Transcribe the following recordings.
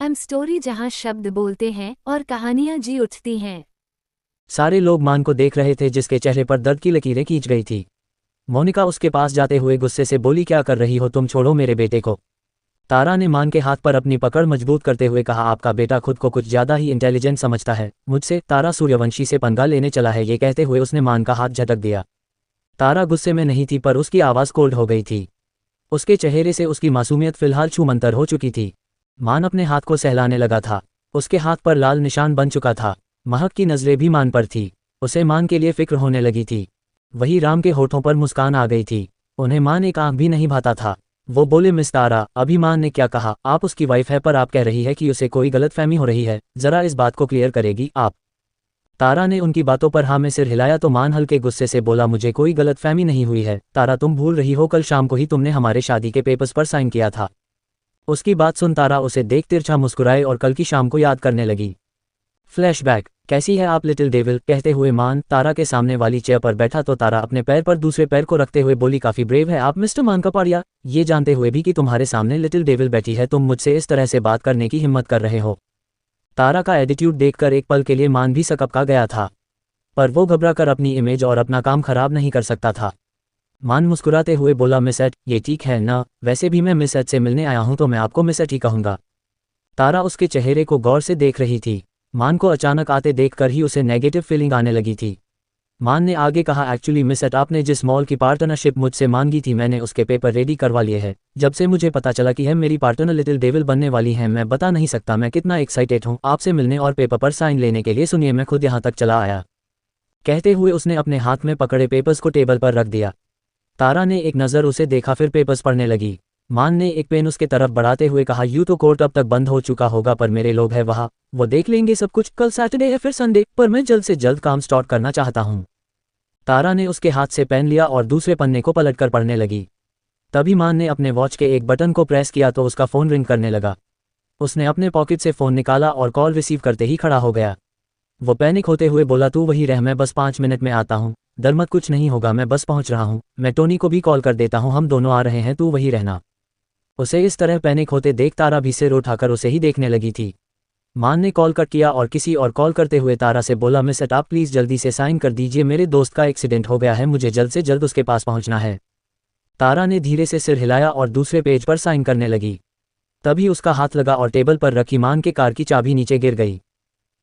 Story जहां शब्द बोलते हैं और कहानियां जी उठती हैं। सारे लोग मान को देख रहे थे जिसके चेहरे पर दर्द की लकीरें खींच गई थी। मोनिका उसके पास जाते हुए गुस्से से बोली, क्या कर रही हो तुम, छोड़ो मेरे बेटे को। तारा ने मान के हाथ पर अपनी पकड़ मजबूत करते हुए कहा, आपका बेटा खुद को कुछ ज्यादा ही इंटेलिजेंट समझता है, मुझसे तारा सूर्यवंशी से पंगा लेने चला है। ये कहते हुए उसने मान का हाथ झटक दिया। तारा गुस्से में नहीं थी पर उसकी आवाज़ कोल्ड हो गई थी। उसके चेहरे से उसकी मासूमियत फिलहाल छूमंतर हो चुकी थी। मान अपने हाथ को सहलाने लगा था। उसके हाथ पर लाल निशान बन चुका था। महक की नज़रें भी मान पर थी। उसे मान के लिए फिक्र होने लगी थी। वही राम के होठों पर मुस्कान आ गई थी। उन्हें मान एक आंख भी नहीं भाता था। वो बोले, मिस तारा, अभी मान ने क्या कहा? आप उसकी वाइफ है पर आप कह रही है कि उसे कोई गलतफहमी हो रही है, जरा इस बात को क्लियर करेगी आप? तारा ने उनकी बातों पर हाँ में सिर हिलाया तो मान हल्के गुस्से से बोला, मुझे कोई गलतफहमी नहीं हुई है तारा, तुम भूल रही हो, कल शाम को ही तुमने हमारे शादी के पेपर्स पर साइन किया था। उसकी बात सुन तारा उसे देख तिरछा मुस्कुराए और कल की शाम को याद करने लगी। फ्लैशबैक, कैसी है आप लिटिल डेविल? कहते हुए मान तारा के सामने वाली चेयर पर बैठा तो तारा अपने पैर पर दूसरे पैर को रखते हुए बोली, काफी ब्रेव है आप मिस्टर मान कपाड़िया, ये जानते हुए भी कि तुम्हारे सामने लिटिल डेविल बैठी है तुम मुझसे इस तरह से बात करने की हिम्मत कर रहे हो। तारा का एटीट्यूड देखकर एक पल के लिए मान भी सकपका गया था, पर वो घबरा कर अपनी इमेज और अपना काम खराब नहीं कर सकता था। मान मुस्कुराते हुए बोला, मिस एट, ये ठीक है ना? वैसे भी मैं मिस एट से मिलने आया हूं तो मैं आपको मिस एट ही कहूंगा। तारा उसके चेहरे को गौर से देख रही थी। मान को अचानक आते देखकर ही उसे नेगेटिव फीलिंग आने लगी थी। मान ने आगे कहा, एक्चुअली मिस एट, आपने जिस मॉल की पार्टनरशिप मुझसे मांगी थी मैंने उसके पेपर रेडी करवा लिए हैं। जब से मुझे पता चला कि है मेरी पार्टनर लिटिल डेविल बनने वाली हैं, मैं बता नहीं सकता मैं कितना एक्साइटेड हूँ आपसे मिलने और पेपर पर साइन लेने के लिए। सुनिए, मैं खुद यहाँ तक चला आया। कहते हुए उसने अपने हाथ में पकड़े पेपर्स को टेबल पर रख दिया। तारा ने एक नज़र उसे देखा फिर पेपर्स पढ़ने लगी। मान ने एक पेन उसके तरफ बढ़ाते हुए कहा, यूं तो कोर्ट अब तक बंद हो चुका होगा पर मेरे लोग हैं वहाँ, वो देख लेंगे सब कुछ। कल सैटरडे है फिर संडे, पर मैं जल्द से जल्द काम स्टार्ट करना चाहता हूँ। तारा ने उसके हाथ से पेन लिया और दूसरे पन्ने को पलटकर पढ़ने लगी। तभी मान ने अपने वॉच के एक बटन को प्रेस किया तो उसका फ़ोन रिंग करने लगा। उसने अपने पॉकेट से फ़ोन निकाला और कॉल रिसीव करते ही खड़ा हो गया। वो पैनिक होते हुए बोला, तू वहीं रह, मैं बस 5 मिनट में आता हूँ, डर मत, कुछ नहीं होगा, मैं बस पहुँच रहा हूँ, मैं टोनी को भी कॉल कर देता हूँ, हम दोनों आ रहे हैं, तू वहीं रहना। उसे इस तरह पैनिक होते देख तारा भी सिर उठाकर उसे ही देखने लगी थी। मान ने कॉल कट किया और किसी और कॉल करते हुए तारा से बोला, मिस एट, आप प्लीज़ जल्दी से साइन कर दीजिए, मेरे दोस्त का एक्सीडेंट हो गया है, मुझे जल्द से जल्द उसके पास पहुंचना है। तारा ने धीरे से सिर हिलाया और दूसरे पेज पर साइन करने लगी। तभी उसका हाथ लगा और टेबल पर रखी मान के कार की चाबी नीचे गिर गई।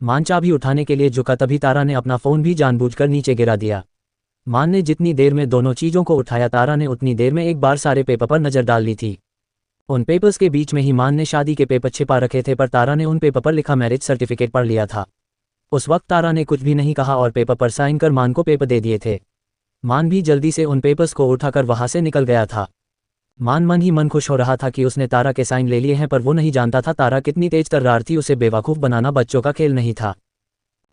मान चाबी उठाने के लिए झुका तभी तारा ने अपना फ़ोन भी जानबूझकर नीचे गिरा दिया। मान ने जितनी देर में दोनों चीज़ों को उठाया तारा ने उतनी देर में एक बार सारे पेपर पर नज़र डाल ली थी। उन पेपर्स के बीच में ही मान ने शादी के पेपर छिपा रखे थे पर तारा ने उन पेपर पर लिखा मैरिज सर्टिफिकेट पढ़ लिया था। उस वक्त तारा ने कुछ भी नहीं कहा और पेपर पर साइन कर मान को पेपर दे दिए थे। मान भी जल्दी से उन पेपर्स को उठाकर वहां से निकल गया था। मान मन ही मन खुश हो रहा था कि उसने तारा के साइन ले लिए हैं, पर वो नहीं जानता था तारा कितनी तेज तर्रार थी, उसे बेवकूफ़ बनाना बच्चों का खेल नहीं था।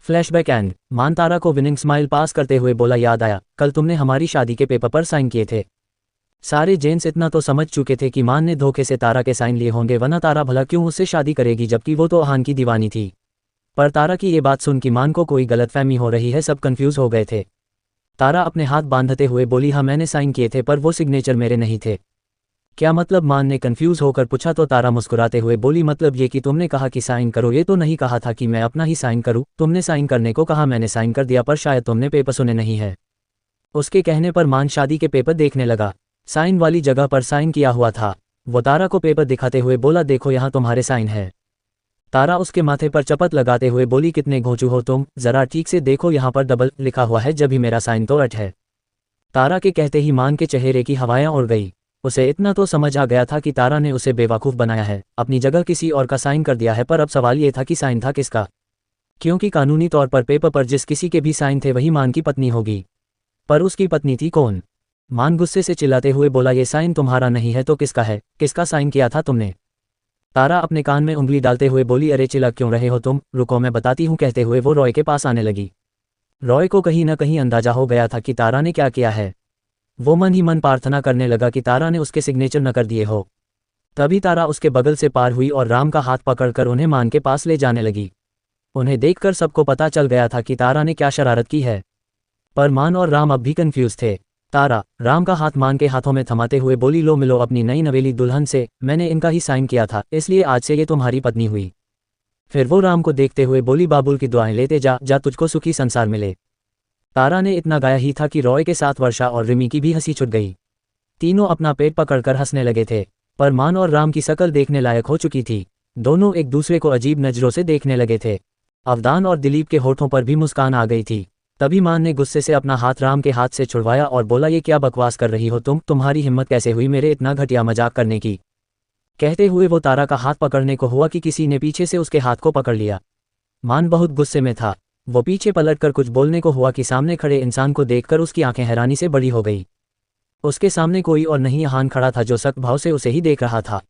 फ्लैशबैक एंड, मान तारा को विनिंग स्माइल पास करते हुए बोला, याद आया, कल तुमने हमारी शादी के पेपर पर साइन किए थे। सारे जेंट्स इतना तो समझ चुके थे कि मान ने धोखे से तारा के साइन लिए होंगे, वरना तारा भला क्यों उससे शादी करेगी जबकि वो तो अहान की दीवानी थी। पर तारा की ये बात सुन कि मान को कोई गलतफहमी हो रही है, सब कंफ्यूज हो गए थे। तारा अपने हाथ बांधते हुए बोली, हाँ मैंने साइन किए थे पर वो सिग्नेचर मेरे नहीं थे। क्या मतलब? मान ने कंफ्यूज होकर पूछा तो तारा मुस्कुराते हुए बोली, मतलब ये कि तुमने कहा कि साइन करो, ये तो नहीं कहा था कि मैं अपना ही साइन करूं। तुमने साइन करने को कहा, मैंने साइन कर दिया, पर शायद तुमने पेपर सुने नहीं है। उसके कहने पर मान शादी के पेपर देखने लगा। साइन वाली जगह पर साइन किया हुआ था। वो तारा को पेपर दिखाते हुए बोला, देखो यहाँ तुम्हारे साइन है। तारा उसके माथे पर चपत लगाते हुए बोली, कितने घोंचू हो तुम, जरा ठीक से देखो, यहाँ पर डबल लिखा हुआ है, जब ही मेरा साइन तो अट है। तारा के कहते ही मान के चेहरे की हवाएं उड़ गई। उसे इतना तो समझ आ गया था कि तारा ने उसे बेवकूफ़ बनाया है, अपनी जगह किसी और का साइन कर दिया है, पर अब सवाल ये था कि साइन था किसका, क्योंकि कानूनी तौर पर पेपर पर जिस किसी के भी साइन थे वही मान की पत्नी होगी। पर उसकी पत्नी थी कौन? मान गुस्से से चिल्लाते हुए बोला, ये साइन तुम्हारा नहीं है तो किसका है? किसका साइन किया था तुमने? तारा अपने कान में उंगली डालते हुए बोली, अरे चिल्ला क्यों रहे हो तुम, रुको मैं बताती हूँ। कहते हुए वो रॉय के पास आने लगी। रॉय को कहीं न कहीं अंदाजा हो गया था कि तारा ने क्या किया है। वो मन ही मन प्रार्थना करने लगा कि तारा ने उसके सिग्नेचर न कर दिए हो। तभी तारा उसके बगल से पार हुई और राम का हाथ पकड़कर उन्हें मान के पास ले जाने लगी। उन्हें देखकर सबको पता चल गया था कि तारा ने क्या शरारत की है, पर मान और राम अब भी कंफ्यूज थे। तारा राम का हाथ मान के हाथों में थमाते हुए बोली, लो मिलो अपनी नई नवेली दुल्हन से, मैंने इनका ही साइन किया था, इसलिए आज से ये तुम्हारी पत्नी हुई। फिर वो राम को देखते हुए बोली, बाबुल की दुआएं लेते जा जा, तुझको सुखी संसार मिले। तारा ने इतना गाया ही था कि रॉय के साथ वर्षा और रिमी की भी हंसी छूट गई। तीनों अपना पेट पकड़कर हंसने लगे थे, पर मान और राम की शक्ल देखने लायक हो चुकी थी। दोनों एक दूसरे को अजीब नजरों से देखने लगे थे। अवदान और दिलीप के होठों पर भी मुस्कान आ गई थी। तभी मान ने गुस्से से अपना हाथ राम के हाथ से छुड़वाया और बोला, ये क्या बकवास कर रही हो तुम्हारी हिम्मत कैसे हुई मेरे इतना घटिया मजाक करने की। कहते हुए वो तारा का हाथ पकड़ने को हुआ कि किसी ने पीछे से उसके हाथ को पकड़ लिया। मान बहुत गुस्से में था। वो पीछे पलटकर कुछ बोलने को हुआ कि सामने खड़े इंसान को देखकर उसकी आंखें हैरानी से बड़ी हो गई। उसके सामने कोई और नहीं अहान खड़ा था, जो सख्त भाव से उसे ही देख रहा था।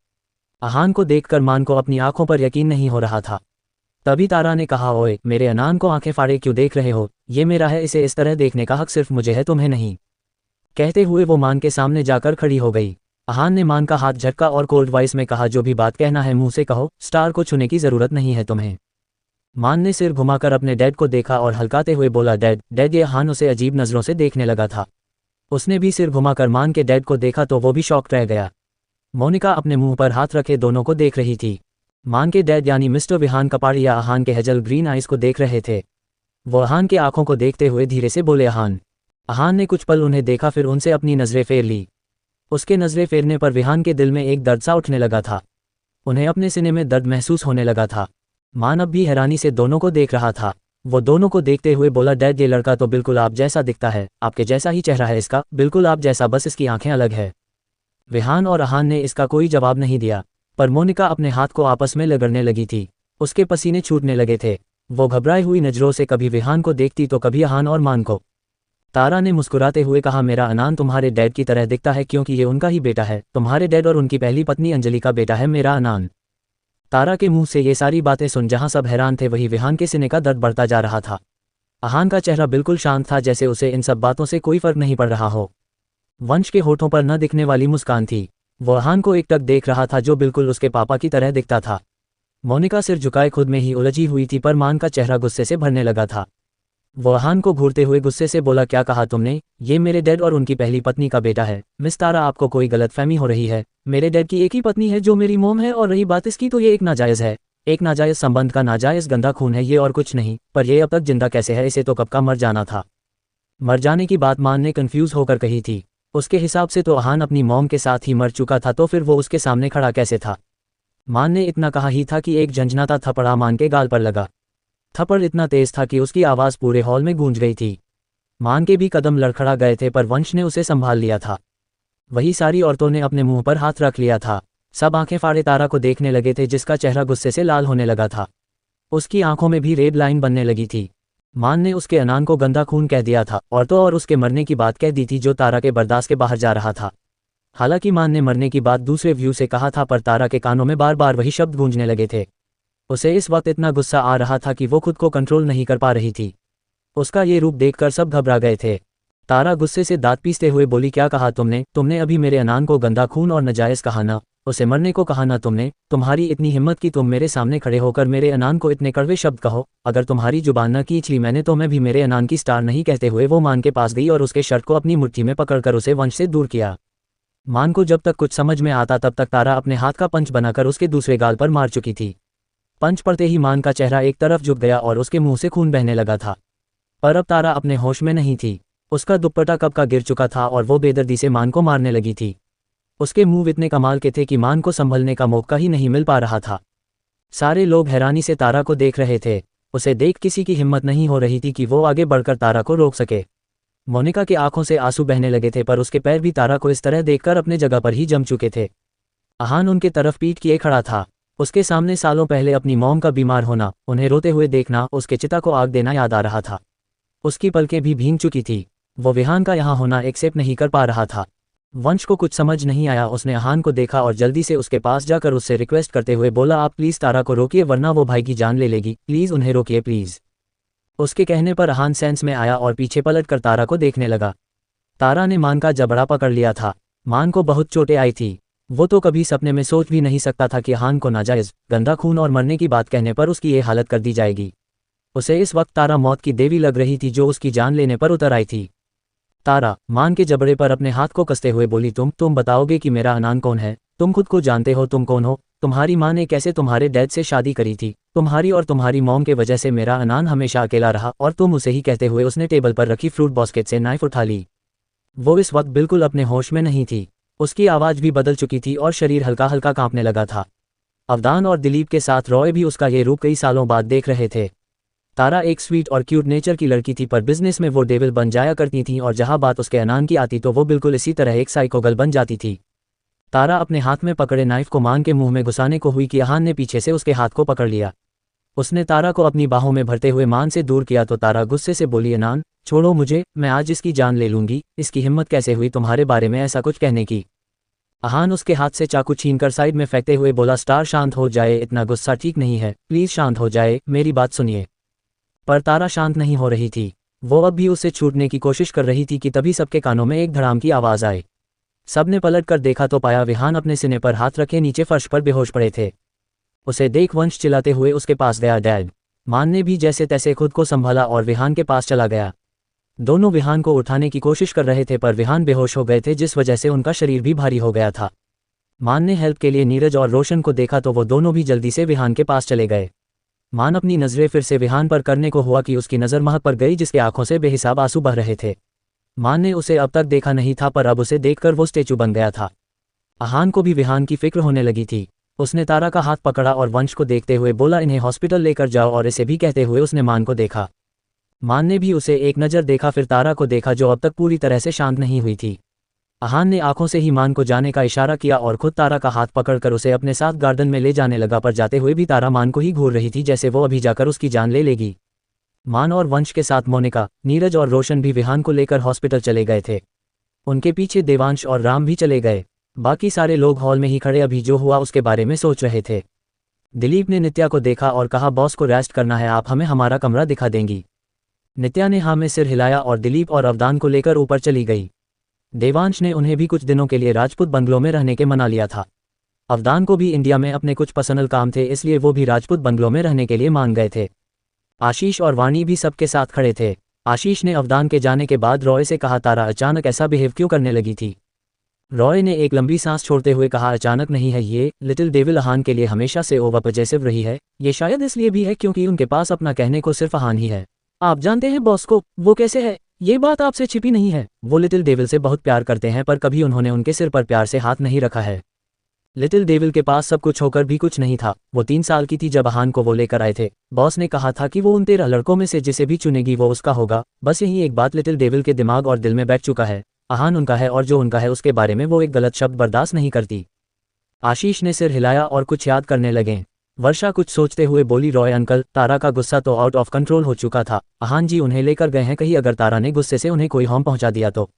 अहान को देखकर मान को अपनी आंखों पर यकीन नहीं हो रहा था। तभी तारा ने कहा, ओए मेरे अनान को आंखें फाड़े क्यों देख रहे हो, ये मेरा है, इसे इस तरह देखने का हक सिर्फ मुझे है, तुम्हें नहीं। कहते हुए वो मान के सामने जाकर खड़ी हो गई। अहान ने मान का हाथ झटका और कोल्ड वॉइस में कहा, जो भी बात कहना है मुंह से कहो, स्टार को छूने की जरूरत नहीं है तुम्हें। मान ने सिर घुमाकर अपने डैड को देखा और हल्काते हुए बोला, डैड डैड। ये अहान उसे अजीब नजरों से देखने लगा था। उसने भी सिर घुमाकर मान के डैड को देखा तो वो भी शॉक्ड रह गया। मोनिका अपने मुंह पर हाथ रखे दोनों को देख रही थी। मान के डैड यानी मिस्टर विहान कपाड़िया अहान के हेजल ग्रीन आइज को देख रहे थे। वो अहान के आंखों को देखते हुए धीरे से बोले, अहान। अहान ने कुछ पल उन्हें देखा, फिर उनसे अपनी नजरें फेर ली। उसके नजरें फेरने पर विहान के दिल में एक दर्द सा उठने लगा था। उन्हें अपने सीने में दर्द महसूस होने लगा था। मान अब भी हैरानी से दोनों को देख रहा था। वो दोनों को देखते हुए बोला, डैड ये लड़का तो बिल्कुल आप जैसा दिखता है, आपके जैसा ही चेहरा है इसका, बिल्कुल आप जैसा, बस इसकी आंखें अलग है। विहान और अहान ने इसका कोई जवाब नहीं दिया, पर मोनिका अपने हाथ को आपस में रगड़ने लगी थी। उसके पसीने छूटने लगे थे। वो घबराई हुई नजरों से कभी विहान को देखती तो कभी अहान और मान को। तारा ने मुस्कुराते हुए कहा, मेरा अनान तुम्हारे डैड की तरह दिखता है क्योंकि ये उनका ही बेटा है, तुम्हारे डैड और उनकी पहली पत्नी अंजलि का बेटा है मेरा अनान। तारा के मुंह से ये सारी बातें सुन जहां सब हैरान थे, वहीं विहान के सीने का दर्द बढ़ता जा रहा था। अहान का चेहरा बिल्कुल शांत था, जैसे उसे इन सब बातों से कोई फर्क नहीं पड़ रहा हो। वंश के होठों पर न दिखने वाली मुस्कान थी। वो अहान को एकटक देख रहा था, जो बिल्कुल उसके पापा की तरह दिखता था। मोनिका सिर झुकाए खुद में ही उलझी हुई थी, पर मान का चेहरा गुस्से से भरने लगा था। वो अहान को घूरते हुए गुस्से से बोला, क्या कहा तुमने, ये मेरे डैड और उनकी पहली पत्नी का बेटा है। मिस तारा, आपको कोई गलतफहमी हो रही है। मेरे डैड की एक ही पत्नी है जो मेरी मोम है, और रही बात इसकी तो ये एक नाजायज़ है। एक नाजायज़ संबंध का नाजायज़ गंदा खून है ये, और कुछ नहीं। पर ये अब तक जिंदा कैसे है, इसे तो कब का मर जाना था। मर जाने की बात मान ने कंफ्यूज होकर कही थी। उसके हिसाब से तो अहान अपनी मॉम के साथ ही मर चुका था, तो फिर वो उसके सामने खड़ा कैसे था। मान ने इतना कहा ही था कि एक झंझनाता थप्पड़ मान के गाल पर लगा। थप्पड़ इतना तेज था कि उसकी आवाज़ पूरे हॉल में गूंज गई थी। मान के भी कदम लड़खड़ा गए थे, पर वंश ने उसे संभाल लिया था। वही सारी औरतों ने अपने मुंह पर हाथ रख लिया था। सब आंखें फाड़े तारा को देखने लगे थे, जिसका चेहरा गुस्से से लाल होने लगा था। उसकी आंखों में भी रेड लाइन बनने लगी थी। मान ने उसके अनान को गंदा खून कह दिया था, और तो और उसके मरने की बात कह दी थी, जो तारा के बर्दाश्त के बाहर जा रहा था। हालांकि मान ने मरने की बात दूसरे व्यू से कहा था, पर तारा के कानों में बार बार वही शब्द गूंजने लगे थे। उसे इस वक्त इतना गुस्सा आ रहा था कि वो खुद को कंट्रोल नहीं कर पा रही थी। उसका ये रूप देखकर सब घबरा गए थे। तारा गुस्से से दांत पीसते हुए बोली, क्या कहा तुमने अभी मेरे अनान को गंदा खून और नाजायज़ कहा ना, उसे मरने को कहा ना तुमने। तुम्हारी इतनी हिम्मत कि तुम मेरे सामने खड़े होकर मेरे अनान को इतने कड़वे शब्द कहो। अगर तुम्हारी जुबान न खींच ली मैंने तो मैं भी मेरे अनान की स्टार नहीं। कहते हुए वो मान के पास गई और उसके शर्ट को अपनी मुट्ठी में पकड़कर उसे वंश से दूर किया। मान को जब तक कुछ समझ में आता तब तक तारा अपने हाथ का पंच बनाकर उसके दूसरे गाल पर मार चुकी थी। पंच पड़ते ही मान का चेहरा एक तरफ झुक गया और उसके मुंह से खून बहने लगा था। पर अब तारा अपने होश में नहीं थी। उसका दुपट्टा कब का गिर चुका था और वो बेदर्दी से मान को मारने लगी थी। उसके मुंह इतने कमाल के थे कि मान को संभलने का मौका ही नहीं मिल पा रहा था। सारे लोग हैरानी से तारा को देख रहे थे। उसे देख किसी की हिम्मत नहीं हो रही थी कि वो आगे बढ़कर तारा को रोक सके। मोनिका की आंखों से आंसू बहने लगे थे, पर उसके पैर भी तारा को इस तरह देखकर अपने जगह पर ही जम चुके थे। अहान उनके तरफ पीठ किए खड़ा था। उसके सामने सालों पहले अपनी मॉम का बीमार होना, उन्हें रोते हुए देखना, उसके चिता को आग देना याद आ रहा था। उसकी पलकें भी भीग चुकी थी। वो विहान का यहाँ होना एक्सेप्ट नहीं कर पा रहा था। वंश को कुछ समझ नहीं आया। उसने अहान को देखा और जल्दी से उसके पास जाकर उससे रिक्वेस्ट करते हुए बोला, आप प्लीज़ तारा को रोकिए वरना वो भाई की जान ले लेगी, प्लीज़ उन्हें रोकिए प्लीज़। उसके कहने पर अहान सेंस में आया और पीछे पलट कर तारा को देखने लगा। तारा ने मान का जबड़ा पकड़ लिया था। मान को बहुत चोटें आई थी। वो तो कभी सपने में सोच भी नहीं सकता था कि अहान को नाजायज़ गंदा खून और मरने की बात कहने पर उसकी ये हालत कर दी जाएगी। उसे इस वक्त तारा मौत की देवी लग रही थी, जो उसकी जान लेने पर उतर आई थी। तारा मान के जबड़े पर अपने हाथ को कसते हुए बोली, तुम बताओगे कि मेरा अनान कौन है? तुम खुद को जानते हो तुम कौन हो? तुम्हारी माँ ने कैसे तुम्हारे डैड से शादी करी थी? तुम्हारी और तुम्हारी मॉम के वजह से मेरा अनान हमेशा अकेला रहा। और तुम उसे ही कहते हुए उसने टेबल पर रखी फ्रूट बास्केट से नाइफ उठा ली। वो इस वक्त बिल्कुल अपने होश में नहीं थी। उसकी आवाज़ भी बदल चुकी थी और शरीर हल्का हल्का कांपने लगा था। अवदान और दिलीप के साथ रॉय भी उसका ये रूप कई सालों बाद देख रहे थे। तारा एक स्वीट और क्यूट नेचर की लड़की थी, पर बिजनेस में वो डेविल बन जाया करती थी और जहां बात उसके अनान की आती तो वो बिल्कुल इसी तरह एक साइकोगर्ल बन जाती थी। तारा अपने हाथ में पकड़े नाइफ को मान के मुंह में घुसाने को हुई कि अहान ने पीछे से उसके हाथ को पकड़ लिया। उसने तारा को अपनी बाहों में भरते हुए मान से दूर किया तो तारा गुस्से से बोली, अनान छोड़ो मुझे, मैं आज इसकी जान ले लूंगी। इसकी हिम्मत कैसे हुई तुम्हारे बारे में ऐसा कुछ कहने की? अहान उसके हाथ से चाकू छीनकर साइड में फेंकते हुए बोला, स्टार शांत हो जाए, इतना गुस्सा ठीक नहीं है, प्लीज शांत हो जाए, मेरी बात सुनिए। पर तारा शांत नहीं हो रही थी। वो अब भी उससे छूटने की कोशिश कर रही थी कि तभी सबके कानों में एक धड़ाम की आवाज़ आए। सबने पलट कर देखा तो पाया विहान अपने सीने पर हाथ रखे नीचे फर्श पर बेहोश पड़े थे। उसे देख वंश चिल्लाते हुए उसके पास गया। डैड। मान ने भी जैसे तैसे खुद को संभाला और विहान के पास चला गया। दोनों विहान को उठाने की कोशिश कर रहे थे पर विहान बेहोश हो गए थे, जिस वजह से उनका शरीर भी भारी हो गया था। मान ने हेल्प के लिए नीरज और रोशन को देखा तो वो दोनों भी जल्दी से विहान के पास चले गए। मान अपनी नज़रें फिर से विहान पर करने को हुआ कि उसकी नज़र महक पर गई, जिसके आंखों से बेहिसाब आंसू बह रहे थे। मान ने उसे अब तक देखा नहीं था, पर अब उसे देखकर वो स्टेचू बन गया था। अहान को भी विहान की फिक्र होने लगी थी। उसने तारा का हाथ पकड़ा और वंश को देखते हुए बोला, इन्हें हॉस्पिटल लेकर जाओ। और इसे भी कहते हुए उसने मान को देखा। मान ने भी उसे एक नज़र देखा, फिर तारा को देखा जो अब तक पूरी तरह से शांत नहीं हुई थी। अहान ने आंखों से ही मान को जाने का इशारा किया और खुद तारा का हाथ पकड़कर उसे अपने साथ गार्डन में ले जाने लगा, पर जाते हुए भी तारा मान को ही घूर रही थी जैसे वो अभी जाकर उसकी जान ले लेगी। मान और वंश के साथ मोनिका, नीरज और रोशन भी विहान को लेकर हॉस्पिटल चले गए थे। उनके पीछे देवांश और राम भी चले गए। बाकी सारे लोग हॉल में ही खड़े अभी जो हुआ उसके बारे में सोच रहे थे। दिलीप ने नित्या को देखा और कहा, बॉस को रेस्ट करना है, आप हमें हमारा कमरा दिखा देंगी? नित्या ने हाँ में सिर हिलाया और दिलीप और अवदान को लेकर ऊपर चली गई। देवांश ने उन्हें भी कुछ दिनों के लिए राजपूत बंगलों में रहने के मना लिया था। अवदान को भी इंडिया में अपने कुछ पर्सनल काम थे, इसलिए वो भी राजपूत बंगलों में रहने के लिए मान गए थे। आशीष और वाणी भी सबके साथ खड़े थे। आशीष ने अवदान के जाने के बाद रॉय से कहा, तारा अचानक ऐसा बिहेव क्यों करने लगी थी? रॉय ने एक लंबी सांस छोड़ते हुए कहा, अचानक नहीं है, ये लिटिल डेविल अहान के लिए हमेशा से ओवर पॉजेसिव रही है। ये शायद इसलिए भी है क्योंकि उनके पास अपना कहने को सिर्फ अहान ही है। आप जानते हैं बॉस को वो कैसे है, ये बात आपसे छिपी नहीं है। वो लिटिल डेविल से बहुत प्यार करते हैं, पर कभी उन्होंने उनके सिर पर प्यार से हाथ नहीं रखा है। लिटिल डेविल के पास सब कुछ होकर भी कुछ नहीं था। वो 3 साल की थी जब अहान को वो लेकर आए थे। बॉस ने कहा था कि वो उन 13 लड़कों में से जिसे भी चुनेगी वो उसका होगा। बस यही एक बात लिटिल डेविल के दिमाग और दिल में बैठ चुका है, अहान उनका है और जो उनका है उसके बारे में वो एक गलत शब्द बर्दाश्त नहीं करती। आशीष ने सिर हिलाया और कुछ याद करने लगे। वर्षा कुछ सोचते हुए बोली, रॉय अंकल, तारा का गुस्सा तो आउट ऑफ कंट्रोल हो चुका था। अहान जी उन्हें लेकर गए हैं, कहीं अगर तारा ने गुस्से से उन्हें कोई हार्म पहुंचा दिया तो?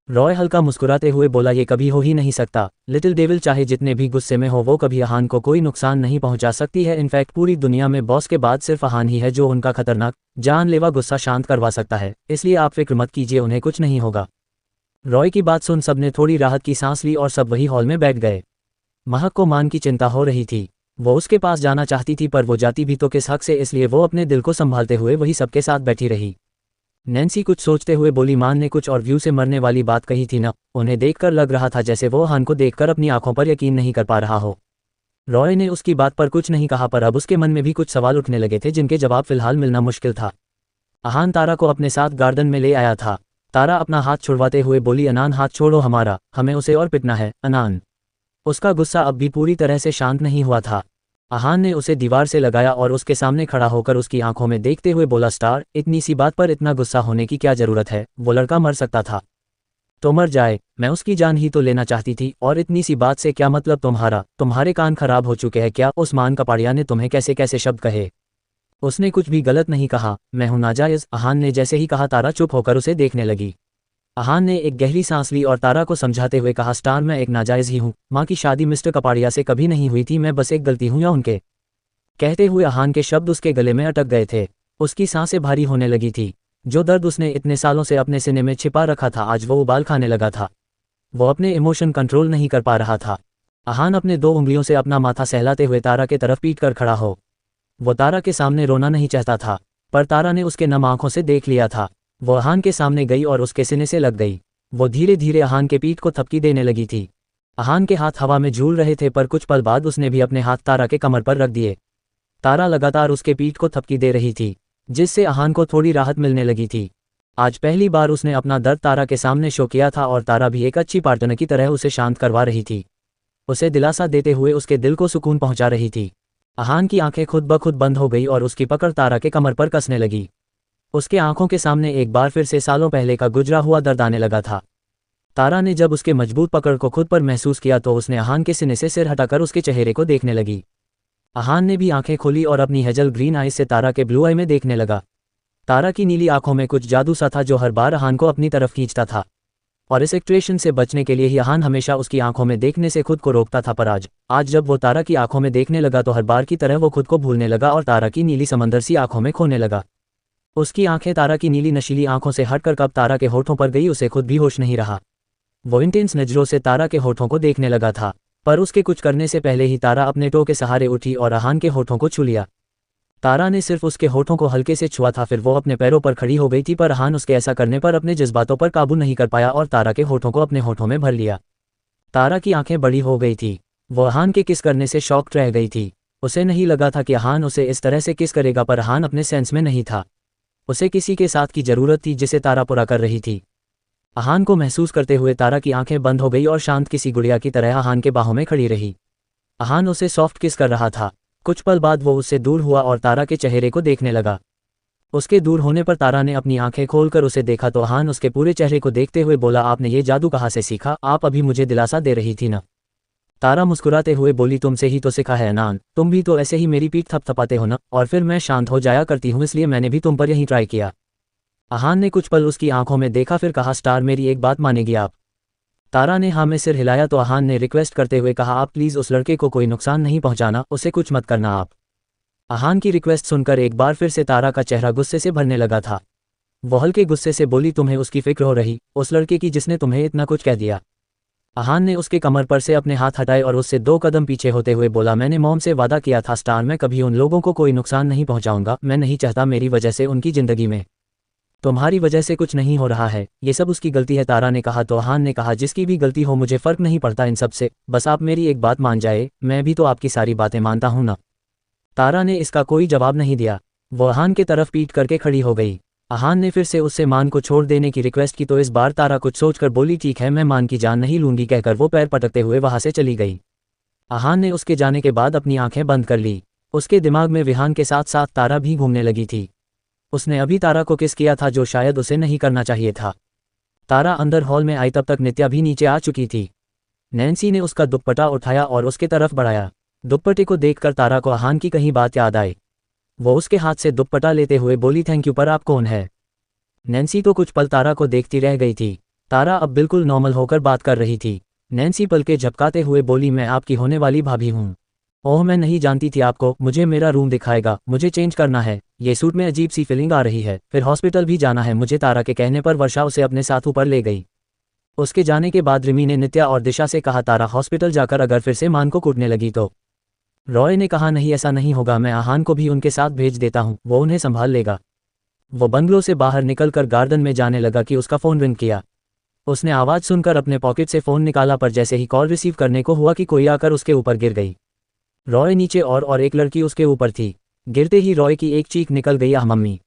रॉय हल्का मुस्कुराते हुए बोला, ये कभी हो ही नहीं सकता। लिटिल डेविल चाहे जितने भी गुस्से में हो वो कभी अहान को कोई नुकसान नहीं पहुंचा सकती है। इनफैक्ट पूरी दुनिया में बॉस के बाद सिर्फ अहान ही है जो उनका खतरनाक जानलेवा गुस्सा शांत करवा सकता है। इसलिए आप फिक्र मत कीजिए, उन्हें कुछ नहीं होगा। रॉय की बात सुन सबने थोड़ी राहत की सांस ली और सब वही हॉल में बैठ गए। महक को मान की चिंता हो रही थी। वो उसके पास जाना चाहती थी, पर वो जाती भी तो किस हक से, इसलिए वो अपने दिल को संभालते हुए वही सबके साथ बैठी रही। नैन्सी कुछ सोचते हुए बोली, मान ने कुछ और व्यू से मरने वाली बात कही थी ना? उन्हें देखकर लग रहा था जैसे वो अहान को देखकर अपनी आंखों पर यकीन नहीं कर पा रहा हो। रॉय ने उसकी बात पर कुछ नहीं कहा, पर अब उसके मन में भी कुछ सवाल उठने लगे थे जिनके जवाब फिलहाल मिलना मुश्किल था। अहान तारा को अपने साथ गार्डन में ले आया था। तारा अपना हाथ छुड़वाते हुए बोली, अनान हाथ छोड़ो हमारा, हमें उसे और पिटना है। अनान। उसका गुस्सा अब भी पूरी तरह से शांत नहीं हुआ था। अहान ने उसे दीवार से लगाया और उसके सामने खड़ा होकर उसकी आंखों में देखते हुए बोला, स्टार, इतनी सी बात पर इतना गुस्सा होने की क्या जरूरत है? वो लड़का मर सकता था तो मर जाए, मैं उसकी जान ही तो लेना चाहती थी। और इतनी सी बात से क्या मतलब तुम्हारे कान खराब हो चुके हैं क्या? उस मान कपाड़िया ने तुम्हें कैसे कैसे शब्द कहे? उसने कुछ भी गलत नहीं कहा, मैं हूं नाजायज। अहान ने जैसे ही कहा तारा चुप होकर उसे देखने लगी। अहान ने एक गहरी सांस ली और तारा को समझाते हुए कहा, स्टार, मैं एक नाजायज ही हूँ। माँ की शादी मिस्टर कपाड़िया से कभी नहीं हुई थी, मैं बस एक गलती हूँ या उनके। कहते हुए अहान के शब्द उसके गले में अटक गए थे। उसकी सांसें भारी होने लगी थी। जो दर्द उसने इतने सालों से अपने सीने में छिपा रखा था आज वो उबाल खाने लगा था। वो अपने इमोशन कंट्रोल नहीं कर पा रहा था। अहान अपने 2 उंगलियों से अपना माथा सहलाते हुए तारा के तरफ पीट कर खड़ा हो। वो तारा के सामने रोना नहीं चाहता था, पर तारा ने उसके नम आंखों से देख लिया था। वो अहान के सामने गई और उसके सीने से लग गई। वो धीरे धीरे अहान के पीठ को थपकी देने लगी थी। अहान के हाथ हवा में झूल रहे थे, पर कुछ पल बाद उसने भी अपने हाथ तारा के कमर पर रख दिए। तारा लगातार उसके पीठ को थपकी दे रही थी, जिससे अहान को थोड़ी राहत मिलने लगी थी। आज पहली बार उसने अपना दर्द तारा के सामने शो किया था और तारा भी एक अच्छी पार्टनर की तरह उसे शांत करवा रही थी, उसे दिलासा देते हुए उसके दिल को सुकून पहुंचा रही थी। अहान की आंखें खुद ब खुद बंद हो गई और उसकी पकड़ तारा के कमर पर कसने लगी। उसके आंखों के सामने एक बार फिर से सालों पहले का गुजरा हुआ दर्द आने लगा था। तारा ने जब उसके मजबूत पकड़ को खुद पर महसूस किया तो उसने अहान के सीने से सिर हटाकर उसके चेहरे को देखने लगी। अहान ने भी आंखें खोली और अपनी हेजल ग्रीन आईज से तारा के ब्लू आई में देखने लगा। तारा की नीली आंखों में कुछ जादू सा था जो हर बार अहान को अपनी तरफ खींचता था, और इस एक्सप्रेशन से बचने के लिए ही अहान हमेशा उसकी आंखों में देखने से खुद को रोकता था। पर आज जब वो तारा की आंखों में देखने लगा तो हर बार की तरह वो खुद को भूलने लगा और तारा की नीली समंदर सी आंखों में खोने लगा। उसकी आंखें तारा की नीली नशीली आंखों से हटकर कब तारा के होठों पर गई उसे खुद भी होश नहीं रहा। वो इंटेंस नजरों से तारा के होठों को देखने लगा था, पर उसके कुछ करने से पहले ही तारा अपने टो के सहारे उठी और अहान के होठों को छू लिया। तारा ने सिर्फ उसके होठों को हल्के से छुआ था, फिर वो अपने पैरों पर खड़ी हो गई थी, पर अहान उसके ऐसा करने पर अपने जज्बातों पर काबू नहीं कर पाया और तारा के होठों को अपने होठों में भर लिया। तारा की आंखें बड़ी हो गई थी, वो अहान के किस करने से शॉक्ड रह गई थी। उसे नहीं लगा था कि अहान उसे इस तरह से किस करेगा, पर अहान अपने सेंस में नहीं था। उसे किसी के साथ की जरूरत थी जिसे तारा पूरा कर रही थी। अहान को महसूस करते हुए तारा की आंखें बंद हो गई और शांत किसी गुड़िया की तरह अहान के बाहों में खड़ी रही। अहान उसे सॉफ्ट किस कर रहा था। कुछ पल बाद वो उससे दूर हुआ और तारा के चेहरे को देखने लगा। उसके दूर होने पर तारा ने अपनी आंखें खोलकर उसे देखा तो अहान उसके पूरे चेहरे को देखते हुए बोला, आपने ये जादू कहाँ से सीखा? आप अभी मुझे दिलासा दे रही थी ना? तारा मुस्कुराते हुए बोली, तुमसे ही तो सीखा है अनान, तुम भी तो ऐसे ही मेरी पीठ थपथपाते हो ना, और फिर मैं शांत हो जाया करती हूँ, इसलिए मैंने भी तुम पर यही ट्राई किया। अहान ने कुछ पल उसकी आंखों में देखा, फिर कहा, स्टार मेरी एक बात मानेगी आप? तारा ने हाँ में सिर हिलाया तो अहान ने रिक्वेस्ट करते हुए कहा, आप प्लीज़ उस लड़के को कोई नुकसान नहीं पहुंचाना, उसे कुछ मत करना आप। अहान की रिक्वेस्ट सुनकर एक बार फिर से तारा का चेहरा गुस्से से भरने लगा था। वो हल्के गुस्से से बोली, तुम्हें उसकी फिक्र हो रही, उस लड़के की जिसने तुम्हें इतना कुछ कह दिया? अहान ने उसके कमर पर से अपने हाथ हटाए और उससे 2 कदम पीछे होते हुए बोला, मैंने मॉम से वादा किया था स्टार, मैं कभी उन लोगों को कोई नुकसान नहीं पहुंचाऊंगा। मैं नहीं चाहता मेरी वजह से उनकी जिंदगी में तुम्हारी वजह से कुछ नहीं हो रहा है, ये सब उसकी गलती है। तारा ने कहा तो अहान ने कहा, जिसकी भी गलती हो मुझे फर्क नहीं पड़ता इन सब से, बस आप मेरी एक बात मान जाए, मैं भी तो आपकी सारी बातें मानता हूं ना। तारा ने इसका कोई जवाब नहीं दिया। वो अहान के तरफ पीठ करके खड़ी हो गई। अहान ने फिर से उससे मान को छोड़ देने की रिक्वेस्ट की तो इस बार तारा कुछ सोचकर बोली, ठीक है, मैं मान की जान नहीं लूंगी, कहकर वो पैर पटकते हुए वहां से चली गई। अहान ने उसके जाने के बाद अपनी आंखें बंद कर ली। उसके दिमाग में विहान के साथ साथ तारा भी घूमने लगी थी। उसने अभी तारा को किस किया था जो शायद उसे नहीं करना चाहिए था। तारा अंदर हॉल में आई तब तक नित्या भी नीचे आ चुकी थी। नैन्सी ने उसका दुपट्टा उठाया और उसके तरफ बढ़ाया। दुपट्टे को देखकर तारा को अहान की कहीं बात याद आई। वो उसके हाथ से दुपट्टा लेते हुए बोली, थैंक यू, पर आप कौन है? नैन्सी तो कुछ पल तारा को देखती रह गई थी। तारा अब बिल्कुल नॉर्मल होकर बात कर रही थी। नैन्सी पलके झपकाते हुए बोली, मैं आपकी होने वाली भाभी हूँ। ओह, मैं नहीं जानती थी आपको, मुझे मेरा रूम दिखाएगा, मुझे चेंज करना है, ये सूट में अजीब सी फीलिंग आ रही है, फिर हॉस्पिटल भी जाना है मुझे। तारा के कहने पर वर्षा उसे अपने साथ ऊपर ले गई। उसके जाने के बाद रिमी ने नित्या और दिशा से कहा, तारा हॉस्पिटल जाकर अगर फिर से मान को कूटने लगी तो? रॉय ने कहा, नहीं ऐसा नहीं होगा, मैं अहान को भी उनके साथ भेज देता हूँ, वो उन्हें संभाल लेगा। वो बंगलो से बाहर निकलकर गार्डन में जाने लगा कि उसका फ़ोन रिंग किया। उसने आवाज़ सुनकर अपने पॉकेट से फ़ोन निकाला, पर जैसे ही कॉल रिसीव करने को हुआ कि कोई आकर उसके ऊपर गिर गई। रॉय नीचे और एक लड़की उसके ऊपर थी। गिरते ही रॉय की एक चीख निकल गई, आह मम्मी।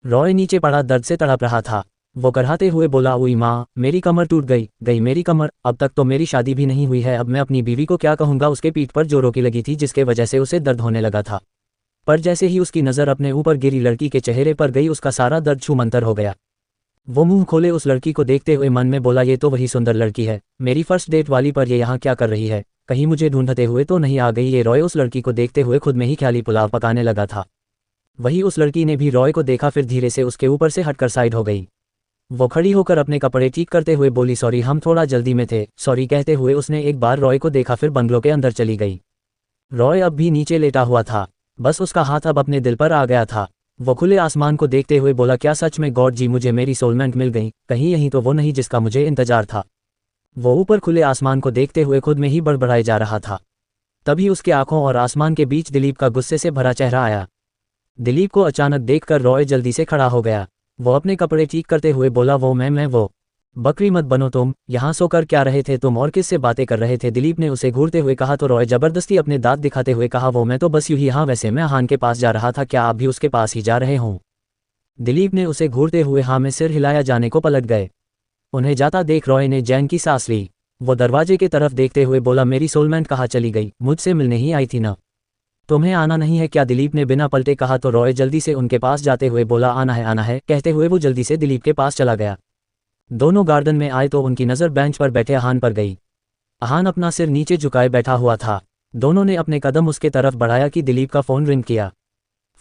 रॉय नीचे पड़ा दर्द से तड़प रहा था। वो कराहते हुए बोला, उई माँ, मेरी कमर टूट गई मेरी कमर, अब तक तो मेरी शादी भी नहीं हुई है, अब मैं अपनी बीवी को क्या कहूँगा? उसके पीठ पर जोरों की लगी थी जिसके वजह से उसे दर्द होने लगा था, पर जैसे ही उसकी नज़र अपने ऊपर गिरी लड़की के चेहरे पर गई उसका सारा दर्द छूमंतर हो गया। वो मुंह खोले उस लड़की को देखते हुए मन में बोला, ये तो वही सुंदर लड़की है, मेरी फर्स्ट डेट वाली, पर ये यहाँ क्या कर रही है? कहीं मुझे ढूंढते हुए तो नहीं आ गई ये? रॉय उस लड़की को देखते हुए खुद में ही ख्याली पुलाव पकाने लगा था। वही उस लड़की ने भी रॉय को देखा, फिर धीरे से उसके ऊपर से हटकर साइड हो गई। वो खड़ी होकर अपने कपड़े ठीक करते हुए बोली, सॉरी, हम थोड़ा जल्दी में थे, सॉरी। कहते हुए उसने एक बार रॉय को देखा, फिर बंगलो के अंदर चली गई। रॉय अब भी नीचे लेटा हुआ था, बस उसका हाथ अब अपने दिल पर आ गया था। वो खुले आसमान को देखते हुए बोला, क्या सच में गॉड जी मुझे मेरी सोलमेट मिल गई? कहीं यही तो वो नहीं जिसका मुझे इंतजार था? वो ऊपर खुले आसमान को देखते हुए खुद में ही बड़बड़ाए जा रहा था। तभी उसके आंखों और आसमान के बीच दिलीप का गुस्से से भरा चेहरा आया। दिलीप को अचानक देखकर रॉय जल्दी से खड़ा हो गया। वो अपने कपड़े ठीक करते हुए बोला वो मैं वो। बकरी मत बनो तुम, यहाँ सोकर क्या रहे थे तुम और किससे बातें कर रहे थे? दिलीप ने उसे घूरते हुए कहा तो रॉय जबरदस्ती अपने दांत दिखाते हुए कहा वो मैं तो बस यूं ही। हाँ वैसे मैं आहान के पास जा रहा था, क्या आप भी उसके पास ही जा रहे हों? दिलीप ने उसे घूरते हुए हाँ में सिर हिलाया जाने को पलट गए। उन्हें जाता देख रॉय ने जैन की सांस ली। वो दरवाजे की तरफ देखते हुए बोला मेरी सोलमेंट कहाँ चली गई? मुझसे मिलने ही आई थी ना? तुम्हें आना नहीं है क्या? दिलीप ने बिना पलटे कहा तो रॉय जल्दी से उनके पास जाते हुए बोला आना है कहते हुए वो जल्दी से दिलीप के पास चला गया। दोनों गार्डन में आए तो उनकी नज़र बेंच पर बैठे आहान पर गई। आहान अपना सिर नीचे झुकाए बैठा हुआ था। दोनों ने अपने कदम उसके तरफ बढ़ाया कि दिलीप का फ़ोन रिंग किया।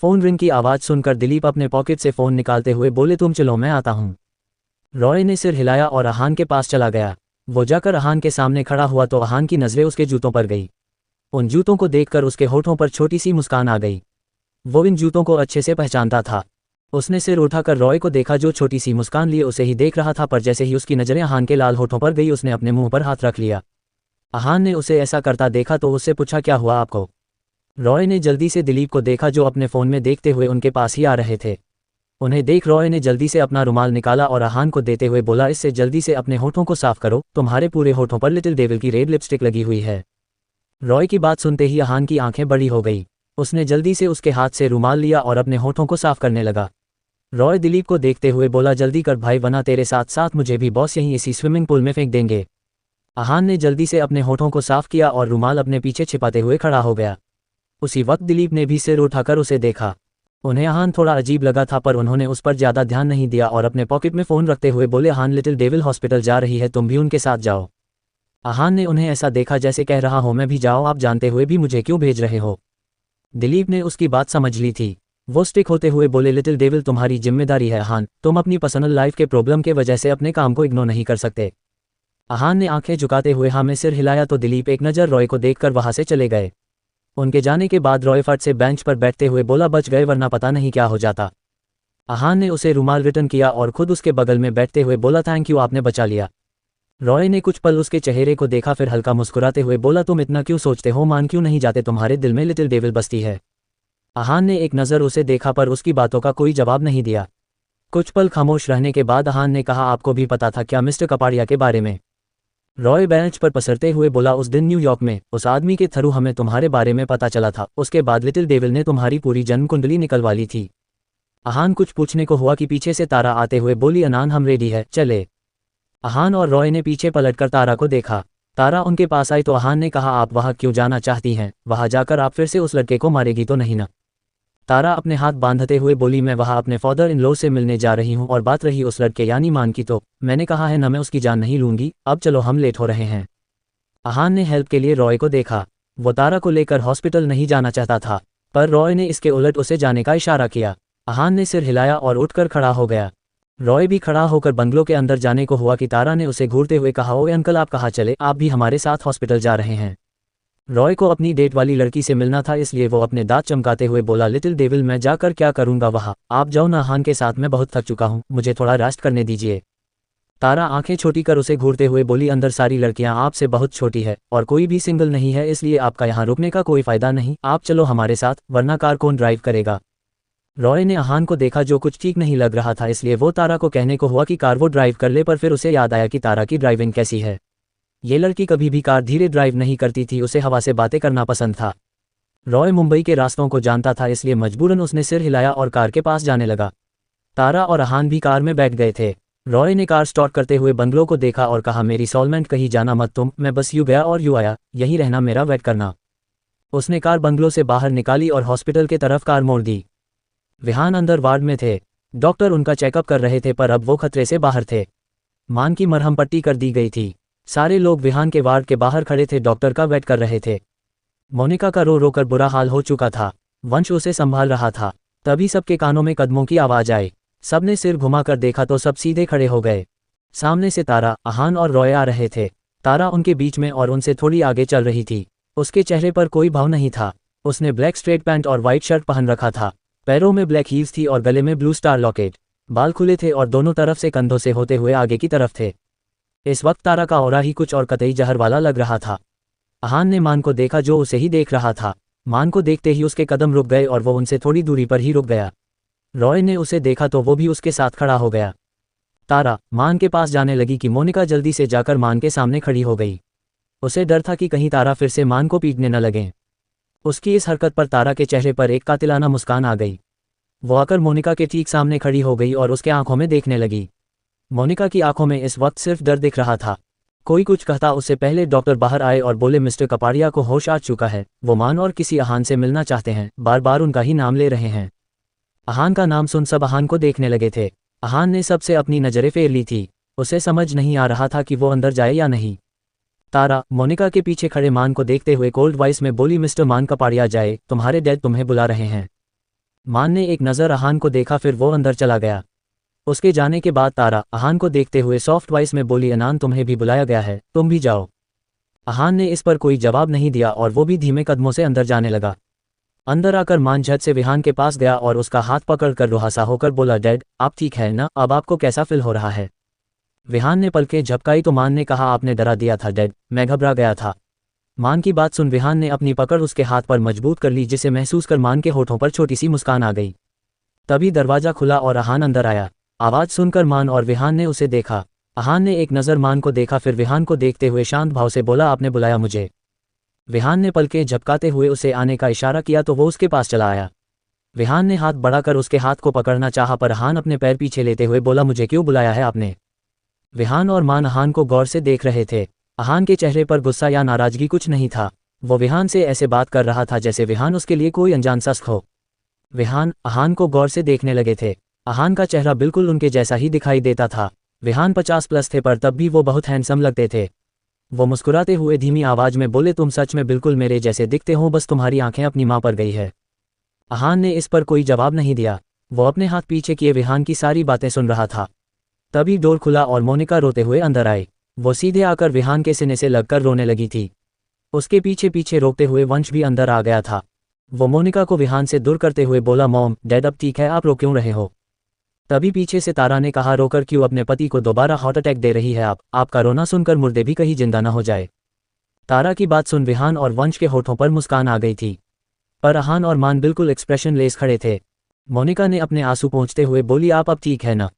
फ़ोन रिंग की आवाज़ सुनकर दिलीप अपने पॉकेट से फ़ोन निकालते हुए बोले तुम चलो मैं आता हूँ। रॉय ने सिर हिलाया और आहान के पास चला गया। वो जाकर आहान के सामने खड़ा हुआ तो आहान की नज़रें उसके जूतों पर गई। उन जूतों को देखकर उसके होठों पर छोटी सी मुस्कान आ गई। वो इन जूतों को अच्छे से पहचानता था। उसने सिर उठाकर रॉय को देखा जो छोटी सी मुस्कान लिए उसे ही देख रहा था, पर जैसे ही उसकी नज़रें आहान के लाल होठों पर गई उसने अपने मुंह पर हाथ रख लिया। आहान ने उसे ऐसा करता देखा तो उससे पूछा क्या हुआ आपको? रॉय ने जल्दी से दिलीप को देखा जो अपने फ़ोन में देखते हुए उनके पास ही आ रहे थे। उन्हें देख रॉय ने जल्दी से अपना रुमाल निकाला और आहान को देते हुए बोला इससे जल्दी से अपने होठों को साफ करो, तुम्हारे पूरे होठों पर लिटिल डेविल की रेड लिपस्टिक लगी हुई है। रॉय की बात सुनते ही आहान की आंखें बड़ी हो गई। उसने जल्दी से उसके हाथ से रुमाल लिया और अपने होठों को साफ करने लगा। रॉय दिलीप को देखते हुए बोला जल्दी कर भाई वरना तेरे साथ साथ मुझे भी बॉस यहीं इसी स्विमिंग पूल में फेंक देंगे। आहान ने जल्दी से अपने होठों को साफ किया और रुमाल अपने पीछे छिपाते हुए खड़ा हो गया। उसी वक्त दिलीप ने भी सिर उठाकर उसे देखा। उन्हें आहान थोड़ा अजीब लगा था पर उन्होंने उस पर ज़्यादा ध्यान नहीं दिया और अपने पॉकेट में फ़ोन रखते हुए बोले आहान लिटिल डेविल हॉस्पिटल जा रही है, तुम भी उनके साथ जाओ। आहान ने उन्हें ऐसा देखा जैसे कह रहा हो मैं भी जाओ, आप जानते हुए भी मुझे क्यों भेज रहे हो? दिलीप ने उसकी बात समझ ली थी। वो स्टिक होते हुए बोले लिटिल डेविल तुम्हारी जिम्मेदारी है आहान, तुम अपनी पर्सनल लाइफ के प्रॉब्लम के वजह से अपने काम को इग्नोर नहीं कर सकते। आहान ने आंखें झुकाते हुए हाँ में सिर हिलाया तो दिलीप एक नज़र रॉय को देखकर वहां से चले गए। उनके जाने के बाद रॉय फट से बेंच पर बैठते हुए बोला बच गए वरना पता नहीं क्या हो जाता। आहान ने उसे रुमाल रिटर्न किया और खुद उसके बगल में बैठते हुए बोला थैंक यू आपने बचा लिया। रॉय ने कुछ पल उसके चेहरे को देखा फिर हल्का मुस्कुराते हुए बोला तुम इतना क्यों सोचते हो, मान क्यों नहीं जाते, तुम्हारे दिल में लिटिल डेविल बसती है। आहान ने एक नज़र उसे देखा पर उसकी बातों का कोई जवाब नहीं दिया। कुछ पल खामोश रहने के बाद आहान ने कहा आपको भी पता था क्या मिस्टर कपाड़िया के बारे में? रॉय बेंच पर पसरते हुए बोला उस दिन न्यूयॉर्क में उस आदमी के थ्रू हमें तुम्हारे बारे में पता चला था, उसके बाद लिटिल डेविल ने तुम्हारी पूरी जन्म कुंडली निकलवा ली थी। आहान कुछ पूछने को हुआ कि पीछे से तारा आते हुए बोली अनान हम रेडी है चले। आहान और रॉय ने पीछे पलटकर तारा को देखा। तारा उनके पास आई तो आहान ने कहा आप वहाँ क्यों जाना चाहती हैं, वहाँ जाकर आप फिर से उस लड़के को मारेगी तो नहीं ना? तारा अपने हाथ बांधते हुए बोली मैं वहाँ अपने फादर इन लॉ से मिलने जा रही हूँ और बात रही उस लड़के यानी मान की तो मैंने कहा है ना मैं उसकी जान नहीं लूंगी, अब चलो हम लेट हो रहे हैं। आहान ने हेल्प के लिए रॉय को देखा। वो तारा को लेकर हॉस्पिटल नहीं जाना चाहता था पर रॉय ने इसके उलट उसे जाने का इशारा किया। आहान ने सिर हिलाया और उठकर खड़ा हो गया। रॉय भी खड़ा होकर बंगलों के अंदर जाने को हुआ कि तारा ने उसे घूरते हुए कहा ओए अंकल आप कहाँ चले, आप भी हमारे साथ हॉस्पिटल जा रहे हैं। रॉय को अपनी डेट वाली लड़की से मिलना था इसलिए वो अपने दांत चमकाते हुए बोला लिटिल डेविल मैं जाकर क्या करूंगा वहाँ, आप जाओ ना आहान के साथ, मैं बहुत थक चुका हूँ, मुझे थोड़ा रेस्ट करने दीजिए। तारा आंखें छोटी कर उसे घूरते हुए बोली अंदर सारी लड़कियां आपसे बहुत छोटी है और कोई भी सिंगल नहीं है इसलिए आपका यहाँ रुकने का कोई फायदा नहीं, आप चलो हमारे साथ वरना कार कौन ड्राइव करेगा? रॉय ने आहान को देखा जो कुछ ठीक नहीं लग रहा था इसलिए वो तारा को कहने को हुआ कि कार वो ड्राइव कर ले, पर फिर उसे याद आया कि तारा की ड्राइविंग कैसी है। ये लड़की कभी भी कार धीरे ड्राइव नहीं करती थी, उसे हवा से बातें करना पसंद था। रॉय मुंबई के रास्तों को जानता था इसलिए मजबूरन उसने सिर हिलाया और कार के पास जाने लगा। तारा और आहान भी कार में बैठ गए थे। रॉय ने कार स्टार्ट करते हुए बंगलों को देखा और कहा मेरी सोलमेंट कहीं जाना मत तुम, मैं बस यूं गया और यूं आया, यहीं रहना, मेरा वेट करना। उसने कार बंगलों से बाहर निकाली और हॉस्पिटल के तरफ कार मोड़ दी। विहान अंदर वार्ड में थे। डॉक्टर उनका चेकअप कर रहे थे पर अब वो खतरे से बाहर थे। मान की मरहम पट्टी कर दी गई थी। सारे लोग विहान के वार्ड के बाहर खड़े थे, डॉक्टर का वेट कर रहे थे। मोनिका का रो रोकर बुरा हाल हो चुका था। वंश उसे संभाल रहा था। तभी सबके कानों में कदमों की आवाज़ आई। सबने सिर घुमाकर देखा तो सब सीधे खड़े हो गए। सामने से तारा, आहान और रॉय आ रहे थे। तारा उनके बीच में और उनसे थोड़ी आगे चल रही थी। उसके चेहरे पर कोई भाव नहीं था। उसने ब्लैक स्ट्रेट पैंट और वाइट शर्ट पहन रखा था। पैरों में ब्लैक हील्स थी और गले में ब्लू स्टार लॉकेट। बाल खुले थे और दोनों तरफ से कंधों से होते हुए आगे की तरफ थे। इस वक्त तारा का ऑरा ही कुछ और कतई जहर वाला लग रहा था। आहान ने मान को देखा जो उसे ही देख रहा था। मान को देखते ही उसके कदम रुक गए और वो उनसे थोड़ी दूरी पर ही रुक गया। रॉय ने उसे देखा तो वो भी उसके साथ खड़ा हो गया। तारा मान के पास जाने लगी कि मोनिका जल्दी से जाकर मान के सामने खड़ी हो गई। उसे डर था कि कहीं तारा फिर से मान को पीटने न लगे। उसकी इस हरकत पर तारा के चेहरे पर एक कातिलाना मुस्कान आ गई। वो आकर मोनिका के ठीक सामने खड़ी हो गई और उसके आंखों में देखने लगी। मोनिका की आंखों में इस वक्त सिर्फ डर दिख रहा था। कोई कुछ कहता उससे पहले डॉक्टर बाहर आए और बोले मिस्टर कपाड़िया को होश आ चुका है, वो मान और किसी अहान से मिलना चाहते हैं, बार बार उनका ही नाम ले रहे हैं। अहान का नाम सुन सब अहान को देखने लगे थे। अहान ने सबसे अपनी नज़रें फेर ली थी। उसे समझ नहीं आ रहा था कि वो अंदर जाए या नहीं। तारा मोनिका के पीछे खड़े मान को देखते हुए कोल्ड वॉइस में बोली मिस्टर मान कपाड़िया जाए, तुम्हारे डैड तुम्हें बुला रहे हैं। मान ने एक नज़र अहान को देखा फिर वो अंदर चला गया। उसके जाने के बाद तारा अहान को देखते हुए सॉफ्ट वॉइस में बोली अनान तुम्हें भी बुलाया गया है, तुम भी जाओ। अहान ने इस पर कोई जवाब नहीं दिया और वो भी धीमे कदमों से अंदर जाने लगा। अंदर आकर मान झट से विहान के पास गया और उसका हाथ पकड़कर रुहासा होकर बोला डैड आप ठीक है ना, अब आपको कैसा फील हो रहा है। विहान ने पलकें झपकाई तो मान ने कहा आपने डरा दिया था डैड, मैं घबरा गया था। मान की बात सुन विहान ने अपनी पकड़ उसके हाथ पर मजबूत कर ली, जिसे महसूस कर मान के होठों पर छोटी सी मुस्कान आ गई। तभी दरवाजा खुला और अहान अंदर आया। आवाज सुनकर मान और विहान ने उसे देखा। अहान ने एक नज़र मान को देखा फिर विहान को देखते हुए शांत भाव से बोला आपने बुलाया मुझे। विहान ने पलकें झपकाते हुए उसे आने का इशारा किया तो वो उसके पास चला आया। विहान ने हाथ बढ़ाकर उसके हाथ को पकड़ना चाहा पर अहान अपने पैर पीछे लेते हुए बोला मुझे क्यों बुलाया है आपने। विहान और मान अहान को गौर से देख रहे थे। अहान के चेहरे पर गुस्सा या नाराजगी कुछ नहीं था। वो विहान से ऐसे बात कर रहा था जैसे विहान उसके लिए कोई अनजान शख्स हो। विहान अहान को गौर से देखने लगे थे। अहान का चेहरा बिल्कुल उनके जैसा ही दिखाई देता था। विहान 50+ थे पर तब भी वो बहुत हैंडसम लगते थे। वो मुस्कुराते हुए धीमी आवाज में बोले तुम सच में बिल्कुल मेरे जैसे दिखते हो, बस तुम्हारी आंखें अपनी माँ पर गई है। अहान ने इस पर कोई जवाब नहीं दिया। वो अपने हाथ पीछे किए विहान की सारी बातें सुन रहा था। तभी डोर खुला और मोनिका रोते हुए अंदर आई। वो सीधे आकर विहान के सीने से लगकर रोने लगी थी। उसके पीछे पीछे रोकते हुए वंश भी अंदर आ गया था। वो मोनिका को विहान से दूर करते हुए बोला मॉम डैड अब ठीक है, आप रो क्यों रहे हो। तभी पीछे से तारा ने कहा रोकर क्यों, अपने पति को दोबारा हार्ट अटैक दे रही है आपका रोना सुनकर मुर्दे भी कहीं जिंदा न हो जाए। तारा की बात सुन विहान और वंश के होठों पर मुस्कान आ गई थी, पर अहान और मान बिल्कुल एक्सप्रेशन लेस खड़े थे। मोनिका ने अपने आंसू पोंछते हुए बोली आप अब ठीक है ना।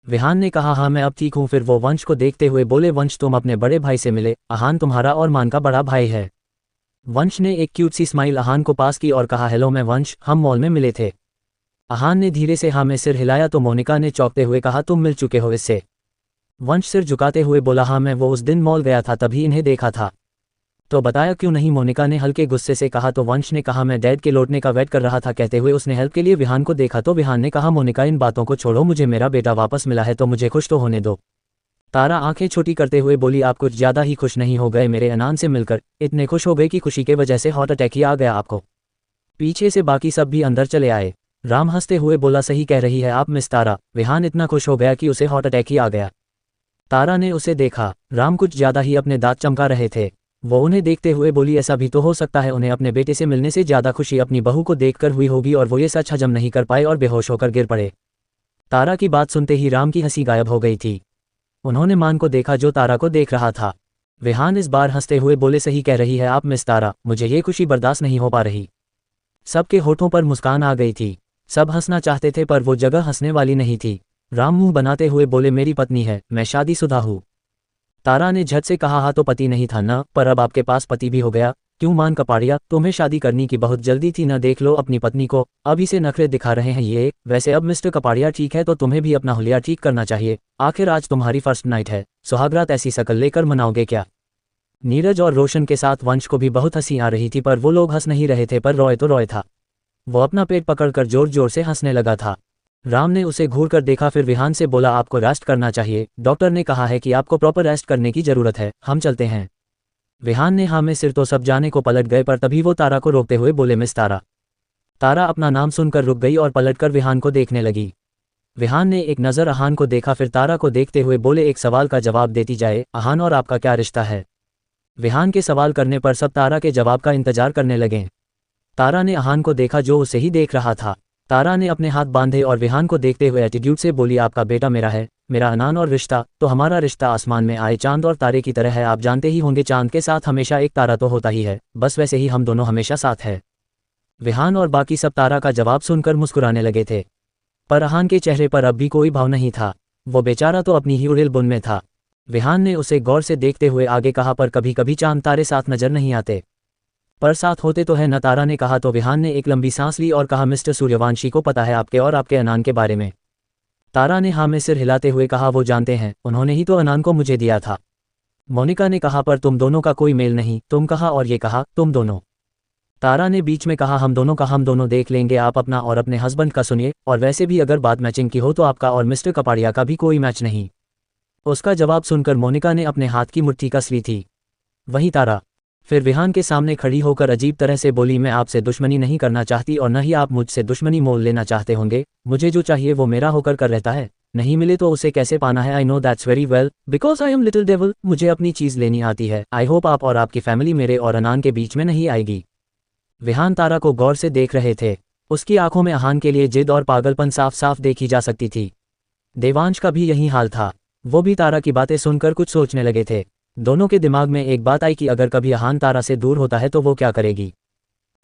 विहान ने कहा हाँ मैं अब ठीक हूँ। फिर वो वंश को देखते हुए बोले वंश तुम अपने बड़े भाई से मिले, अहान तुम्हारा और मान का बड़ा भाई है। वंश ने एक क्यूट सी स्माइल अहान को पास की और कहा हेलो मैं वंश, हम मॉल में मिले थे। अहान ने धीरे से हाँ में सिर हिलाया तो मोनिका ने चौंकते हुए कहा तुम मिल चुके हो इससे। वंश सिर झुकाते हुए बोला हाँ मैं वो उस दिन मॉल गया था तभी इन्हें देखा था। तो बताया क्यों नहीं, मोनिका ने हल्के गुस्से से कहा। तो वंश ने कहा मैं डैड के लौटने का वेट कर रहा था। कहते हुए उसने हेल्प के लिए विहान को देखा तो विहान ने कहा मोनिका इन बातों को छोड़ो, मुझे मेरा बेटा वापस मिला है तो मुझे खुश तो होने दो। तारा आंखें छोटी करते हुए बोली आप कुछ ज्यादा ही खुश नहीं हो गए मेरे अनान से मिलकर, इतने खुश हो गए कि खुशी के वजह से हार्ट अटैक ही आ गया आपको। पीछे से बाकी सब भी अंदर चले आए। राम हंसते हुए बोला सही कह रही है आप मिस तारा, विहान इतना खुश हो गया कि उसे हार्ट अटैक ही आ गया। तारा ने उसे देखा। राम कुछ ज्यादा ही अपने दांत चमका रहे थे। वो उन्हें देखते हुए बोली ऐसा भी तो हो सकता है उन्हें अपने बेटे से मिलने से ज्यादा खुशी अपनी बहू को देखकर हुई होगी और वो ये सच हजम नहीं कर पाए और बेहोश होकर गिर पड़े। तारा की बात सुनते ही राम की हंसी गायब हो गई थी। उन्होंने मान को देखा जो तारा को देख रहा था। विहान इस बार हंसते हुए बोले सही कह रही है आप मिस तारा, मुझे ये खुशी बर्दाश्त नहीं हो पा रही। सबके होठों पर मुस्कान आ गई थी। सब हंसना चाहते थे पर वो जगह हंसने वाली नहीं थी। राम मुंह बनाते हुए बोले मेरी पत्नी है, मैं शादीशुदा हूँ। तारा ने झट से कहा हाँ तो पति नहीं था ना, पर अब आपके पास पति भी हो गया। क्यों मान कपाड़िया, तुम्हें शादी करने की बहुत जल्दी थी ना, देख लो अपनी पत्नी को, अभी से नखरे दिखा रहे हैं ये। वैसे अब मिस्टर कपाड़िया ठीक है तो तुम्हें भी अपना हुलिया ठीक करना चाहिए। आखिर आज तुम्हारी फर्स्ट नाइट है, सुहागरात ऐसी शकल लेकर मनाओगे क्या। नीरज और रोशन के साथ वंश को भी बहुत हंसी आ रही थी पर वो लोग हंस नहीं रहे थे, पर रॉय तो रॉय था। वो अपना पेट पकड़कर जोर जोर से हंसने लगा था। राम ने उसे घूर कर देखा फिर विहान से बोला आपको रेस्ट करना चाहिए, डॉक्टर ने कहा है कि आपको प्रॉपर रेस्ट करने की जरूरत है, हम चलते हैं। विहान ने हाँ में सिर तो सब जाने को पलट गए पर तभी वो तारा को रोकते हुए बोले मिस तारा। तारा अपना नाम सुनकर रुक गई और पलटकर विहान को देखने लगी। विहान ने एक नज़र अहान को देखा फिर तारा को देखते हुए बोले एक सवाल का जवाब देती जाए, अहान और आपका क्या रिश्ता है। विहान के सवाल करने पर सब तारा के जवाब का इंतजार करने लगे। तारा ने अहान को देखा जो उसे ही देख रहा था। तारा ने अपने हाथ बांधे और विहान को देखते हुए एटीट्यूड से बोली आपका बेटा मेरा है, मेरा अनान और रिश्ता तो हमारा रिश्ता आसमान में आए चांद और तारे की तरह है। आप जानते ही होंगे चांद के साथ हमेशा एक तारा तो होता ही है, बस वैसे ही हम दोनों हमेशा साथ है। विहान और बाकी सब तारा का जवाब सुनकर मुस्कुराने लगे थे। पर अहान के चेहरे पर अब भी कोई भाव नहीं था। वो बेचारा तो अपनी ही उड़ेल बुन में था। विहान ने उसे गौर से देखते हुए आगे कहा, पर कभी कभी चांद तारे साथ नजर नहीं आते। पर साथ होते तो है न, तारा ने कहा। तो विहान ने एक लंबी सांस ली और कहा, मिस्टर सूर्यवंशी को पता है आपके और आपके अनान के बारे में? तारा ने हाँ में सिर हिलाते हुए कहा, वो जानते हैं, उन्होंने ही तो अनान को मुझे दिया था। मोनिका ने कहा, पर तुम दोनों का कोई मेल नहीं। तुम कहा और ये कहा तुम दोनों। तारा ने बीच में कहा, हम दोनों देख लेंगे, आप अपना और अपने हस्बैंड का सुनिए। और वैसे भी अगर बात मैचिंग की हो तो आपका और मिस्टर कपाड़िया का भी कोई मैच नहीं। उसका जवाब सुनकर मोनिका ने अपने हाथ की मुट्ठी कस ली थी। वहीं तारा फिर विहान के सामने खड़ी होकर अजीब तरह से बोली, मैं आपसे दुश्मनी नहीं करना चाहती और न ही आप मुझसे दुश्मनी मोल लेना चाहते होंगे। मुझे जो चाहिए वो मेरा होकर कर रहता है, नहीं मिले तो उसे कैसे पाना है। I know that's very well, because I am little devil. मुझे अपनी चीज़ लेनी आती है। आई होप आप और आपकी फैमिली मेरे और अनान के बीच में नहीं आएगी। विहान तारा को गौर से देख रहे थे। उसकी आंखों में अहान के लिए जिद और पागलपन साफ साफ देखी जा सकती थी। देवांश का भी यही हाल था। वो भी तारा की बातें सुनकर कुछ सोचने लगे थे। दोनों के दिमाग में एक बात आई कि अगर कभी अहान तारा से दूर होता है तो वो क्या करेगी।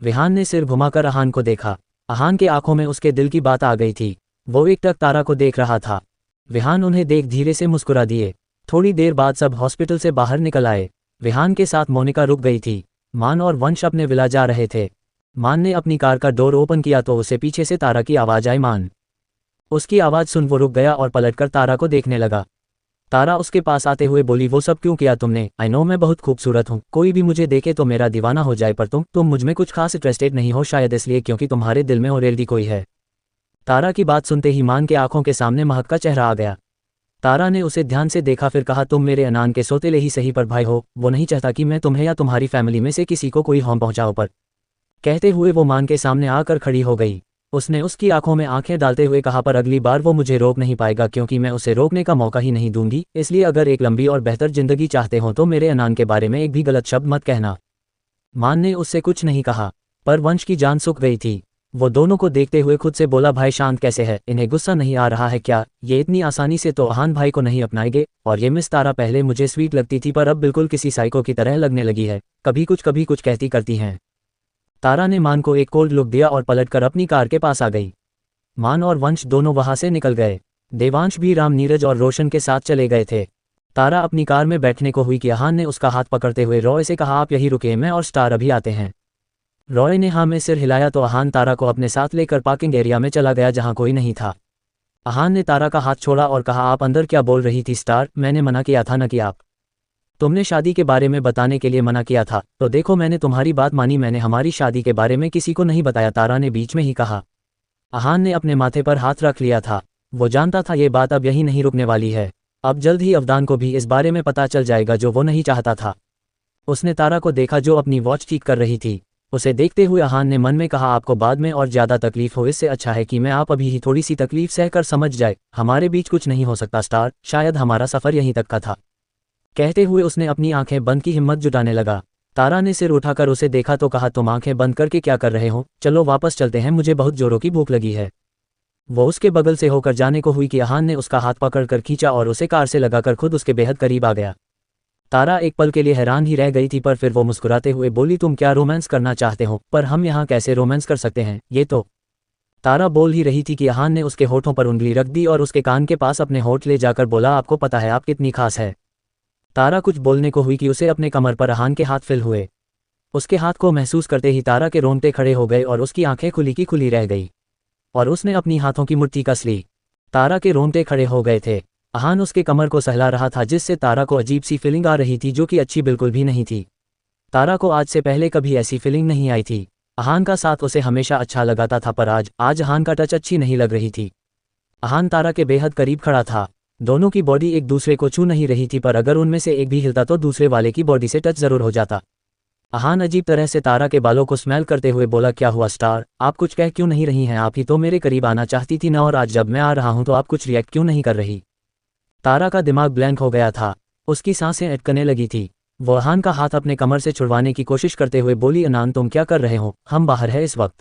विहान ने सिर घुमाकर अहान को देखा। अहान के आंखों में उसके दिल की बात आ गई थी। वो एकटक तारा को देख रहा था। विहान उन्हें देख धीरे से मुस्कुरा दिए। थोड़ी देर बाद सब हॉस्पिटल से बाहर निकल आए। विहान के साथ मोनिका रुक गई थी। मान और वंश अपने विला जा रहे थे। मान ने अपनी कार का डोर ओपन किया तो उसे पीछे से तारा की आवाज़ आई। मान उसकी आवाज़ सुन वो रुक गया और पलटकर तारा को देखने लगा। तारा उसके पास आते हुए बोली, वो सब क्यों किया तुमने? आई नो मैं बहुत खूबसूरत हूँ, कोई भी मुझे देखे तो मेरा दीवाना हो जाए, पर तुम मुझ में कुछ खास इंटरेस्टेड नहीं हो, शायद इसलिए क्योंकि तुम्हारे दिल में ऑलरेडी कोई है। तारा की बात सुनते ही मान के आंखों के सामने महक का चेहरा आ गया। तारा ने उसे ध्यान से देखा, फिर कहा, तुम मेरे अनान के सोतेले ही सही पर भाई हो। वो नहीं चाहता कि मैं तुम्हें या तुम्हारी फैमिली में से किसी को कोई हार्म पहुंचाऊं। पर कहते हुए वो मान के सामने आकर खड़ी हो गई। उसने उसकी आंखों में आंखें डालते हुए कहा, पर अगली बार वो मुझे रोक नहीं पाएगा क्योंकि मैं उसे रोकने का मौका ही नहीं दूंगी। इसलिए अगर एक लंबी और बेहतर जिंदगी चाहते हो तो मेरे अनान के बारे में एक भी गलत शब्द मत कहना। मान ने उससे कुछ नहीं कहा, पर वंश की जान सूख गई थी। वो दोनों को देखते हुए खुद से बोला, भाई शांत कैसे है? इन्हें गुस्सा नहीं आ रहा है क्या? ये इतनी आसानी से तो अहान भाई को नहीं अपनाएंगे। और ये मिस तारा पहले मुझे स्वीट लगती थी पर अब बिल्कुल किसी साइको की तरह लगने लगी है। कभी कुछ कहती करती हैं। तारा ने मान को एक कोल्ड लुक दिया और पलटकर अपनी कार के पास आ गई। मान और वंश दोनों वहां से निकल गए। देवांश भी राम, नीरज और रोशन के साथ चले गए थे। तारा अपनी कार में बैठने को हुई कि अहान ने उसका हाथ पकड़ते हुए रॉय से कहा, आप यहीं रुके, मैं और स्टार अभी आते हैं। रॉय ने हाँ में सिर हिलाया तो अहान तारा को अपने साथ लेकर पार्किंग एरिया में चला गया जहां कोई नहीं था। अहान ने तारा का हाथ छोड़ा और कहा, आप अंदर क्या बोल रही थी स्टार? मैंने मना किया था न कि आप? तुमने शादी के बारे में बताने के लिए मना किया था, तो देखो मैंने तुम्हारी बात मानी। मैंने हमारी शादी के बारे में किसी को नहीं बताया, तारा ने बीच में ही कहा। अहान ने अपने माथे पर हाथ रख लिया था। वो जानता था ये बात अब यही नहीं रुकने वाली है। अब जल्द ही अवदान को भी इस बारे में पता चल जाएगा जो वो नहीं चाहता था। उसने तारा को देखा जो अपनी वॉच ठीक कर रही थी। उसे देखते हुए अहान ने मन में कहा, आपको बाद में और ज़्यादा तकलीफ हो, इससे अच्छा है कि मैं आप अभी ही थोड़ी सी तकलीफ सहकर समझ जाए। हमारे बीच कुछ नहीं हो सकता स्टार, शायद हमारा सफ़र यहीं तक का था। कहते हुए उसने अपनी आंखें बंद की हिम्मत जुटाने लगा। तारा ने सिर उठाकर उसे देखा तो कहा, तुम आंखें बंद करके क्या कर रहे हो? चलो वापस चलते हैं, मुझे बहुत जोरों की भूख लगी है। वो उसके बगल से होकर जाने को हुई कि अहान ने उसका हाथ पकड़कर खींचा और उसे कार से लगाकर खुद उसके बेहद करीब आ गया। तारा एक पल के लिए हैरान ही रह गई थी, पर फिर वो मुस्कुराते हुए बोली, तुम क्या रोमांस करना चाहते हो? पर हम यहाँ कैसे रोमांस कर सकते हैं? ये तो। तारा बोल ही रही थी कि अहान ने उसके होठों पर उंगली रख दी और उसके कान के पास अपने होठ ले जाकर बोला, आपको पता है आप कितनी खास है? तारा कुछ बोलने को हुई कि उसे अपने कमर पर अहान के हाथ फिल हुए। उसके हाथ को महसूस करते ही तारा के रोंगटे खड़े हो गए और उसकी आंखें खुली की खुली रह गई और उसने अपनी हाथों की मुट्ठी कस ली। तारा के रोंगटे खड़े हो गए थे। अहान उसके कमर को सहला रहा था जिससे तारा को अजीब सी फीलिंग आ रही थी जो कि अच्छी बिल्कुल भी नहीं थी। तारा को आज से पहले कभी ऐसी फीलिंग नहीं आई थी। अहान का साथ उसे हमेशा अच्छा लगाता था, पर आज अहान का टच अच्छी नहीं लग रही थी। अहान तारा के बेहद करीब खड़ा था। दोनों की बॉडी एक दूसरे को छू नहीं रही थी, पर अगर उनमें से एक भी हिलता तो दूसरे वाले की बॉडी से टच जरूर हो जाता। अहान अजीब तरह से तारा के बालों को स्मेल करते हुए बोला, क्या हुआ स्टार, आप कुछ कह क्यों नहीं रही हैं? आप ही तो मेरे करीब आना चाहती थी ना, और आज जब मैं आ रहा हूं तो आप कुछ रिएक्ट क्यों नहीं कर रही? तारा का दिमाग ब्लैंक हो गया था। उसकी सांसें अटकने लगी थी। वो अहान का हाथ अपने कमर से छुड़वाने की कोशिश करते हुए बोली, अनान तुम क्या कर रहे हो? हम बाहर है इस वक्त।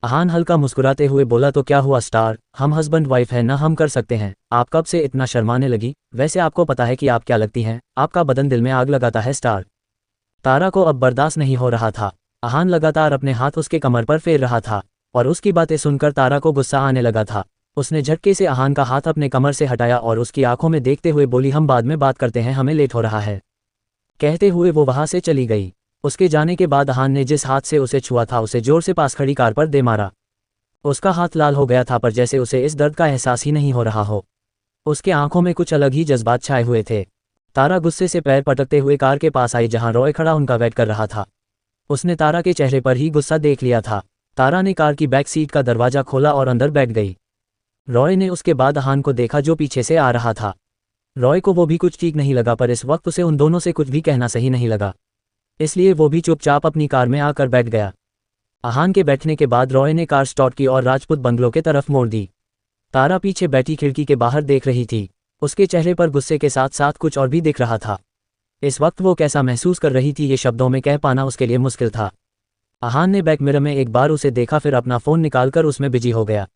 अहान हल्का मुस्कुराते हुए बोला, तो क्या हुआ स्टार, हम हस्बैंड वाइफ है ना, हम कर सकते हैं। आप कब से इतना शर्माने लगी? वैसे आपको पता है कि आप क्या लगती हैं? आपका बदन दिल में आग लगाता है स्टार। तारा को अब बर्दाश्त नहीं हो रहा था। अहान लगातार अपने हाथ उसके कमर पर फेर रहा था और उसकी बातें सुनकर तारा को गुस्सा आने लगा था। उसने झटके से आहान का हाथ अपने कमर से हटाया और उसकी आंखों में देखते हुए बोली, हम बाद में बात करते हैं, हमें लेट हो रहा है। कहते हुए वो वहां से चली गई। उसके जाने के बाद आहान ने जिस हाथ से उसे छुआ था उसे जोर से पास खड़ी कार पर दे मारा। उसका हाथ लाल हो गया था पर जैसे उसे इस दर्द का एहसास ही नहीं हो रहा हो। उसके आंखों में कुछ अलग ही जज्बात छाए हुए थे। तारा गुस्से से पैर पटकते हुए कार के पास आई जहां रॉय खड़ा उनका वेट कर रहा था। उसने तारा के चेहरे पर ही गुस्सा देख लिया था। तारा ने कार की बैक सीट का दरवाजा खोला और अंदर बैठ गई। रॉय ने उसके बाद आहान को देखा जो पीछे से आ रहा था। रॉय को वो भी कुछ ठीक नहीं लगा पर इस वक्त उसे उन दोनों से कुछ भी कहना सही नहीं लगा, इसलिए वो भी चुपचाप अपनी कार में आकर बैठ गया। आहान के बैठने के बाद रॉय ने कार स्टार्ट की और राजपूत बंगलों के तरफ मोड़ दी। तारा पीछे बैठी खिड़की के बाहर देख रही थी। उसके चेहरे पर गुस्से के साथ साथ कुछ और भी दिख रहा था। इस वक्त वो कैसा महसूस कर रही थी ये शब्दों में कह पाना उसके लिए मुश्किल था। आहान ने बैक मिरर में एक बार उसे देखा, फिर अपना फ़ोन निकालकर उसमें बिजी हो गया।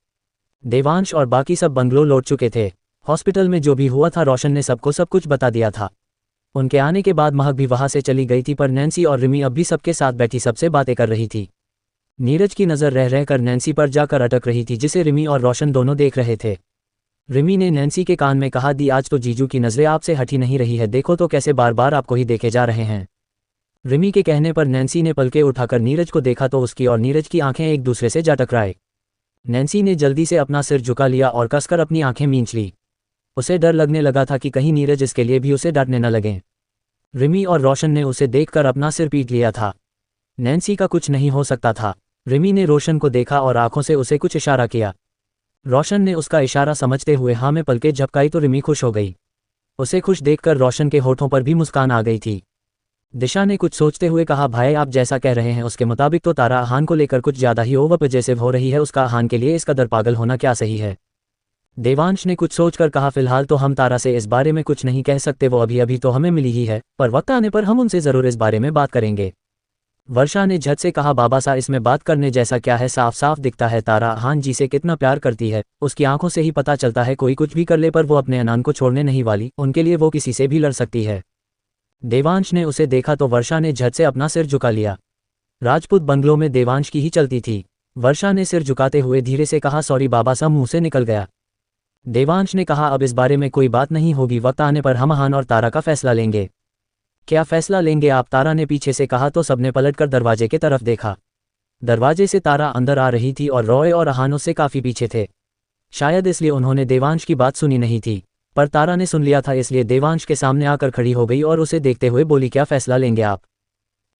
देवांश और बाकी सब बंगलो लौट चुके थे। हॉस्पिटल में जो भी हुआ था रोशन ने सबको सब कुछ बता दिया था। उनके आने के बाद महक भी वहां से चली गई थी पर नैन्सी और रिमी अब भी सबके साथ बैठी सबसे बातें कर रही थी। नीरज की नज़र रह रहकर नैन्सी पर जाकर अटक रही थी जिसे रिमी और रोशन दोनों देख रहे थे। रिमी ने नैन्सी के कान में कहा, दी आज तो जीजू की नज़रें आपसे हटी नहीं रही है, देखो तो कैसे बार बार आपको ही देखे जा रहे हैं। रिमी के कहने पर नैन्सी ने पलके उठाकर नीरज को देखा तो उसकी और नीरज की आंखें एक दूसरे से जा टकराए। नैन्सी ने जल्दी से अपना सिर झुका लिया और कसकर अपनी आंखें मींच ली। उसे डर लगने लगा था कि कहीं नीरज इसके लिए भी उसे डांटने न लगें। रिमी और रोशन ने उसे देखकर अपना सिर पीट लिया था। नैन्सी का कुछ नहीं हो सकता था। रिमी ने रोशन को देखा और आंखों से उसे कुछ इशारा किया। रोशन ने उसका इशारा समझते हुए हाँ में पलके झपकाई तो रिमी खुश हो गई। उसे खुश देखकर रोशन के होठों पर भी मुस्कान आ गई थी। दिशा ने कुछ सोचते हुए कहा, भाई आप जैसा कह रहे हैं उसके मुताबिक तो तारा आहान को लेकर कुछ ज़्यादा ही ओवर पजेसिव हो रही है, उसका आहान के लिए इस कदर पागल होना क्या सही है। देवांश ने कुछ सोचकर कहा, फिलहाल तो हम तारा से इस बारे में कुछ नहीं कह सकते, वो अभी अभी तो हमें मिली ही है, पर वक्त आने पर हम उनसे ज़रूर इस बारे में बात करेंगे। वर्षा ने झट से कहा, बाबा सा इसमें बात करने जैसा क्या है, साफ साफ दिखता है तारा आहान जी से कितना प्यार करती है, उसकी आंखों से ही पता चलता है कोई कुछ भी कर ले पर वो अपने अनान को छोड़ने नहीं वाली, उनके लिए वो किसी से भी लड़ सकती है। देवांश ने उसे देखा तो वर्षा ने झट से अपना सिर झुका लिया। राजपूत बंगलों में देवांश की ही चलती थी। वर्षा ने सिर झुकाते हुए धीरे से कहा, सॉरी बाबा सा मुंह से निकल गया। देवांश ने कहा, अब इस बारे में कोई बात नहीं होगी, वक्त आने पर हम आहान और तारा का फैसला लेंगे। क्या फैसला लेंगे आप, तारा ने पीछे से कहा तो सबने पलटकर दरवाजे की तरफ देखा। दरवाजे से तारा अंदर आ रही थी और रॉय और आहान उससे काफ़ी पीछे थे। शायद इसलिए उन्होंने देवांश की बात सुनी नहीं थी, पर तारा ने सुन लिया था, इसलिए देवांश के सामने आकर खड़ी हो गई और उसे देखते हुए बोली, क्या फैसला लेंगे आप।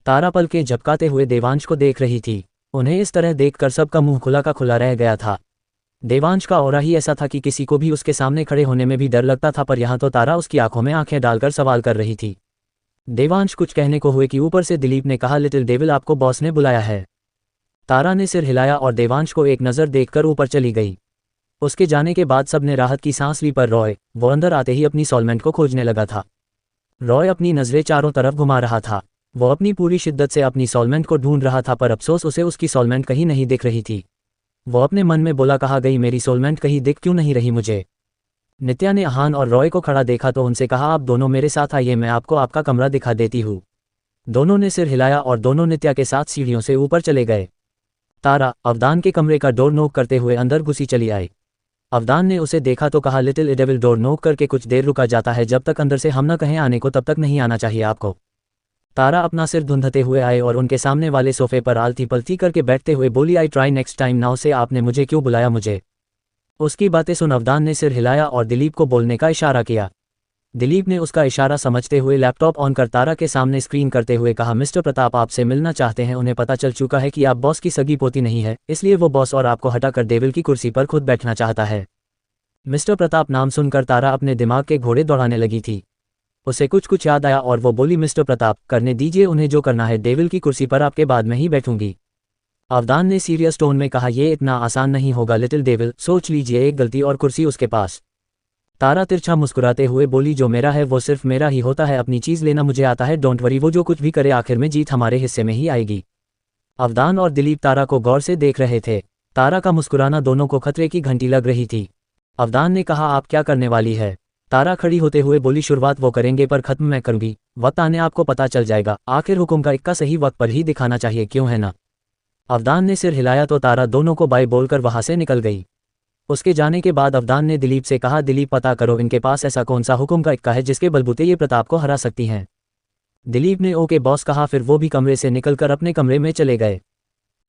तारा पलकें झपकाते हुए देवांश को देख रही थी। उन्हें इस तरह देखकर सबका मुंह खुला का खुला रह गया था। देवांश का ऑरा ही ऐसा था कि किसी को भी उसके सामने खड़े होने में भी डर लगता था, पर यहाँ तो तारा उसकी आंखों में आंखें डालकर सवाल कर रही थी। देवांश कुछ कहने को हुए कि ऊपर से दिलीप ने कहा, लिटिल डेविल आपको बॉस ने बुलाया है। तारा ने सिर हिलाया और देवांश को एक नज़र देखकर ऊपर चली गई। उसके जाने के बाद सबने राहत की सांस ली, पर रॉय वो अंदर आते ही अपनी सोलमेंट को खोजने लगा था। रॉय अपनी नज़रें चारों तरफ घुमा रहा था। वो अपनी पूरी शिद्दत से अपनी सोलमेंट को ढूंढ रहा था, पर अफसोस उसे उसकी सोलमेंट कहीं नहीं दिख रही थी। वो अपने मन में बोला, कहा गई मेरी सोलमेंट, कहीं दिख क्यों नहीं रही मुझे। नित्या ने आहान और रॉय को खड़ा देखा तो उनसे कहा, आप दोनों मेरे साथ आइए, मैं आपको आपका कमरा दिखा देती हूँ। दोनों ने सिर हिलाया और दोनों नित्या के साथ सीढ़ियों से ऊपर चले गए। तारा अवदान के कमरे का डोर नोक करते हुए अंदर घुसी चली आई। अवदान ने उसे देखा तो कहा, लिटिल डेविल डोर नोक करके कुछ देर रुका जाता है, जब तक अंदर से हम न कहें आने को तब तक नहीं आना चाहिए आपको। तारा अपना सिर धुंधते हुए आए और उनके सामने वाले सोफे पर आलती पलती करके बैठते हुए बोली, I try next time now से आपने मुझे क्यों बुलाया मुझे। उसकी बातें सुन अवदान ने सिर हिलाया और दिलीप को बोलने का इशारा किया। दिलीप ने उसका इशारा समझते हुए लैपटॉप ऑन कर तारा के सामने स्क्रीन करते हुए कहा, मिस्टर प्रताप आपसे मिलना चाहते हैं, उन्हें पता चल चुका है कि आप बॉस की सगी पोती नहीं है, इसलिए वो बॉस और आपको हटाकर डेविल की कुर्सी पर खुद बैठना चाहता है। मिस्टर प्रताप नाम सुनकर तारा अपने दिमाग के घोड़े दौड़ाने लगी थी। उसे कुछ याद आया और वो बोली, मिस्टर प्रताप करने दीजिए उन्हें जो करना है, डेविल की कुर्सी पर आपके बाद में ही बैठूंगी। अवदान ने सीरियस टोन में कहा, यह इतना आसान नहीं होगा लिटिल डेविल, सोच लीजिए एक गलती और कुर्सी उसके पास। तारा तिरछा मुस्कुराते हुए बोली, जो मेरा है वो सिर्फ मेरा ही होता है, अपनी चीज़ लेना मुझे आता है, डोंट वरी, वो जो कुछ भी करे आखिर में जीत हमारे हिस्से में ही आएगी। अवदान और दिलीप तारा को गौर से देख रहे थे। तारा का मुस्कुराना दोनों को खतरे की घंटी लग रही थी। अवदान ने कहा, आप क्या करने वाली है। तारा खड़ी होते हुए बोली, शुरुआत वो करेंगे पर खत्म मैं करूंगी, वक्त आने आपको पता चल जाएगा, आखिर हुक्म का इक्का सही वक्त पर ही दिखाना चाहिए, क्यों है ना। अवदान ने सिर हिलाया तो तारा दोनों को बाय बोलकर वहां से निकल गई। उसके जाने के बाद अवधान ने दिलीप से कहा, दिलीप पता करो इनके पास ऐसा कौन सा हुक्म का इक्का है जिसके बलबूते ये प्रताप को हरा सकती हैं। दिलीप ने ओके बॉस कहा, फिर वो भी कमरे से निकलकर अपने कमरे में चले गए।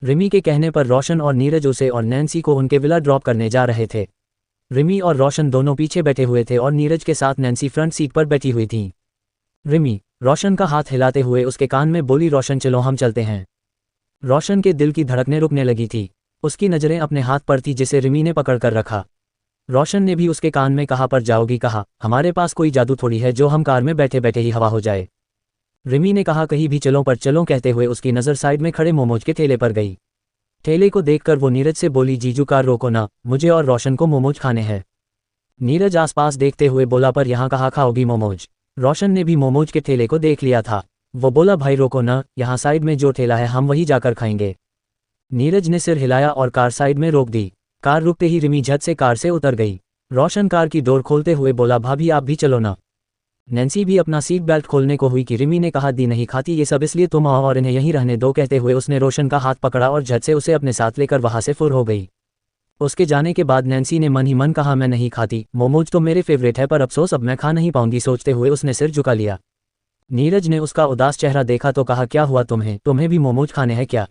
रिमी के कहने पर रोशन और नीरज उसे और नैन्सी को उनके विला ड्रॉप करने जा रहे थे। रिमी और रोशन दोनों पीछे बैठे हुए थे और नीरज के साथ नैन्सी फ्रंट सीट पर बैठी हुई थी। रिमी रोशन का हाथ हिलाते हुए उसके कान में बोली, रोशन चलो हम चलते हैं। रोशन के दिल की धड़कनें रुकने लगी थी। उसकी नज़रें अपने हाथ पर थी जिसे रिमी ने पकड़ कर रखा। रोशन ने भी उसके कान में कहा, पर जाओगी कहाँ, हमारे पास कोई जादू थोड़ी है जो हम कार में बैठे बैठे ही हवा हो जाए। रिमी ने कहा, कहीं भी चलो पर चलो, कहते हुए उसकी नज़र साइड में खड़े मोमोज के ठेले पर गई। ठेले को देखकर वो नीरज से बोली, जीजू कार रोको ना, मुझे और रोशन को मोमोज खाने हैं। नीरज आसपास देखते हुए बोला, पर यहाँ कहाँ खाओगी मोमोज। रोशन ने भी मोमोज के ठेले को देख लिया था। वो बोला, भाई रोको ना, यहाँ साइड में जो ठेला है हम वही जाकर खाएंगे। नीरज ने सिर हिलाया और कार साइड में रोक दी। कार रुकते ही रिमी झट से कार से उतर गई। रोशन कार की डोर खोलते हुए बोला, भाभी आप भी चलो ना। नैन्सी भी अपना सीट बेल्ट खोलने को हुई कि रिमी ने कहा, दी नहीं खाती ये सब, इसलिए तुम आओ और इन्हें यहीं रहने दो, कहते हुए उसने रोशन का हाथ पकड़ा और झट से उसे अपने साथ लेकर वहां से फुर हो गई। उसके जाने के बाद नैन्सी ने मन ही मन कहा, मैं नहीं खाती, मोमोज तो मेरे फेवरेट है, पर अफसोस अब मैं खा नहीं पाऊंगी। सोचते हुए उसने सिर झुका लिया। नीरज ने उसका उदास चेहरा देखा तो कहा, क्या हुआ तुम्हें भी मोमोज खाने हैं क्या।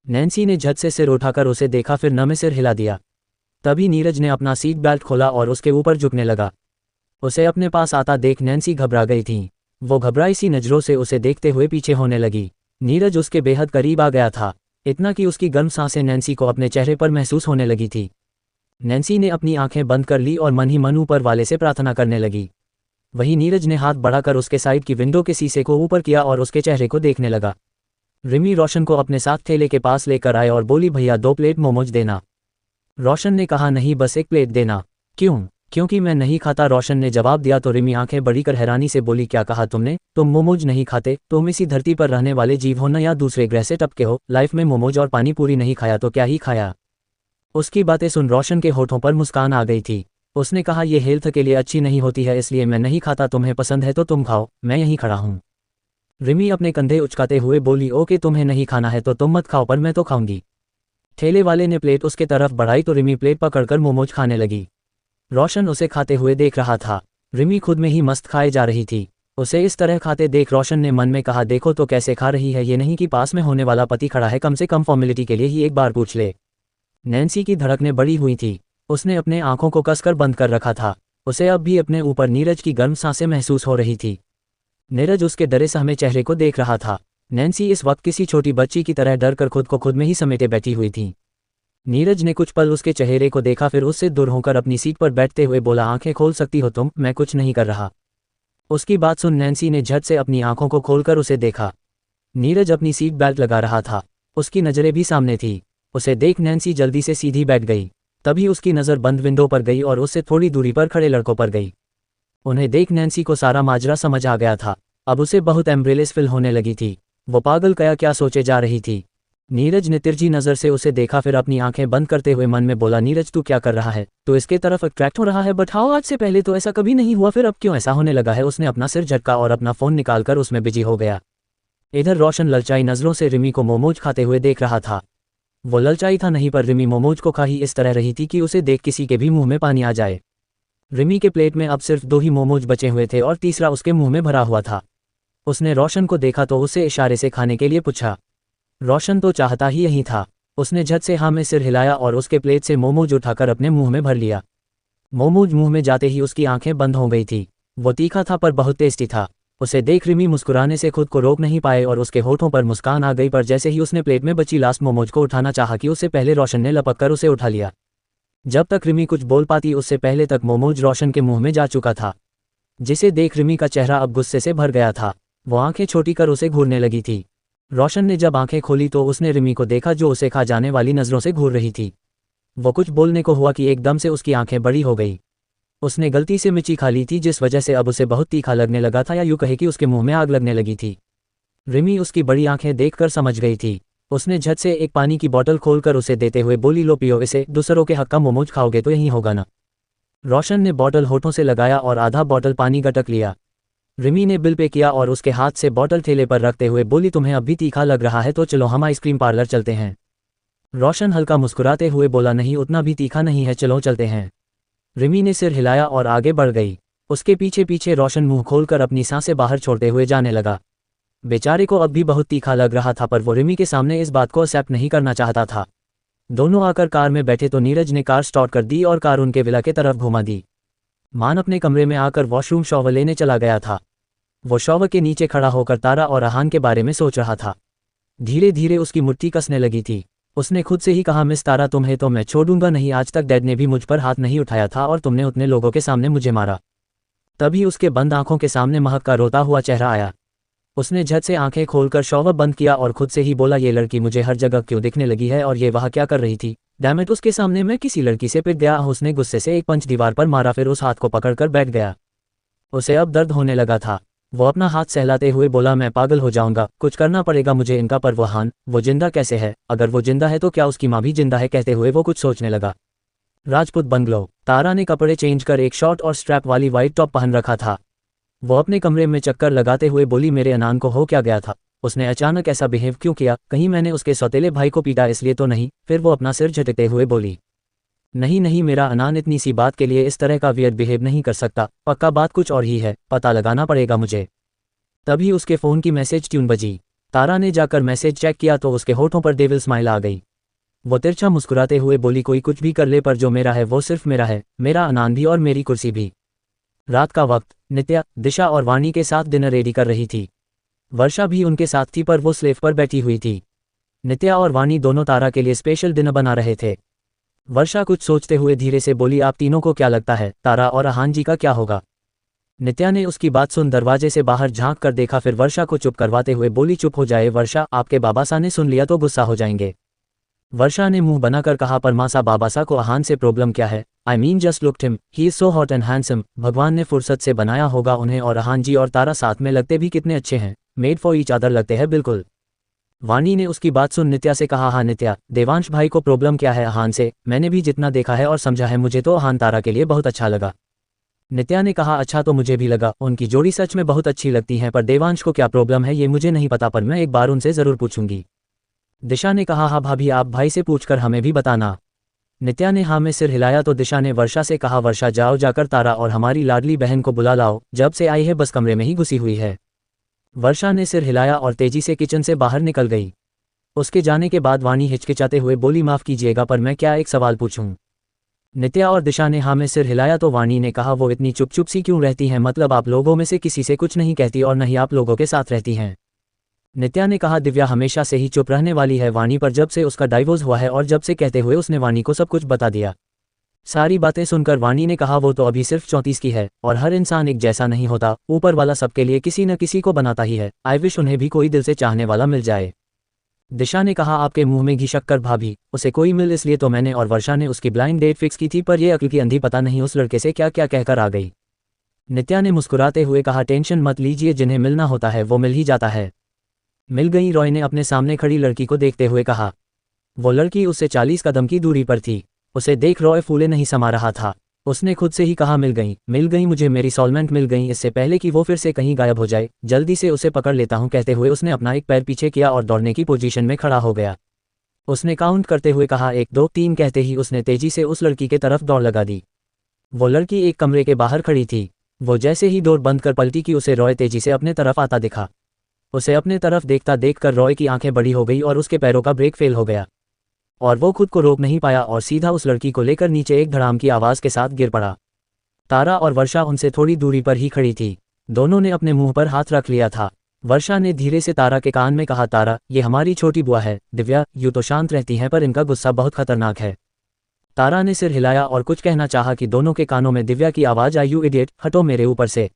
नैन्सी ने झट से सिर उठाकर उसे देखा, फिर न में सिर हिला दिया। तभी नीरज ने अपना सीट बेल्ट खोला और उसके ऊपर झुकने लगा। उसे अपने पास आता देख नैन्सी घबरा गई थी। वो घबराई सी नज़रों से उसे देखते हुए पीछे होने लगी। नीरज उसके बेहद करीब आ गया था, इतना कि उसकी गर्म सांसें नैन्सी को अपने चेहरे पर महसूस होने लगी थी। नैन्सी ने अपनी आंखें बंद कर ली और मन ही मन ऊपर वाले से प्रार्थना करने लगी। वहीं नीरज ने हाथ बढ़ाकर उसके साइड की विंडो के शीशे को ऊपर किया और उसके चेहरे को देखने लगा। रिमी रोशन को अपने साथ ठेले के पास लेकर आए और बोली, भैया 2 प्लेट मोमोज देना। रोशन ने कहा, नहीं बस 1 प्लेट देना। क्यों? क्योंकि मैं नहीं खाता, रोशन ने जवाब दिया। तो रिमी आंखें बड़ी कर हैरानी से बोली, क्या कहा तुमने? तुम मोमोज नहीं खाते? तुम इसी धरती पर रहने वाले जीव हो न या दूसरे ग्रह से टपके हो? लाइफ में मोमोज और पानी पूरी नहीं खाया तो क्या ही खाया? उसकी बातें सुन रोशन के होठों पर मुस्कान आ गई थी। उसने कहा, ये हेल्थ के लिए अच्छी नहीं होती है, इसलिए मैं नहीं खाता। तुम्हें पसंद है तो तुम खाओ, मैं यहीं खड़ा हूँ। रिमी अपने कंधे उचकाते हुए बोली, ओके तुम्हें नहीं खाना है तो तुम मत खाओ, पर मैं तो खाऊंगी। ठेले वाले ने प्लेट उसके तरफ बढ़ाई तो रिमी प्लेट पकड़कर मोमोज खाने लगी। रोशन उसे खाते हुए देख रहा था। रिमी खुद में ही मस्त खाए जा रही थी। उसे इस तरह खाते देख रोशन ने मन में कहा, देखो तो कैसे खा रही है, ये नहीं कि पास में होने वाला पति खड़ा है, कम से कम फॉर्मेलिटी के लिए ही एक बार पूछ ले। नैन्सी की धड़कनें बढ़ी हुई थी। उसने अपने आंखों को कसकर बंद कर रखा था। उसे अब भी अपने ऊपर नीरज की गर्म सांसें महसूस हो रही थी। नीरज उसके डरे सहमे चेहरे को देख रहा था। नैन्सी इस वक्त किसी छोटी बच्ची की तरह डर कर खुद को खुद में ही समेटे बैठी हुई थी। नीरज ने कुछ पल उसके चेहरे को देखा, फिर उससे दूर होकर अपनी सीट पर बैठते हुए बोला, आंखें खोल सकती हो तुम, मैं कुछ नहीं कर रहा। उसकी बात सुन नैन्सी ने झट से अपनी आंखों को खोलकर उसे देखा। नीरज अपनी सीट बेल्ट लगा रहा था। उसकी नज़रें भी सामने थी। उसे देख नैन्सी जल्दी से सीधी बैठ गई। तभी उसकी नज़र बंद विंडो पर गई और उससे थोड़ी दूरी पर खड़े लड़कों पर गई। उन्हें देख नैन्सी को सारा माजरा समझ आ गया था। अब उसे बहुत एम्ब्रेलेस फील होने लगी थी। वो पागल क्या सोचे जा रही थी। नीरज ने तिरछी नज़र से उसे देखा, फिर अपनी आंखें बंद करते हुए मन में बोला, नीरज तू क्या कर रहा है? तो इसके तरफ अट्रैक्ट हो रहा है? बट हाउ, आज से पहले तो ऐसा कभी नहीं हुआ, फिर अब क्यों ऐसा होने लगा है? उसने अपना सिर झटका और अपना फ़ोन निकालकर उसमें बिजी हो गया। इधर रोशन ललचाई नज़रों से रिमी को मोमोज खाते हुए देख रहा था। वो ललचाई था नहीं, पर रिमी मोमोज को खा ही इस तरह रही थी कि उसे देख किसी के भी मुंह में पानी आ जाए। रिमी के प्लेट में अब सिर्फ 2 ही मोमोज बचे हुए थे और तीसरा उसके मुंह में भरा हुआ था। उसने रोशन को देखा तो उसे इशारे से खाने के लिए पूछा। रोशन तो चाहता ही यही था। उसने झट से हाँ में सिर हिलाया और उसके प्लेट से मोमोज उठाकर अपने मुंह में भर लिया। मोमोज मुंह में जाते ही उसकी आंखें बंद हो गई थी। वो तीखा था पर बहुत टेस्टी था। उसे देख रिमी मुस्कुराने से खुद को रोक नहीं पाए और उसके होठों पर मुस्कान आ गई, पर जैसे ही उसने प्लेट में बची लास्ट मोमोज को उठाना चाहा कि उससे पहले रोशन ने लपक कर उसे उठा लिया। जब तक रिमी कुछ बोल पाती उससे पहले तक मोमोज रोशन के मुंह में जा चुका था, जिसे देख रिमी का चेहरा अब गुस्से से भर गया था। वो आंखें छोटी कर उसे घूरने लगी थी। रोशन ने जब आंखें खोली तो उसने रिमी को देखा जो उसे खा जाने वाली नज़रों से घूर रही थी। वो कुछ बोलने को हुआ कि एकदम से उसकी आंखें बड़ी हो गई। उसने गलती से मिर्ची खा ली थी जिस वजह से अब उसे बहुत तीखा लगने लगा था, या यूँ कहे कि उसके मुंह में आग लगने लगी थी। रिमी उसकी बड़ी आंखें देखकर समझ गई थी। उसने झट से एक पानी की बोतल खोलकर उसे देते हुए बोली, लो पियो इसे, दूसरों के हक का मोमोज खाओगे तो यही होगा ना। रोशन ने बोतल होठों से लगाया और आधा बोतल पानी गटक लिया। रिमी ने बिल पे किया और उसके हाथ से बोतल ठेले पर रखते हुए बोली, तुम्हें अब भी तीखा लग रहा है तो चलो हम आइसक्रीम पार्लर चलते हैं। रोशन हल्का मुस्कुराते हुए बोला, नहीं उतना भी तीखा नहीं है, चलो चलते हैं। रिमी ने सिर हिलाया और आगे बढ़ गई। उसके पीछे पीछे रोशन मुंह खोलकर अपनी सांसें बाहर छोड़ते हुए जाने लगा। बेचारे को अब भी बहुत तीखा लग रहा था, पर वो रिमी के सामने इस बात को एक्सेप्ट नहीं करना चाहता था। दोनों आकर कार में बैठे तो नीरज ने कार स्टार्ट कर दी और कार उनके विला के तरफ घुमा दी। मान अपने कमरे में आकर वॉशरूम शॉवर लेने चला गया था। वो शॉवर के नीचे खड़ा होकर तारा और अहान के बारे में सोच रहा था। धीरे धीरे उसकी मुट्ठी कसने लगी थी। उसने खुद से ही कहा, मिस तारा तुम्हें तो मैं छोड़ूंगा नहीं, आज तक डैड ने भी मुझ पर हाथ नहीं उठाया था और तुमने उतने लोगों के सामने मुझे मारा। तभी उसके बंद आंखों के सामने महक का रोता हुआ चेहरा आया। उसने झट से आंखें खोलकर शॉवर बंद किया और खुद से ही बोला, ये लड़की मुझे हर जगह क्यों दिखने लगी है और ये वहाँ क्या कर रही थी। डैम इट, उसके सामने मैं किसी लड़की से पिट गया। उसने गुस्से से एक पंच दीवार पर मारा, फिर उस हाथ को पकड़कर बैठ गया। उसे अब दर्द होने लगा था। वो अपना हाथ सहलाते हुए बोला, मैं पागल हो जाऊंगा, कुछ करना पड़ेगा मुझे इनका। पर वो हान, वो जिंदा कैसे है? अगर वो जिंदा है तो क्या उसकी माँ भी जिंदा है? कहते हुए वो कुछ सोचने लगा। राजपूत बंगलो। तारा ने कपड़े चेंज कर एक शॉर्ट और स्ट्रैप वाली वाइट टॉप पहन रखा था। वो अपने कमरे में चक्कर लगाते हुए बोली, मेरे अनान को हो क्या गया था? उसने अचानक ऐसा बिहेव क्यों किया? कहीं मैंने उसके सौतेले भाई को पीटा इसलिए तो नहीं? फिर वो अपना सिर झटकते हुए बोली, नहीं नहीं, मेरा अनान इतनी सी बात के लिए इस तरह का वियर्ड बिहेव नहीं कर सकता। पक्का बात कुछ और ही है, पता लगाना पड़ेगा मुझे। तभी उसके फ़ोन की मैसेज ट्यून बजी। तारा ने जाकर मैसेज चेक किया तो उसके होठों पर डेविल स्माइल आ गई। वो तिरछा मुस्कुराते हुए बोली, कोई कुछ भी कर ले पर जो मेरा है वो सिर्फ मेरा है, मेरा अनान भी और मेरी कुर्सी भी। रात का वक्त। नित्या, दिशा और वाणी के साथ डिनर रेडी कर रही थी। वर्षा भी उनके साथ थी पर वो स्लेव पर बैठी हुई थी। नित्या और वाणी दोनों तारा के लिए स्पेशल डिनर बना रहे थे। वर्षा कुछ सोचते हुए धीरे से बोली, आप तीनों को क्या लगता है तारा और अहान जी का क्या होगा? नित्या ने उसकी बात सुन दरवाजे से बाहर झांक कर देखा, फिर वर्षा को चुप करवाते हुए बोली, चुप हो जाए वर्षा, आपके बाबासा ने सुन लिया तो गुस्सा हो जाएंगे। वर्षा ने मुंह बनाकर कहा, पर मासा बाबासा को अहान से प्रॉब्लम क्या है? I mean just look him, he is so hot and handsome. भगवान ने फुर्सत से बनाया होगा उन्हें, और अहान जी और तारा साथ में लगते भी कितने अच्छे हैं, मेड फॉर ईच अदर लगते हैं बिल्कुल। वाणी ने उसकी बात सुन नित्या से कहा, हाँ नित्या, देवांश भाई को प्रॉब्लम क्या है अहान से? मैंने भी जितना देखा है और समझा है मुझे तो अहान तारा के लिए बहुत अच्छा लगा। नित्या ने कहा, अच्छा तो मुझे भी लगा, उनकी जोड़ी सच में बहुत अच्छी लगती है, पर देवांश को क्या प्रॉब्लम है ये मुझे नहीं पता, पर मैं एक बार उनसे ज़रूर पूछूंगी। दिशा ने कहा, हाँ भाभी, आप भाई से पूछकर हमें भी बताना। नित्या ने हाँ में सिर हिलाया तो दिशा ने वर्षा से कहा, वर्षा जाओ जाकर तारा और हमारी लाडली बहन को बुला लाओ, जब से आई है बस कमरे में ही घुसी हुई है। वर्षा ने सिर हिलाया और तेजी से किचन से बाहर निकल गई। उसके जाने के बाद वाणी हिचकिचाते हुए बोली, माफ़ कीजिएगा पर मैं क्या एक सवाल पूछूं? नित्या और दिशा ने हाँ में सिर हिलाया तो वाणी ने कहा, वो इतनी चुप चुप सी क्यों रहती हैं? मतलब आप लोगों में से किसी से कुछ नहीं कहती और न ही आप लोगों के साथ रहती हैं। नित्या ने कहा, दिव्या हमेशा से ही चुप रहने वाली है वाणी, पर जब से उसका डाइवोर्स हुआ है और जब से कहते हुए उसने वाणी को सब कुछ बता दिया। सारी बातें सुनकर वाणी ने कहा, वो तो अभी सिर्फ 34 की है और हर इंसान एक जैसा नहीं होता, ऊपर वाला सबके लिए किसी न किसी को बनाता ही है। आई विश उन्हें भी कोई दिल से चाहने वाला मिल जाए। दिशा ने कहा, आपके मुंह में घी शक्कर भाभी, उसे कोई मिल इसलिए तो मैंने और वर्षा ने उसकी ब्लाइंड डेट फिक्स की थी, पर ये अक्ल की अंधी पता नहीं उस लड़के से क्या क्या कहकर आ गई। नित्या ने मुस्कुराते हुए कहा, टेंशन मत लीजिए, जिन्हें मिलना होता है वो मिल ही जाता है। मिल गई, रॉय ने अपने सामने खड़ी लड़की को देखते हुए कहा। वो लड़की उससे 40 कदम की दूरी पर थी। उसे देख रॉय फूले नहीं समा रहा था। उसने खुद से ही कहा, मिल गई मुझे, मेरी सोलमेंट मिल गई, इससे पहले कि वो फिर से कहीं गायब हो जाए जल्दी से उसे पकड़ लेता हूं। कहते हुए उसने अपना एक पैर पीछे किया और दौड़ने की पोजीशन में खड़ा हो गया। उसने काउंट करते हुए कहा, 1 2 3, कहते ही उसने तेजी से उस लड़की के तरफ दौड़ लगा दी। वो लड़की एक कमरे के बाहर खड़ी थी। वो जैसे ही डोर बंद कर पलटी की उसे रॉय तेजी से अपने तरफ आता दिखा। उसे अपने तरफ देखता देखकर रॉय की आंखें बड़ी हो गई और उसके पैरों का ब्रेक फेल हो गया और वो खुद को रोक नहीं पाया और सीधा उस लड़की को लेकर नीचे एक धड़ाम की आवाज़ के साथ गिर पड़ा। तारा और वर्षा उनसे थोड़ी दूरी पर ही खड़ी थी। दोनों ने अपने मुंह पर हाथ रख लिया था। वर्षा ने धीरे से तारा के कान में कहा, तारा, ये हमारी छोटी बुआ है दिव्या, यूँ तो शांत रहती हैं पर इनका गुस्सा बहुत खतरनाक है। तारा ने सिर हिलाया और कुछ कहना चाहा कि दोनों के कानों में दिव्या की आवाज़ आई, यू इडियट, हटो मेरे ऊपर से।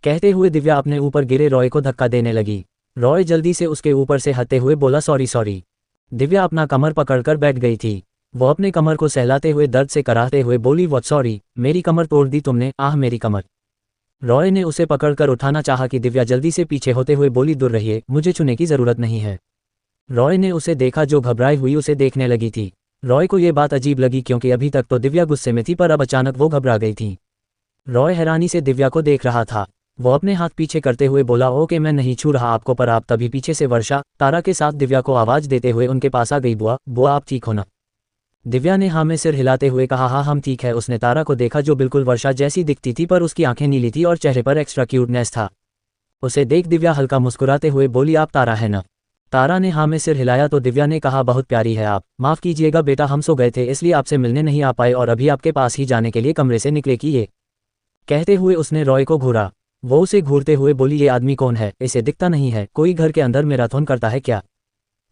कहते हुए दिव्या अपने ऊपर गिरे रॉय को धक्का देने लगी। रॉय जल्दी से उसके ऊपर से हटते हुए बोला, सॉरी सॉरी। दिव्या अपना कमर पकड़कर बैठ गई थी। वो अपने कमर को सहलाते हुए दर्द से कराहते हुए बोली, व्हाट सॉरी, मेरी कमर तोड़ दी तुमने, आह मेरी कमर। रॉय ने उसे पकड़कर उठाना चाहा कि दिव्या जल्दी से पीछे होते हुए बोली, दूर रहिए, मुझे छूने की ज़रूरत नहीं है। रॉय ने उसे देखा जो घबराई हुई उसे देखने लगी थी। रॉय को ये बात अजीब लगी क्योंकि अभी तक तो दिव्या गुस्से में थी पर अब अचानक वो घबरा गई थी। रॉय हैरानी से दिव्या को देख रहा था। वो अपने हाथ पीछे करते हुए बोला, ओके मैं नहीं छू रहा आपको। पर आप तभी पीछे से वर्षा, तारा के साथ दिव्या को आवाज़ देते हुए उनके पास आ गई। बुआ बुआ आप ठीक हो ना? दिव्या ने हाँ में सिर हिलाते हुए कहा, हाँ हम ठीक है। उसने तारा को देखा जो बिल्कुल वर्षा जैसी दिखती थी, पर उसकी आंखें नीली थी और चेहरे पर एक्स्ट्रा क्यूटनेस था। उसे देख दिव्या हल्का मुस्कुराते हुए बोली, आप तारा है ना? तारा ने हाँ में सिर हिलाया तो दिव्या ने कहा, बहुत प्यारी है आप। माफ़ कीजिएगा बेटा, हम सो गए थे इसलिए आपसे मिलने नहीं आ पाए और अभी आपके पास ही जाने के लिए कमरे से निकले कि ये। कहते हुए उसने रॉय को घूरा। वो उसे घूरते हुए बोली, ये आदमी कौन है? इसे दिखता नहीं है, कोई घर के अंदर मैराथन करता है क्या?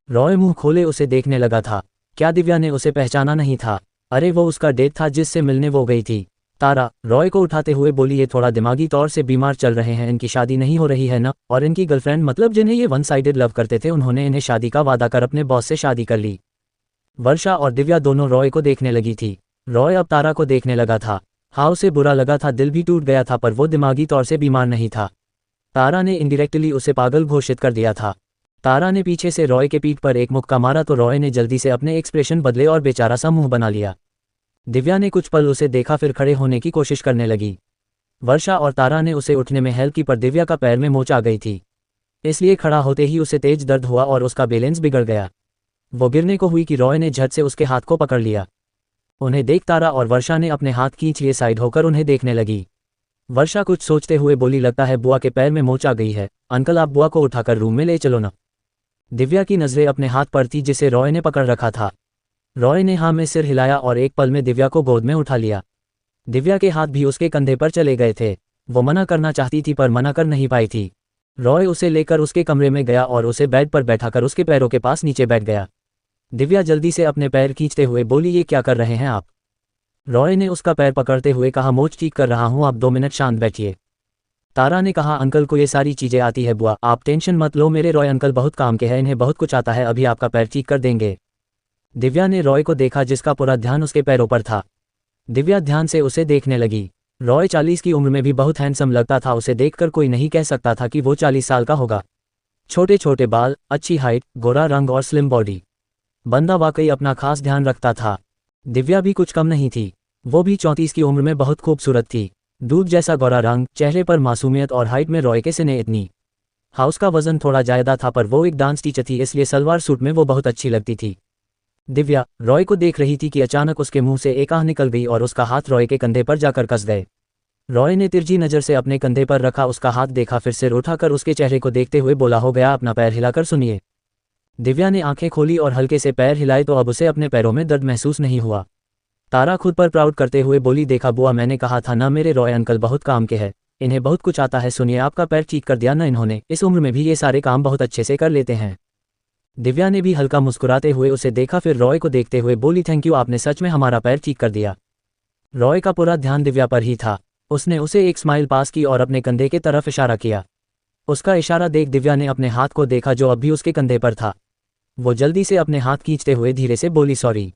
रॉय मुंह खोले उसे देखने लगा था। क्या दिव्या ने उसे पहचाना नहीं था? अरे वो उसका डेट था जिससे मिलने वो गई थी। तारा रॉय को उठाते हुए बोली, ये थोड़ा दिमागी तौर से बीमार चल रहे हैं, इनकी शादी नहीं हो रही है ना? और इनकी गर्लफ्रेंड मतलब जिन्हें ये वन साइडेड लव करते थे, उन्होंने इन्हें शादी का वादा कर अपने बॉस से शादी कर ली। वर्षा और दिव्या दोनों रॉय को देखने लगी थी। रॉय अब तारा को देखने लगा था। हाँ उसे बुरा लगा था, दिल भी टूट गया था, पर वो दिमागी तौर से बीमार नहीं था। तारा ने इनडायरेक्टली उसे पागल घोषित कर दिया था। तारा ने पीछे से रॉय के पीठ पर एक मुक्का मारा तो रॉय ने जल्दी से अपने एक्सप्रेशन बदले और बेचारा सा मुंह बना लिया। दिव्या ने कुछ पल उसे देखा, फिर खड़े होने की कोशिश करने लगी। वर्षा और तारा ने उसे उठने में हेल्प की, पर दिव्या का पैर में मोच आ गई थी, इसलिए खड़ा होते ही उसे तेज दर्द हुआ और उसका बैलेंस बिगड़ गया। वो गिरने को हुई कि रॉय ने झट से उसके हाथ को पकड़ लिया। उन्हें देख तारा और वर्षा ने अपने हाथ खींच लिए साइड होकर उन्हें देखने लगी। वर्षा कुछ सोचते हुए बोली, लगता है बुआ के पैर में मोच आ गई है। अंकल आप बुआ को उठाकर रूम में ले चलो ना। दिव्या की नज़रें अपने हाथ पर थी जिसे रॉय ने पकड़ रखा था। रॉय ने हाँ में सिर हिलाया और एक पल में दिव्या को गोद में उठा लिया। दिव्या के हाथ भी उसके कंधे पर चले गए थे। वो मना करना चाहती थी पर मना कर नहीं पाई थी। रॉय उसे लेकर उसके कमरे में गया और उसे बेड पर बैठाकर उसके पैरों के पास नीचे बैठ गया। दिव्या जल्दी से अपने पैर खींचते हुए बोली, ये क्या कर रहे हैं आप? रॉय ने उसका पैर पकड़ते हुए कहा, मोच ठीक कर रहा हूँ, आप 2 मिनट शांत बैठिए। तारा ने कहा, अंकल को ये सारी चीज़ें आती है बुआ, आप टेंशन मत लो। मेरे रॉय अंकल बहुत काम के हैं, इन्हें बहुत कुछ आता है, अभी आपका पैर ठीक कर देंगे। दिव्या ने रॉय को देखा जिसका पूरा ध्यान उसके पैरों पर था। दिव्या ध्यान से उसे देखने लगी। रॉय 40 की उम्र में भी बहुत हैंडसम लगता था। उसे देखकर कोई नहीं कह सकता था कि वो 40 साल का होगा। छोटे छोटे बाल, अच्छी हाइट, गोरा रंग और स्लिम बॉडी। बंदा वाकई अपना खास ध्यान रखता था। दिव्या भी कुछ कम नहीं थी। वो भी 34 की उम्र में बहुत खूबसूरत थी। दूध जैसा गोरा रंग, चेहरे पर मासूमियत और हाइट में रॉय के सिने इतनी। हाँ उसका वजन थोड़ा ज़्यादा था, पर वो एक डांस टीचर थी इसलिए सलवार सूट में वो बहुत अच्छी लगती थी। दिव्या रॉय को देख रही थी कि अचानक उसके मुंह से एक आह निकल गई और उसका हाथ रॉय के कंधे पर जाकर कस गए। रॉय ने तिरछी नज़र से अपने कंधे पर रखा उसका हाथ देखा, फिर सिर उठाकर उसके चेहरे को देखते हुए बोला, हो गया, अपना पैर हिलाकर सुनिए। दिव्या ने आंखें खोली और हल्के से पैर हिलाए तो अब उसे अपने पैरों में दर्द महसूस नहीं हुआ। तारा खुद पर प्राउड करते हुए बोली, देखा बुआ, मैंने कहा था ना, मेरे रॉय अंकल बहुत काम के हैं, इन्हें बहुत कुछ आता है। सुनिए, आपका पैर ठीक कर दिया ना इन्होंने, इस उम्र में भी ये सारे काम बहुत अच्छे से कर लेते हैं। दिव्या ने भी हल्का मुस्कुराते हुए उसे देखा, फिर रॉय को देखते हुए बोली, थैंक यू, आपने सच में हमारा पैर ठीक कर दिया। रॉय का पूरा ध्यान दिव्या पर ही था। उसने उसे एक स्माइल पास की और अपने कंधे की तरफ इशारा किया। उसका इशारा देख दिव्या ने अपने हाथ को देखा जो अब भी उसके कंधे पर था। वो जल्दी से अपने हाथ खींचते हुए धीरे से बोली, सॉरी।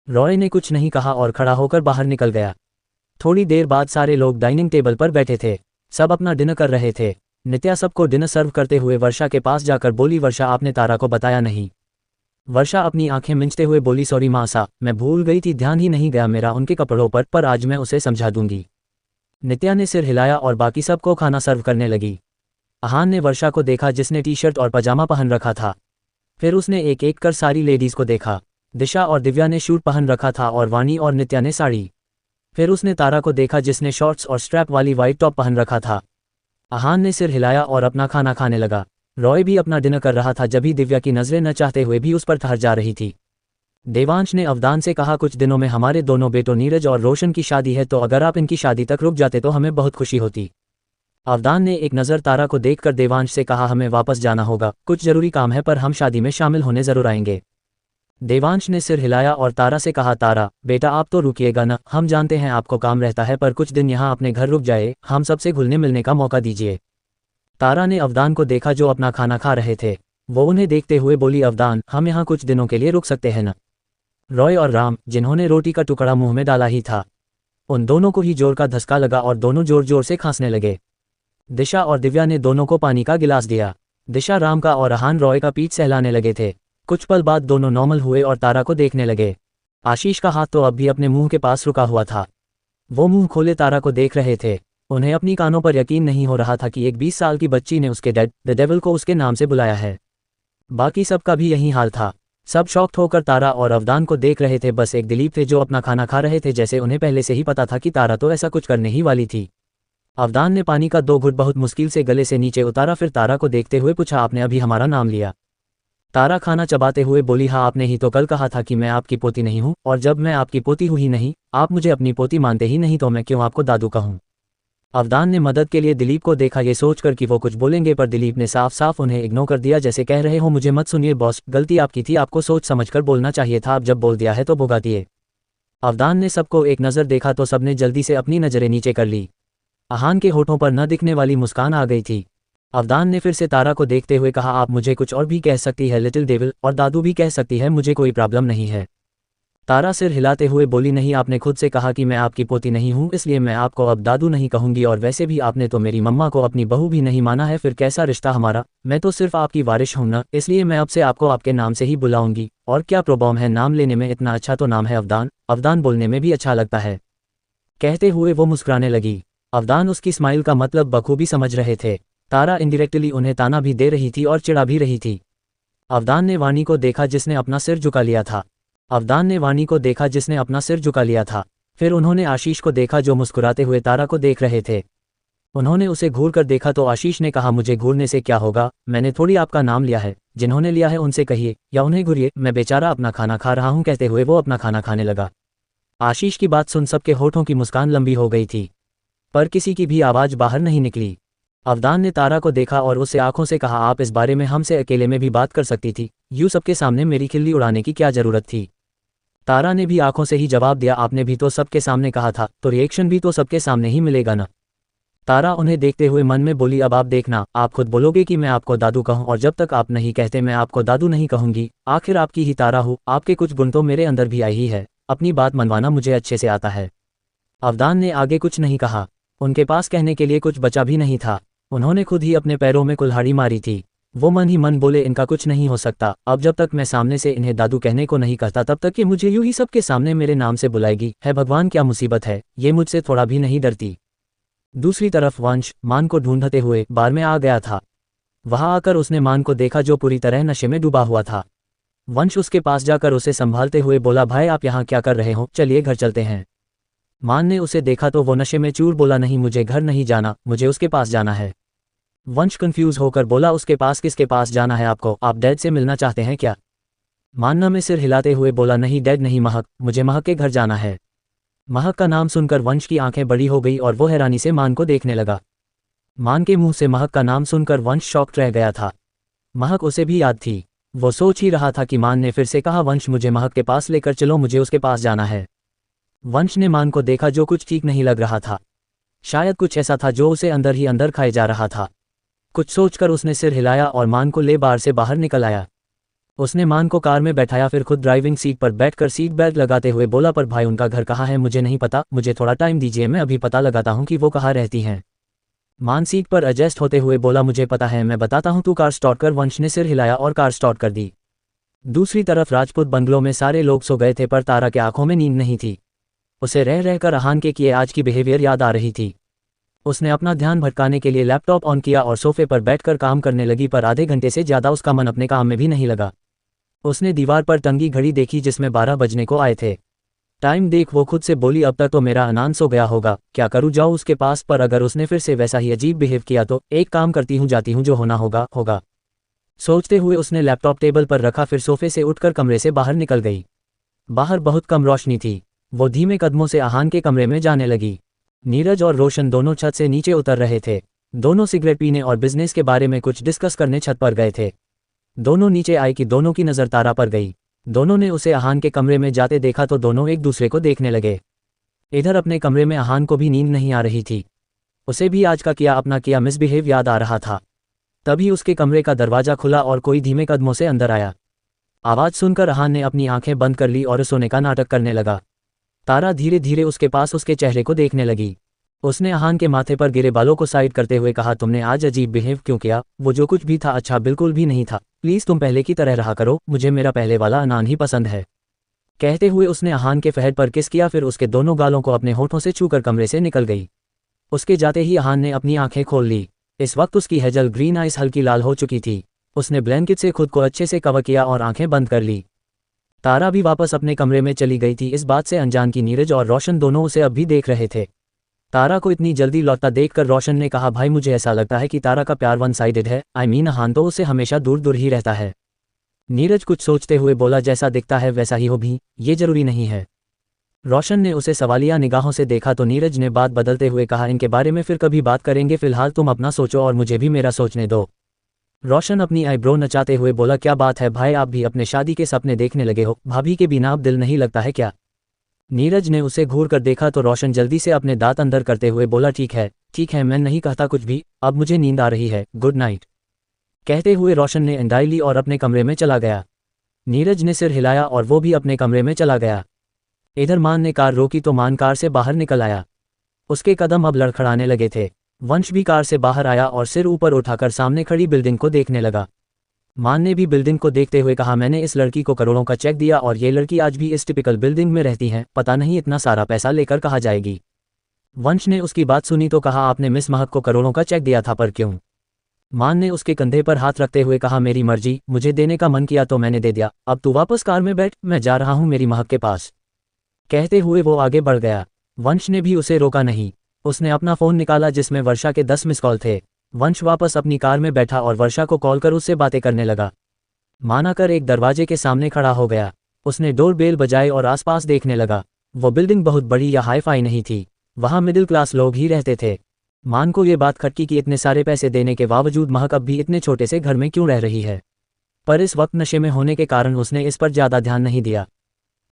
रॉय ने कुछ नहीं कहा और खड़ा होकर बाहर निकल गया। थोड़ी देर बाद सारे लोग डाइनिंग टेबल पर बैठे थे। सब अपना डिनर कर रहे थे। नित्या सबको डिनर सर्व करते हुए वर्षा के पास जाकर बोली, वर्षा आपने तारा को बताया नहीं? वर्षा अपनी आंखें मिंचते हुए बोली, सॉरी मासा, मैं भूल गई थी, ध्यान ही नहीं गया मेरा उनके कपड़ों पर आज मैं उसे समझा दूंगी। नित्या ने सिर हिलाया और बाकी सबको खाना सर्व करने लगी। अहान ने वर्षा को देखा जिसने टी शर्ट और पजामा पहन रखा था। फिर उसने एक एक कर सारी लेडीज़ को देखा। दिशा और दिव्या ने शूट पहन रखा था और वाणी और नित्या ने साड़ी। फिर उसने तारा को देखा जिसने शॉर्ट्स और स्ट्रैप वाली वाइट टॉप पहन रखा था। अहान ने सिर हिलाया और अपना खाना खाने लगा। रॉय भी अपना डिनर कर रहा था, जब ही दिव्या की नज़रें न चाहते हुए भी उस पर ठहर जा रही थी। देवांश ने अवदान से कहा, कुछ दिनों में हमारे दोनों बेटों नीरज और रोशन की शादी है, तो अगर आप इनकी शादी तक रुक जाते तो हमें बहुत खुशी होती। अवदान ने एक नज़र तारा को देखकर देवांश से कहा, हमें वापस जाना होगा, कुछ ज़रूरी काम है, पर हम शादी में शामिल होने ज़रूर आएंगे। देवांश ने सिर हिलाया और तारा से कहा, तारा बेटा आप तो रुकिएगा ना, हम जानते हैं आपको काम रहता है, पर कुछ दिन यहाँ अपने घर रुक जाए, हम सबसे घुलने मिलने का मौका दीजिए। तारा ने अवदान को देखा जो अपना खाना खा रहे थे। वो उन्हें देखते हुए बोली, अवदान हम यहाँ कुछ दिनों के लिए रुक सकते हैं ना? रॉय और राम, जिन्होंने रोटी का टुकड़ा मुंह में डाला ही था, उन दोनों को ही जोर का धक्का लगा और दोनों जोर जोर से खांसने लगे। दिशा और दिव्या ने दोनों को पानी का गिलास दिया। दिशा राम का और अहान रॉय का पीठ सहलाने लगे थे। कुछ पल बाद दोनों नॉर्मल हुए और तारा को देखने लगे। आशीष का हाथ तो अब भी अपने मुंह के पास रुका हुआ था। वो मुंह खोले तारा को देख रहे थे। उन्हें अपनी कानों पर यकीन नहीं हो रहा था कि एक 20 साल की बच्ची ने उसके डैड द डेविल को उसके नाम से बुलाया है। बाकी सबका भी यही हाल था। सब शॉक्ड होकर तारा और अवदान को देख रहे थे। बस एक दिलीप थे जो अपना खाना खा रहे थे, जैसे उन्हें पहले से ही पता था कि तारा तो ऐसा कुछ करने ही वाली थी। अवदान ने पानी का 2 घुट बहुत मुश्किल से गले से नीचे उतारा, फिर तारा को देखते हुए पूछा, आपने अभी हमारा नाम लिया? तारा खाना चबाते हुए बोली, हाँ, आपने ही तो कल कहा था कि मैं आपकी पोती नहीं हूँ, और जब मैं आपकी पोती हुई नहीं, आप मुझे अपनी पोती मानते ही नहीं, तो मैं क्यों आपको दादू कहूँ? अवदान ने मदद के लिए दिलीप को देखा, ये सोचकर कि वो कुछ बोलेंगे, पर दिलीप ने साफ साफ उन्हें इग्नोर कर दिया, जैसे कह रहे हो मुझे मत सुनिए बॉस, गलती आपकी थी, आपको सोच समझकर बोलना चाहिए था, अब जब बोल दिया है तो भुगतिए। अवदान ने सबको एक नज़र देखा तो सबने जल्दी से अपनी नज़रें नीचे कर ली। आहान के होठों पर न दिखने वाली मुस्कान आ गई थी। अवदान ने फिर से तारा को देखते हुए कहा, आप मुझे कुछ और भी कह सकती है लिटिल डेविल, और दादू भी कह सकती है, मुझे कोई प्रॉब्लम नहीं है। तारा सिर हिलाते हुए बोली, नहीं, आपने खुद से कहा कि मैं आपकी पोती नहीं हूँ, इसलिए मैं आपको अब दादू नहीं कहूँगी, और वैसे भी आपने तो मेरी मम्मा को अपनी बहू भी नहीं माना है, फिर कैसा रिश्ता हमारा? मैं तो सिर्फ आपकी वारिश हूँ ना, इसलिए मैं अब से आपको आपके नाम से ही बुलाऊंगी। और क्या प्रॉब्लम है, नाम लेने में इतना अच्छा तो नाम है अवदान, अवदान बोलने में भी अच्छा लगता है। कहते हुए वो मुस्कुराने लगी। अवदान उसकी स्माइल का मतलब बखूबी समझ रहे थे। तारा इनडायरेक्टली उन्हें ताना भी दे रही थी और चिढ़ा भी रही थी। अवदान ने वाणी को देखा जिसने अपना सिर झुका लिया था। फिर उन्होंने आशीष को देखा जो मुस्कुराते हुए तारा को देख रहे थे। उन्होंने उसे घूर कर देखा तो आशीष ने कहा, मुझे घूरने से क्या होगा, मैंने थोड़ी आपका नाम लिया है, जिन्होंने लिया है उनसे कहिए या उन्हें घूरिए, मैं बेचारा अपना खाना खा रहा हूँ, कहते हुए वो अपना खाना खाने लगा। आशीष की बात सुन सबके होठों की मुस्कान लंबी हो गई थी, पर किसी की भी आवाज़ बाहर नहीं निकली। अवदान ने तारा को देखा और उससे आंखों से कहा, आप इस बारे में हमसे अकेले में भी बात कर सकती थी, यूं सबके सामने मेरी खिल्ली उड़ाने की क्या ज़रूरत थी? तारा ने भी आंखों से ही जवाब दिया, आपने भी तो सबके सामने कहा था, तो रिएक्शन भी तो सबके सामने ही मिलेगा ना। तारा उन्हें देखते हुए मन में बोली, अब आप देखना, आप खुद बोलोगे कि मैं आपको दादू कहूँ, और जब तक आप नहीं कहते मैं आपको दादू नहीं कहूँगी। आखिर आपकी ही तारा हूँ, आपके कुछ गुण तो मेरे अंदर भी आई ही है, अपनी बात मनवाना मुझे अच्छे से आता है। अवदान ने आगे कुछ नहीं कहा, उनके पास कहने के लिए कुछ बचा भी नहीं था। उन्होंने खुद ही अपने पैरों में कुल्हाड़ी मारी थी। वो मन ही मन बोले, इनका कुछ नहीं हो सकता, अब जब तक मैं सामने से इन्हें दादू कहने को नहीं कहता तब तक ये मुझे यूं ही सबके सामने मेरे नाम से बुलाएगी। है भगवान, क्या मुसीबत है, ये मुझसे थोड़ा भी नहीं डरती। दूसरी तरफ वंश मान को ढूंढते हुए बार में आ गया था। वहां आकर उसने मान को देखा जो पूरी तरह नशे में डूबा हुआ था। वंश उसके पास जाकर उसे संभालते हुए बोला, भाई आप यहाँ क्या कर रहे हो, चलिए घर चलते हैं। मान ने उसे देखा तो वो नशे में चूर बोला, नहीं, मुझे घर नहीं जाना, मुझे उसके पास जाना है। वंश कंफ्यूज होकर बोला, उसके पास किसके पास जाना है आपको, आप डैड से मिलना चाहते हैं क्या? मानना में सिर हिलाते हुए बोला, नहीं डैड नहीं, महक, मुझे महक के घर जाना है। महक का नाम सुनकर वंश की आंखें बड़ी हो गई और वो हैरानी से मान को देखने लगा। मान के मुंह से महक का नाम सुनकर वंश शॉक्ड रह गया था। महक उसे भी याद थी। वो सोच ही रहा था कि मान ने फिर से कहा, वंश मुझे महक के पास लेकर चलो, मुझे उसके पास जाना है। वंश ने मान को देखा जो कुछ ठीक नहीं लग रहा था। शायद कुछ ऐसा था जो उसे अंदर ही अंदर खाए जा रहा था। कुछ सोचकर उसने सिर हिलाया और मान को ले बार से बाहर निकल आया। उसने मान को कार में बैठाया, फिर खुद ड्राइविंग सीट पर बैठकर सीट बेल्ट लगाते हुए बोला, पर भाई उनका घर कहाँ है मुझे नहीं पता, मुझे थोड़ा टाइम दीजिए, मैं अभी पता लगाता हूँ कि वो कहाँ रहती हैं। मान सीट पर एडजस्ट होते हुए बोला, मुझे पता है, मैं बताता हूँ, तू कार स्टार्ट कर। वंश ने सिर हिलाया और कार स्टार्ट कर दी। दूसरी तरफ राजपूत बंगलों में सारे लोग सो गए थे, पर तारा के आंखों में नींद नहीं थी। उसे रह रहकर आहान के किए आज की बिहेवियर याद आ रही थी। उसने अपना ध्यान भटकाने के लिए लैपटॉप ऑन किया और सोफे पर बैठकर काम करने लगी, पर आधे घंटे से ज़्यादा उसका मन अपने काम में भी नहीं लगा। उसने दीवार पर टंगी घड़ी देखी जिसमें 12 बजने को आए थे। टाइम देख वो खुद से बोली, अब तक तो मेरा अनान सो गया होगा, क्या करूँ, जाऊँ उसके पास, पर अगर उसने फिर से वैसा ही अजीब बिहेव किया तो एक काम करती हूँ, जाती हूँ, जो होना होगा होगा। सोचते हुए उसने लैपटॉप टेबल पर रखा, फिर सोफे से उठकर कमरे से बाहर निकल गई। बाहर बहुत कम रोशनी थी। वो धीमे कदमों से आहान के कमरे में जाने लगी। नीरज और रोशन दोनों छत से नीचे उतर रहे थे। दोनों सिगरेट पीने और बिजनेस के बारे में कुछ डिस्कस करने छत पर गए थे। दोनों नीचे आए कि दोनों की नज़र तारा पर गई। दोनों ने उसे आहान के कमरे में जाते देखा तो दोनों एक दूसरे को देखने लगे। इधर अपने कमरे में आहान को भी नींद नहीं आ रही थी। उसे भी आज का किया अपना किया मिसबिहेव याद आ रहा था। तभी उसके कमरे का दरवाज़ा खुला और कोई धीमे कदमों से अंदर आया। आवाज़ सुनकर आहान ने अपनी आंखें बंद कर ली और सोने का नाटक करने लगा। तारा धीरे धीरे उसके पास उसके चेहरे को देखने लगी। उसने आहान के माथे पर गिरे बालों को साइड करते हुए कहा, तुमने आज अजीब बिहेव क्यों किया? वो जो कुछ भी था अच्छा बिल्कुल भी नहीं था, प्लीज़ तुम पहले की तरह रहा करो, मुझे मेरा पहले वाला अनान ही पसंद है। कहते हुए उसने आहान के फहद पर किस किया, फिर उसके दोनों गालों को अपने होठों से छूकर कमरे से निकल गई। उसके जाते ही अहान ने अपनी आंखें खोल ली। इस वक्त उसकी हेजल ग्रीन आइस हल्की लाल हो चुकी थी। उसने ब्लैंकेट से खुद को अच्छे से कवर किया और आंखें बंद कर ली। तारा भी वापस अपने कमरे में चली गई थी। इस बात से अनजान की नीरज और रोशन दोनों उसे अब भी देख रहे थे। तारा को इतनी जल्दी लौटता देखकर रोशन ने कहा, भाई मुझे ऐसा लगता है कि तारा का प्यार वन साइडेड है। अहान तो उससे हमेशा दूर दूर ही रहता है। नीरज कुछ सोचते हुए बोला, जैसा दिखता है वैसा ही हो भी, ये जरूरी नहीं है। रोशन ने उसे सवालिया निगाहों से देखा तो नीरज ने बात बदलते हुए कहा, इनके बारे में फिर कभी बात करेंगे, फिलहाल तुम अपना सोचो और मुझे भी मेरा सोचने दो। रोशन अपनी आईब्रो नचाते हुए बोला, क्या बात है भाई, आप भी अपने शादी के सपने देखने लगे हो? भाभी के बिना अब दिल नहीं लगता है क्या? नीरज ने उसे घूर कर देखा तो रोशन जल्दी से अपने दांत अंदर करते हुए बोला, ठीक है, मैं नहीं कहता कुछ भी, अब मुझे नींद आ रही है, गुड नाइट। कहते हुए रोशन ने अंदाई ली और अपने कमरे में चला गया। नीरज ने सिर हिलाया और वो भी अपने कमरे में चला गया। इधर मान ने कार रोकी तो मान कार से बाहर निकल आया। उसके कदम अब लड़खड़ाने लगे थे। वंश भी कार से बाहर आया और सिर ऊपर उठाकर सामने खड़ी बिल्डिंग को देखने लगा। मान ने भी बिल्डिंग को देखते हुए कहा, मैंने इस लड़की को करोड़ों का चेक दिया और ये लड़की आज भी इस टिपिकल बिल्डिंग में रहती है, पता नहीं इतना सारा पैसा लेकर कहाँ जाएगी। वंश ने उसकी बात सुनी तो कहा, आपने मिस महक को करोड़ों का चेक दिया था, पर क्यों? मान ने उसके कंधे पर हाथ रखते हुए कहा, मेरी मर्जी, मुझे देने का मन किया तो मैंने दे दिया, अब तू वापस कार में बैठ, मैं जा रहा हूँ मेरी महक के पास। कहते हुए वो आगे बढ़ गया। वंश ने भी उसे रोका नहीं। उसने अपना फ़ोन निकाला जिसमें वर्षा के 10 मिस कॉल थे। वंश वापस अपनी कार में बैठा और वर्षा को कॉल कर उससे बातें करने लगा। मान आकर एक दरवाजे के सामने खड़ा हो गया। उसने डोर बेल बजाई और आसपास देखने लगा। वो बिल्डिंग बहुत बड़ी या हाई फाई नहीं थी, वहाँ मिडिल क्लास लोग ही रहते थे। मान को ये बात खटकी कि इतने सारे पैसे देने के बावजूद महक अब भी इतने छोटे से घर में क्यों रह रही है, पर इस वक्त नशे में होने के कारण उसने इस पर ज़्यादा ध्यान नहीं दिया।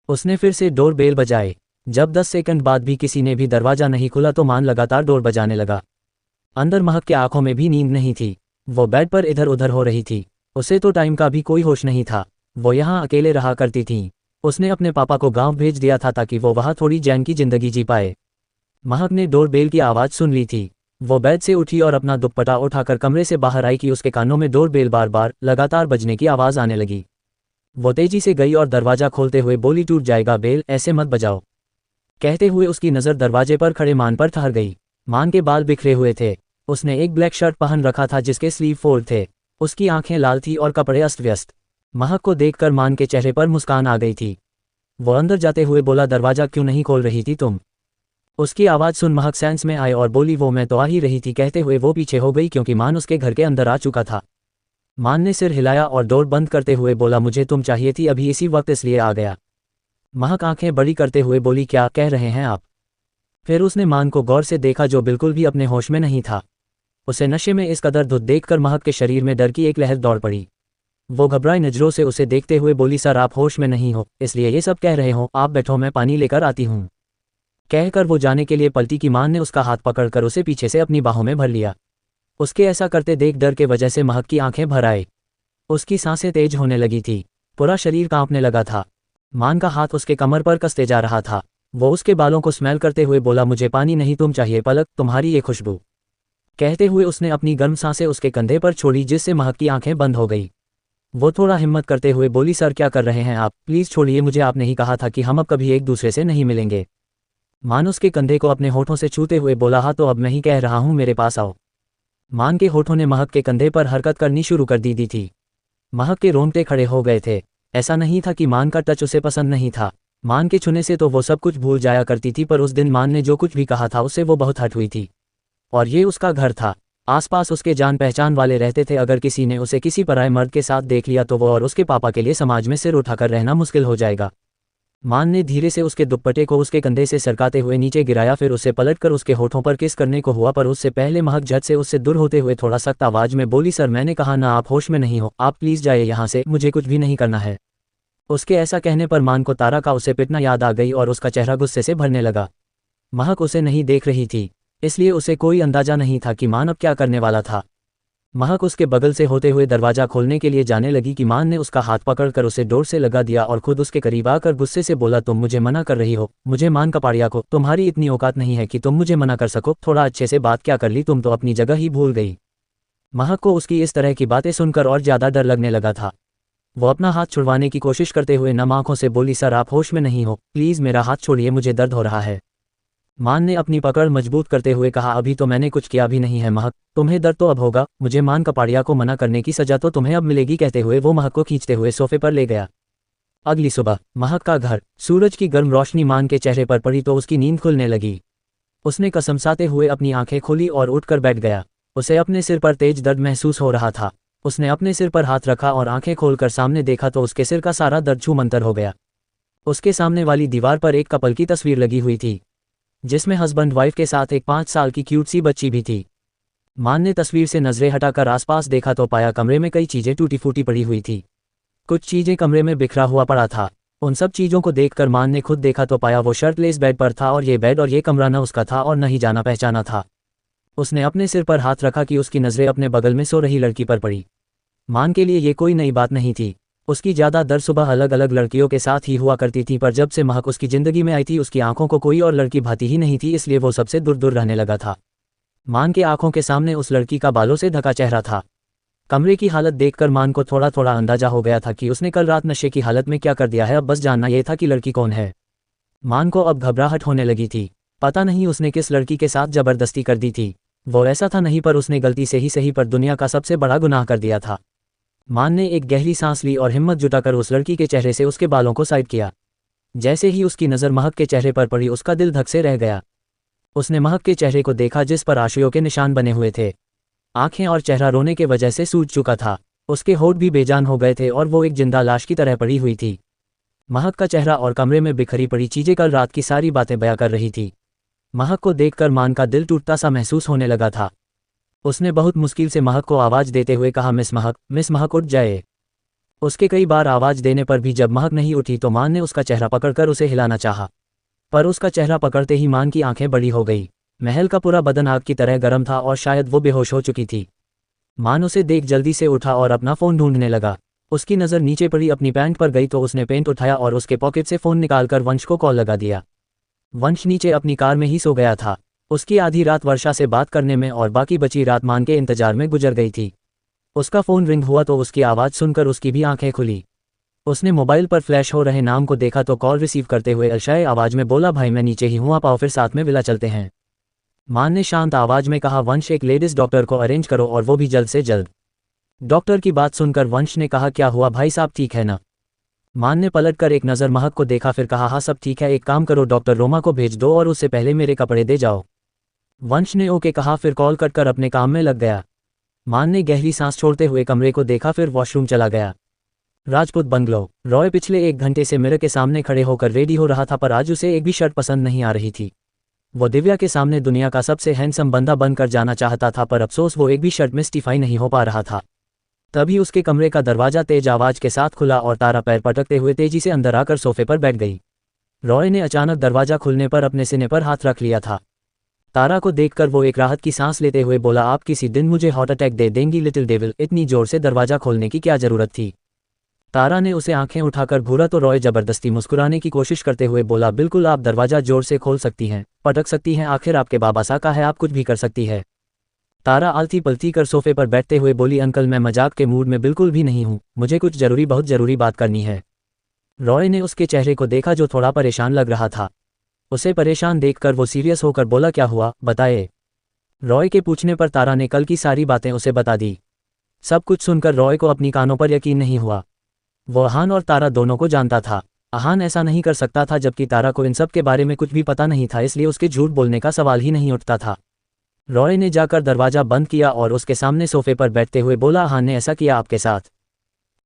उसने फिर से डोर बेल बजाए। जब 10 सेकंड बाद भी किसी ने भी दरवाज़ा नहीं खुला तो मान लगातार डोर बजाने लगा। अंदर महक के आंखों में भी नींद नहीं थी। वो बेड पर इधर उधर हो रही थी। उसे तो टाइम का भी कोई होश नहीं था। वो यहाँ अकेले रहा करती थी। उसने अपने पापा को गांव भेज दिया था ताकि वो वहाँ थोड़ी चैन की जिंदगी जी पाए। महक ने डोर बेल की आवाज़ सुन ली थी। वो बेड से उठी और अपना दुपट्टा उठाकर कमरे से बाहर आई कि उसके कानों में डोर बेल बार बार लगातार बजने की आवाज़ आने लगी। वो तेजी से गई और दरवाज़ा खोलते हुए बोली, टूट जाएगा बेल, ऐसे मत बजाओ। कहते हुए उसकी नज़र दरवाजे पर खड़े मान पर ठहर गई। मान के बाल बिखरे हुए थे। उसने एक ब्लैक शर्ट पहन रखा था जिसके स्लीव फोल्ड थे। उसकी आंखें लाल थी और कपड़े अस्त व्यस्त। महक को देखकर मान के चेहरे पर मुस्कान आ गई थी। वो अंदर जाते हुए बोला, दरवाज़ा क्यों नहीं खोल रही थी तुम? उसकी आवाज़ सुन महक सेंस में आए और बोली, वो मैं तो आ ही रही थी। कहते हुए वो पीछे हो गई क्योंकि मान उसके घर के अंदर आ चुका था। मान ने सिर हिलाया और डोर बंद करते हुए बोला, मुझे तुम चाहिए थी अभी इसी वक्त, इसलिए आ गया। महक आंखें बड़ी करते हुए बोली, क्या कह रहे हैं आप? फिर उसने मान को गौर से देखा जो बिल्कुल भी अपने होश में नहीं था। उसे नशे में इस कदर धुत देखकर महक के शरीर में डर की एक लहर दौड़ पड़ी। वो घबराई नजरों से उसे देखते हुए बोली, सर आप होश में नहीं हो इसलिए ये सब कह रहे हो, आप बैठो मैं पानी लेकर आती हूँ। कहकर वो जाने के लिए पलटी कि मान ने उसका हाथ पकड़कर उसे पीछे से अपनी बाहों में भर लिया। उसके ऐसा करते देख डर के वजह से महक की आंखें भर आए। उसकी सांसें तेज होने लगी थी। पूरा शरीर कांपने लगा था। मान का हाथ उसके कमर पर कसते जा रहा था। वो उसके बालों को स्मेल करते हुए बोला, मुझे पानी नहीं तुम चाहिए पलक, तुम्हारी ये खुशबू। कहते हुए उसने अपनी गर्म सांसें उसके कंधे पर छोड़ी जिससे महक की आंखें बंद हो गई। वो थोड़ा हिम्मत करते हुए बोली, सर क्या कर रहे हैं आप, प्लीज़ छोड़िए मुझे, आपने ही कहा था कि हम अब कभी एक दूसरे से नहीं मिलेंगे। मान उसके कंधे को अपने होठों से छूते हुए बोला, हाँ तो अब मैं ही कह रहा हूँ, मेरे पास आओ। मान के होठों ने महक के कंधे पर हरकत करनी शुरू कर दी थी। महक के रोंगटे खड़े हो गए थे। ऐसा नहीं था कि मान का टच उसे पसंद नहीं था। मान के छूने से तो वो सब कुछ भूल जाया करती थी, पर उस दिन मान ने जो कुछ भी कहा था उससे वो बहुत हट हुई थी। और ये उसका घर था। आसपास उसके जान पहचान वाले रहते थे। अगर किसी ने उसे किसी पराये मर्द के साथ देख लिया तो वो और उसके पापा के लिए समाज में सिर उठाकर रहना मुश्किल हो जाएगा। मान ने धीरे से उसके दुपट्टे को उसके कंधे से सरकाते हुए नीचे गिराया, फिर उसे पलटकर उसके होठों पर किस करने को हुआ, पर उससे पहले महक झट से उससे दूर होते हुए थोड़ा सख्त आवाज में बोली, सर मैंने कहा ना आप होश में नहीं हो, आप प्लीज जाइए यहाँ से, मुझे कुछ भी नहीं करना है। उसके ऐसा कहने पर मान को तारा का उसे पिटना याद आ गई और उसका चेहरा गुस्से से भरने लगा। महक उसे नहीं देख रही थी, इसलिए उसे कोई अंदाजा नहीं था कि मान अब क्या करने वाला था। महक उसके बगल से होते हुए दरवाजा खोलने के लिए जाने लगी कि मान ने उसका हाथ पकड़कर उसे डोर से लगा दिया और खुद उसके करीब आकर गुस्से से बोला, तुम मुझे मना कर रही हो, मुझे मान कपाड़िया को, तुम्हारी इतनी औकात नहीं है कि तुम मुझे मना कर सको, थोड़ा अच्छे से बात क्या कर ली, तुम तो अपनी जगह ही भूल गई। महक को उसकी इस तरह की बातें सुनकर और ज़्यादा डर लगने लगा था। वो अपना हाथ छुड़वाने की कोशिश करते हुए नम आंखों से बोली, सर आप होश में नहीं हो, प्लीज़ मेरा हाथ छोड़िए, मुझे दर्द हो रहा है। मान ने अपनी पकड़ मजबूत करते हुए कहा, अभी तो मैंने कुछ किया भी नहीं है महक, तुम्हें दर्द तो अब होगा, मुझे मान कपाड़िया को मना करने की सजा तो तुम्हें अब मिलेगी, कहते हुए वो महक को खींचते हुए सोफे पर ले गया। अगली सुबह महक का घर, सूरज की गर्म रोशनी मान के चेहरे पर पड़ी तो उसकी नींद खुलने लगी। उसने कसमसाते हुए अपनी आंखें खोली और उठकर बैठ गया। उसे अपने सिर पर तेज दर्द महसूस हो रहा था। उसने अपने सिर पर हाथ रखा और आंखें खोलकर सामने देखा तो उसके सिर का सारा दर्द छूमंतर हो गया। उसके सामने वाली दीवार पर एक कपल की तस्वीर लगी हुई थी, जिसमें हस्बैंड वाइफ के साथ एक 5 साल की क्यूट सी बच्ची भी थी। मान ने तस्वीर से नजरें हटाकर आसपास देखा तो पाया कमरे में कई चीजें टूटी फूटी पड़ी हुई थी। कुछ चीजें कमरे में बिखरा हुआ पड़ा था। उन सब चीजों को देखकर मान ने खुद देखा तो पाया वो शर्टलेस बेड पर था और ये बेड और ये कमरा न उसका था और न ही जाना पहचाना था। उसने अपने सिर पर हाथ रखा कि उसकी नजरें अपने बगल में सो रही लड़की पर पड़ी। मान के लिए ये कोई नई बात नहीं थी। उसकी ज़्यादा दर सुबह अलग अलग लड़कियों के साथ ही हुआ करती थी, पर जब से महक उसकी ज़िंदगी में आई थी उसकी आंखों को कोई और लड़की भाती ही नहीं थी, इसलिए वो सबसे दूर दूर रहने लगा था। मान के आंखों के सामने उस लड़की का बालों से ढका चेहरा था। कमरे की हालत देखकर मान को थोड़ा थोड़ा अंदाजा हो गया था कि उसने कल रात नशे की हालत में क्या कर दिया है। अब बस जानना यह था कि लड़की कौन है। मान को अब घबराहट होने लगी थी। पता नहीं उसने किस लड़की के साथ जबरदस्ती कर दी थी। वो ऐसा था नहीं, पर उसने गलती से ही सही पर दुनिया का सबसे बड़ा गुनाह कर दिया था। मान ने एक गहरी सांस ली और हिम्मत जुटाकर उस लड़की के चेहरे से उसके बालों को साइड किया। जैसे ही उसकी नज़र महक के चेहरे पर पड़ी उसका दिल धक से रह गया। उसने महक के चेहरे को देखा जिस पर आशयों के निशान बने हुए थे। आंखें और चेहरा रोने के वजह से सूज चुका था। उसके होठ भी बेजान हो गए थे और वो एक जिंदा लाश की तरह पड़ी हुई थी। महक का चेहरा और कमरे में बिखरी पड़ी चीजें कल रात की सारी बातें बयां कर रही थी। महक को देखकर मान का दिल टूटता सा महसूस होने लगा था। उसने बहुत मुश्किल से महक को आवाज़ देते हुए कहा, मिस महक उठ जाए। उसके कई बार आवाज़ देने पर भी जब महक नहीं उठी तो मान ने उसका चेहरा पकड़कर उसे हिलाना चाहा, पर उसका चेहरा पकड़ते ही मान की आंखें बड़ी हो गई। महल का पूरा बदन आग की तरह गर्म था और शायद वो बेहोश हो चुकी थी। मान उसे देख जल्दी से उठा और अपना फ़ोन ढूंढने लगा। उसकी नज़र नीचे पड़ी अपनी पैंट पर गई तो उसने पेंट उठाया और उसके पॉकेट से फ़ोन निकालकर वंश को कॉल लगा दिया। वंश नीचे अपनी कार में ही सो गया था। उसकी आधी रात वर्षा से बात करने में और बाकी बची रात मान के इंतजार में गुजर गई थी। उसका फ़ोन रिंग हुआ तो उसकी आवाज़ सुनकर उसकी भी आंखें खुली। उसने मोबाइल पर फ्लैश हो रहे नाम को देखा तो कॉल रिसीव करते हुए अलशाए आवाज़ में बोला, भाई मैं नीचे ही हूँ, आप आओ फिर साथ में विला चलते हैं। मान ने शांत आवाज़ में कहा, वंश एक लेडीज़ डॉक्टर को अरेंज करो और वो भी जल्द से जल्द। डॉक्टर की बात सुनकर वंश ने कहा, क्या हुआ भाई साहब, ठीक है ना? मान ने पलटकर एक नज़र महक को देखा, फिर कहा, हाँ सब ठीक है, एक काम करो डॉक्टर रोमा को भेज दो और उससे पहले मेरे कपड़े दे जाओ। वंश ने ओके कहा, फिर कॉल कट कर अपने काम में लग गया। मान ने गहरी सांस छोड़ते हुए कमरे को देखा, फिर वॉशरूम चला गया। राजपूत बंगलो। रॉय पिछले 1 घंटे से मिरर के सामने खड़े होकर रेडी हो रहा था, पर आज उसे एक भी शर्ट पसंद नहीं आ रही थी। वो दिव्या के सामने दुनिया का सबसे हैंडसम बंदा बनकर जाना चाहता था, पर अफसोस वो एक भी शर्ट में स्टिफाई नहीं हो पा रहा था। तभी उसके कमरे का दरवाजा तेज आवाज के साथ खुला और तारा पैर पटकते हुए तेजी से अंदर आकर सोफे पर बैठ गई। रॉय ने अचानक दरवाजा खुलने पर अपने सीने पर हाथ रख लिया था। तारा को देखकर वो एक राहत की सांस लेते हुए बोला, आप किसी दिन मुझे हार्ट अटैक दे देंगी लिटिल डेविल, इतनी जोर से दरवाजा खोलने की क्या जरूरत थी? तारा ने उसे आंखें उठाकर घूरा तो रॉय जबरदस्ती मुस्कुराने की कोशिश करते हुए बोला, बिल्कुल आप दरवाजा जोर से खोल सकती हैं, पटक सकती हैं, आखिर आपके बाबा सा का है, आप कुछ भी कर सकती है। तारा आलती पलती कर सोफे पर बैठते हुए बोली, अंकल मैं मजाक के मूड में बिल्कुल भी नहीं हूँ, मुझे कुछ बहुत जरूरी बात करनी है। रॉय ने उसके चेहरे को देखा जो थोड़ा परेशान लग रहा था। उसे परेशान देखकर वो सीरियस होकर बोला, क्या हुआ बताए। रॉय के पूछने पर तारा ने कल की सारी बातें उसे बता दी। सब कुछ सुनकर रॉय को अपनी कानों पर यकीन नहीं हुआ। वो अहान और तारा दोनों को जानता था। अहान ऐसा नहीं कर सकता था, जबकि तारा को इन सब के बारे में कुछ भी पता नहीं था, इसलिए उसके झूठ बोलने का सवाल ही नहीं उठता था। रॉय ने जाकर दरवाजा बंद किया और उसके सामने सोफे पर बैठते हुए बोला, अहान ने ऐसा किया आपके साथ?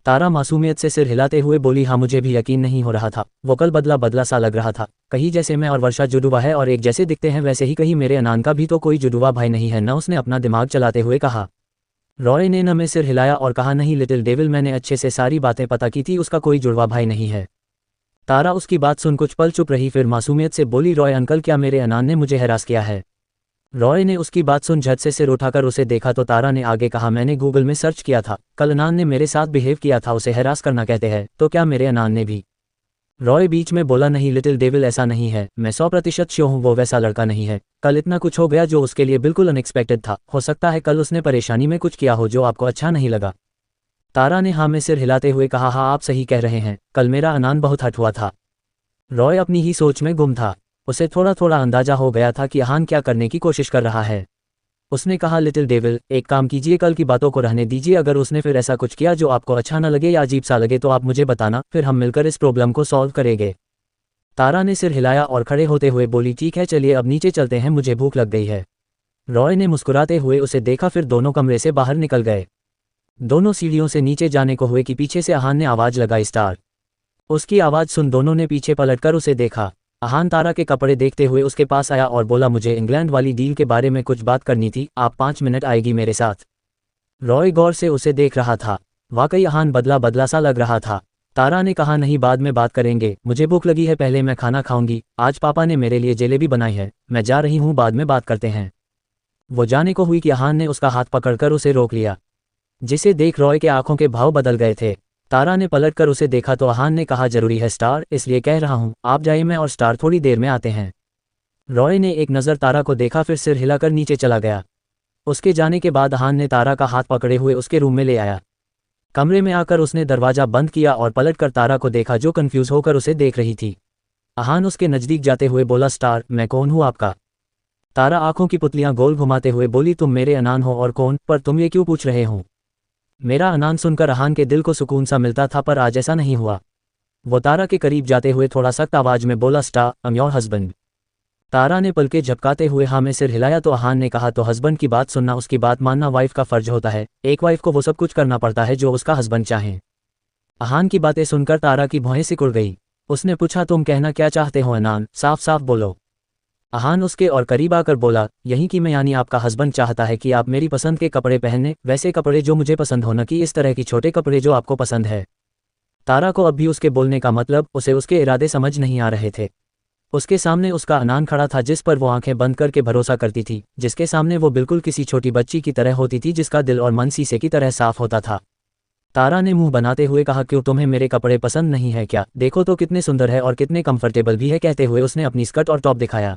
तारा मासूमियत से सिर हिलाते हुए बोली, हाँ मुझे भी यकीन नहीं हो रहा था, वो कल बदला बदला सा लग रहा था, कहीं जैसे मैं और वर्षा जुड़वा है और एक जैसे दिखते हैं, वैसे ही कहीं मेरे अनान का भी तो कोई जुड़वा भाई नहीं है ना, उसने अपना दिमाग चलाते हुए कहा। रॉय ने न में सिर हिलाया और कहा, नहीं लिटिल डेविल, मैंने अच्छे से सारी बातें पता की थी, उसका कोई जुड़वा भाई नहीं है। तारा उसकी बात सुन कुछ पल चुप रही, फिर मासूमियत से बोली, रॉय अंकल क्या मेरे अनान ने मुझे हैरास किया है? रॉय ने उसकी बात सुन झट से सिर उठाकर उसे देखा तो तारा ने आगे कहा, मैंने गूगल में सर्च किया था, कल अनान ने मेरे साथ बिहेव किया था, उसे हैरास करना कहते हैं, तो क्या मेरे अनान ने भी? रॉय बीच में बोला, नहीं लिटिल डेविल ऐसा नहीं है, मैं 100% श्योर हूँ वो वैसा लड़का नहीं है, कल इतना कुछ हो गया जो उसके लिए बिल्कुल अनएक्सपेक्टेड था, हो सकता है कल उसने परेशानी में कुछ किया हो जो आपको अच्छा नहीं लगा। तारा ने हाँ में सिर हिलाते हुए कहा, हाँ आप सही कह रहे हैं, कल मेरा अनान बहुत हट हुआ था। रॉय अपनी ही सोच में गुम था। उसे थोड़ा थोड़ा अंदाजा हो गया था कि अहान क्या करने की कोशिश कर रहा है। उसने कहा, लिटिल डेविल, एक काम कीजिए, कल की बातों को रहने दीजिए। अगर उसने फिर ऐसा कुछ किया जो आपको अच्छा न लगे या अजीब सा लगे तो आप मुझे बताना, फिर हम मिलकर इस प्रॉब्लम को सॉल्व करेंगे। तारा ने सिर हिलाया और खड़े होते हुए बोली, ठीक है चलिए अब नीचे चलते हैं, मुझे भूख लग गई है। रॉय ने मुस्कुराते हुए उसे देखा, फिर दोनों कमरे से बाहर निकल गए। दोनों सीढ़ियों से नीचे जाने को हुए कि पीछे से अहान ने आवाज़ लगाई, स्टार। उसकी आवाज़ सुन दोनों ने पीछे पलटकर उसे देखा। अहान तारा के कपड़े देखते हुए उसके पास आया और बोला, मुझे इंग्लैंड वाली डील के बारे में कुछ बात करनी थी, आप 5 मिनट आएगी मेरे साथ? रॉय गौर से उसे देख रहा था। वाकई अहान बदला बदला सा लग रहा था। तारा ने कहा, नहीं बाद में बात करेंगे, मुझे भूख लगी है, पहले मैं खाना खाऊंगी। आज पापा ने मेरे लिए जलेबी बनाई है, मैं जा रही हूँ, बाद में बात करते हैं। वो जाने को हुई कि अहान ने उसका हाथ पकड़कर उसे रोक लिया, जिसे देख रॉय के आंखों के भाव बदल गए थे। तारा ने पलटकर उसे देखा तो अहान ने कहा, जरूरी है स्टार, इसलिए कह रहा हूँ, आप जाइए, मैं और स्टार थोड़ी देर में आते हैं। रॉय ने एक नज़र तारा को देखा, फिर सिर हिलाकर नीचे चला गया। उसके जाने के बाद अहान ने तारा का हाथ पकड़े हुए उसके रूम में ले आया। कमरे में आकर उसने दरवाज़ा बंद किया और पलटकर तारा को देखा जो कन्फ्यूज़ होकर उसे देख रही थी। अहान उसके नज़दीक जाते हुए बोला, स्टार, मैं कौन हूँ आपका? तारा आंखों की पुतलियां गोल घुमाते हुए बोली, तुम मेरे अनान हो और कौन, पर तुम ये क्यों पूछ रहे हो? मेरा अनान सुनकर अहान के दिल को सुकून सा मिलता था, पर आज ऐसा नहीं हुआ। वो तारा के करीब जाते हुए थोड़ा सख्त आवाज में बोला, Star, I am your husband. Tara ने पलके झपकाते हुए हाँ में सिर हिलाया तो अहान ने कहा, तो हस्बैंड की बात सुनना, उसकी बात मानना वाइफ का फर्ज होता है। एक वाइफ को वो सब कुछ करना पड़ता है जो उसका हस्बैंड चाहे। अहान की बातें सुनकर तारा की भौहें सिकुड़ गई। उसने पूछा, तुम कहना क्या चाहते हो अनान, साफ साफ बोलो। अहान उसके और करीब आकर बोला, यही कि मैं यानी आपका हस्बैंड चाहता है कि आप मेरी पसंद के कपड़े पहने, वैसे कपड़े जो मुझे पसंद हो, न कि इस तरह की छोटे कपड़े जो आपको पसंद है। तारा को अब भी उसके बोलने का मतलब, उसे उसके इरादे समझ नहीं आ रहे थे। उसके सामने उसका अनान खड़ा था जिस पर वो आंखें बंद करके भरोसा करती थी, जिसके सामने वो बिल्कुल किसी छोटी बच्ची की तरह होती थी, जिसका दिल और मन शीशे की तरह साफ होता था। तारा ने मुंह बनाते हुए कहा, क्यों तुम्हें मेरे कपड़े पसंद नहीं है क्या? देखो तो कितने सुंदर है और कितने कंफर्टेबल भी है। कहते हुए उसने अपनी स्कर्ट और टॉप दिखाया।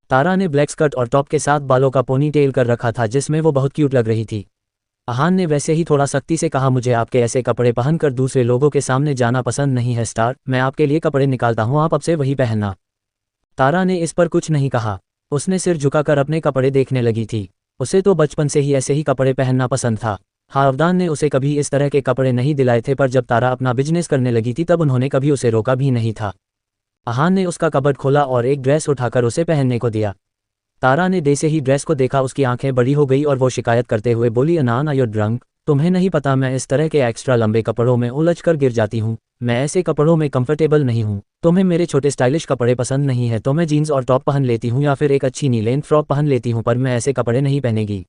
तारा ने ब्लैक स्कर्ट और टॉप के साथ बालों का पोनी टेल कर रखा था जिसमें वो बहुत क्यूट लग रही थी। अहान ने वैसे ही थोड़ा सख्ती से कहा, मुझे आपके ऐसे कपड़े पहनकर दूसरे लोगों के सामने जाना पसंद नहीं है स्टार, मैं आपके लिए कपड़े निकालता हूँ, आप अब से वही पहनना। तारा ने इस पर कुछ नहीं कहा। उसने सिर झुकाकर अपने कपड़े देखने लगी थी। उसे तो बचपन से ही ऐसे ही कपड़े पहनना पसंद था। हावदान ने उसे कभी इस तरह के कपड़े नहीं दिलाए थे, पर जब तारा अपना बिजनेस करने लगी थी तब उन्होंने कभी उसे रोका भी नहीं था। अहान ने उसका कबर्ड खोला और एक ड्रेस उठाकर उसे पहनने को दिया। तारा ने जैसे ही ड्रेस को देखा उसकी आंखें बड़ी हो गई और वो शिकायत करते हुए बोली, अनान, आर यू ड्रंक? तुम्हें नहीं पता मैं इस तरह के एक्स्ट्रा लंबे कपड़ों में उलझ कर गिर जाती हूँ। मैं ऐसे कपड़ों में कंफर्टेबल नहीं हूँ। तुम्हें मेरे छोटे स्टाइलिश कपड़े पसंद नहीं है तो मैं जीन्स और टॉप पहन लेती हूँ या फिर एक अच्छी नी लेंथ फ्रॉक पहन लेती हूँ, पर मैं ऐसे कपड़े नहीं पहनेगी।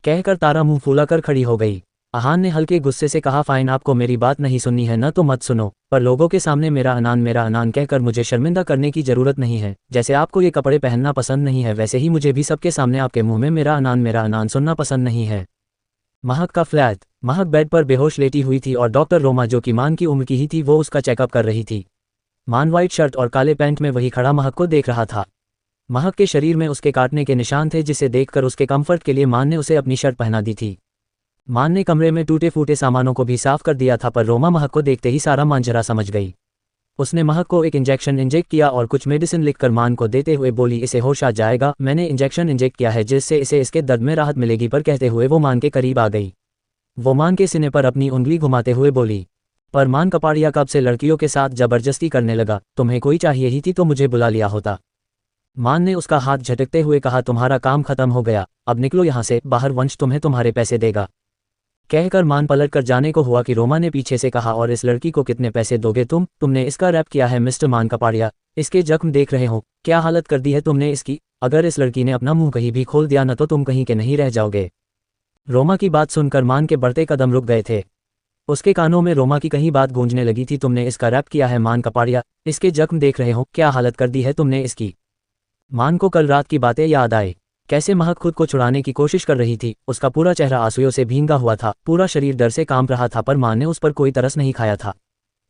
कहकर तारा मुंह फुलाकर खड़ी हो गई। अहान ने हल्के गुस्से से कहा, फाइन, आपको मेरी बात नहीं सुननी है न तो मत सुनो, पर लोगों के सामने मेरा अनान कहकर मुझे शर्मिंदा करने की जरूरत नहीं है। जैसे आपको ये कपड़े पहनना पसंद नहीं है वैसे ही मुझे भी सबके सामने आपके मुंह में मेरा अनान सुनना पसंद नहीं है। महक का फ्लैट। महक बेड पर बेहोश लेटी हुई थी और डॉक्टर रोमा, जो कि मान की उम्र की ही थी, वो उसका चेकअप कर रही थी। मान वाइट शर्ट और काले पैंट में वही खड़ा महक को देख रहा था। महक के शरीर में उसके काटने के निशान थे जिसे देखकर उसके कंफर्ट के लिए मान ने उसे अपनी शर्ट पहना दी थी। मान ने कमरे में टूटे फूटे सामानों को भी साफ कर दिया था, पर रोमा महक को देखते ही सारा मांजरा समझ गई। उसने महक को एक इंजेक्शन इंजेक्ट किया और कुछ मेडिसिन लिखकर मान को देते हुए बोली, इसे होश आ जाएगा, मैंने इंजेक्शन इंजेक्ट किया है जिससे इसे इसके दर्द में राहत मिलेगी। पर कहते हुए वो मान के करीब आ गई। वो मान के सीने पर अपनी उंगली घुमाते हुए बोली, पर मान कपाड़िया कब से लड़कियों के साथ जबरदस्ती करने लगा? तुम्हें कोई चाहिए ही थी तो मुझे बुला लिया होता। मान ने उसका हाथ झटकते हुए कहा, तुम्हारा काम खत्म हो गया, अब निकलो यहाँ से बाहर, वंश तुम्हें तुम्हारे पैसे देगा। कहकर मान पलट कर जाने को हुआ कि रोमा ने पीछे से कहा, और इस लड़की को कितने पैसे दोगे तुमने इसका रैप किया है मिस्टर मान कपाड़िया, इसके जख्म देख रहे हो, क्या हालत कर दी है तुमने इसकी। अगर इस लड़की ने अपना मुंह कहीं भी खोल दिया न तो तुम कहीं के नहीं रह जाओगे। रोमा की बात सुनकर मान के बढ़ते कदम रुक गए थे। उसके कानों में रोमा की कहीं बात गूंजने लगी थी, तुमने इसका रैप किया है मान कपाड़िया, इसके जख्म देख रहे हो, क्या हालत कर दी है तुमने इसकी। मान को कल रात की बातें याद आई, कैसे महक खुद को छुड़ाने की कोशिश कर रही थी। उसका पूरा चेहरा आंसुओं से भींगा हुआ था, पूरा शरीर डर से कांप रहा था, पर मान ने उस पर कोई तरस नहीं खाया था।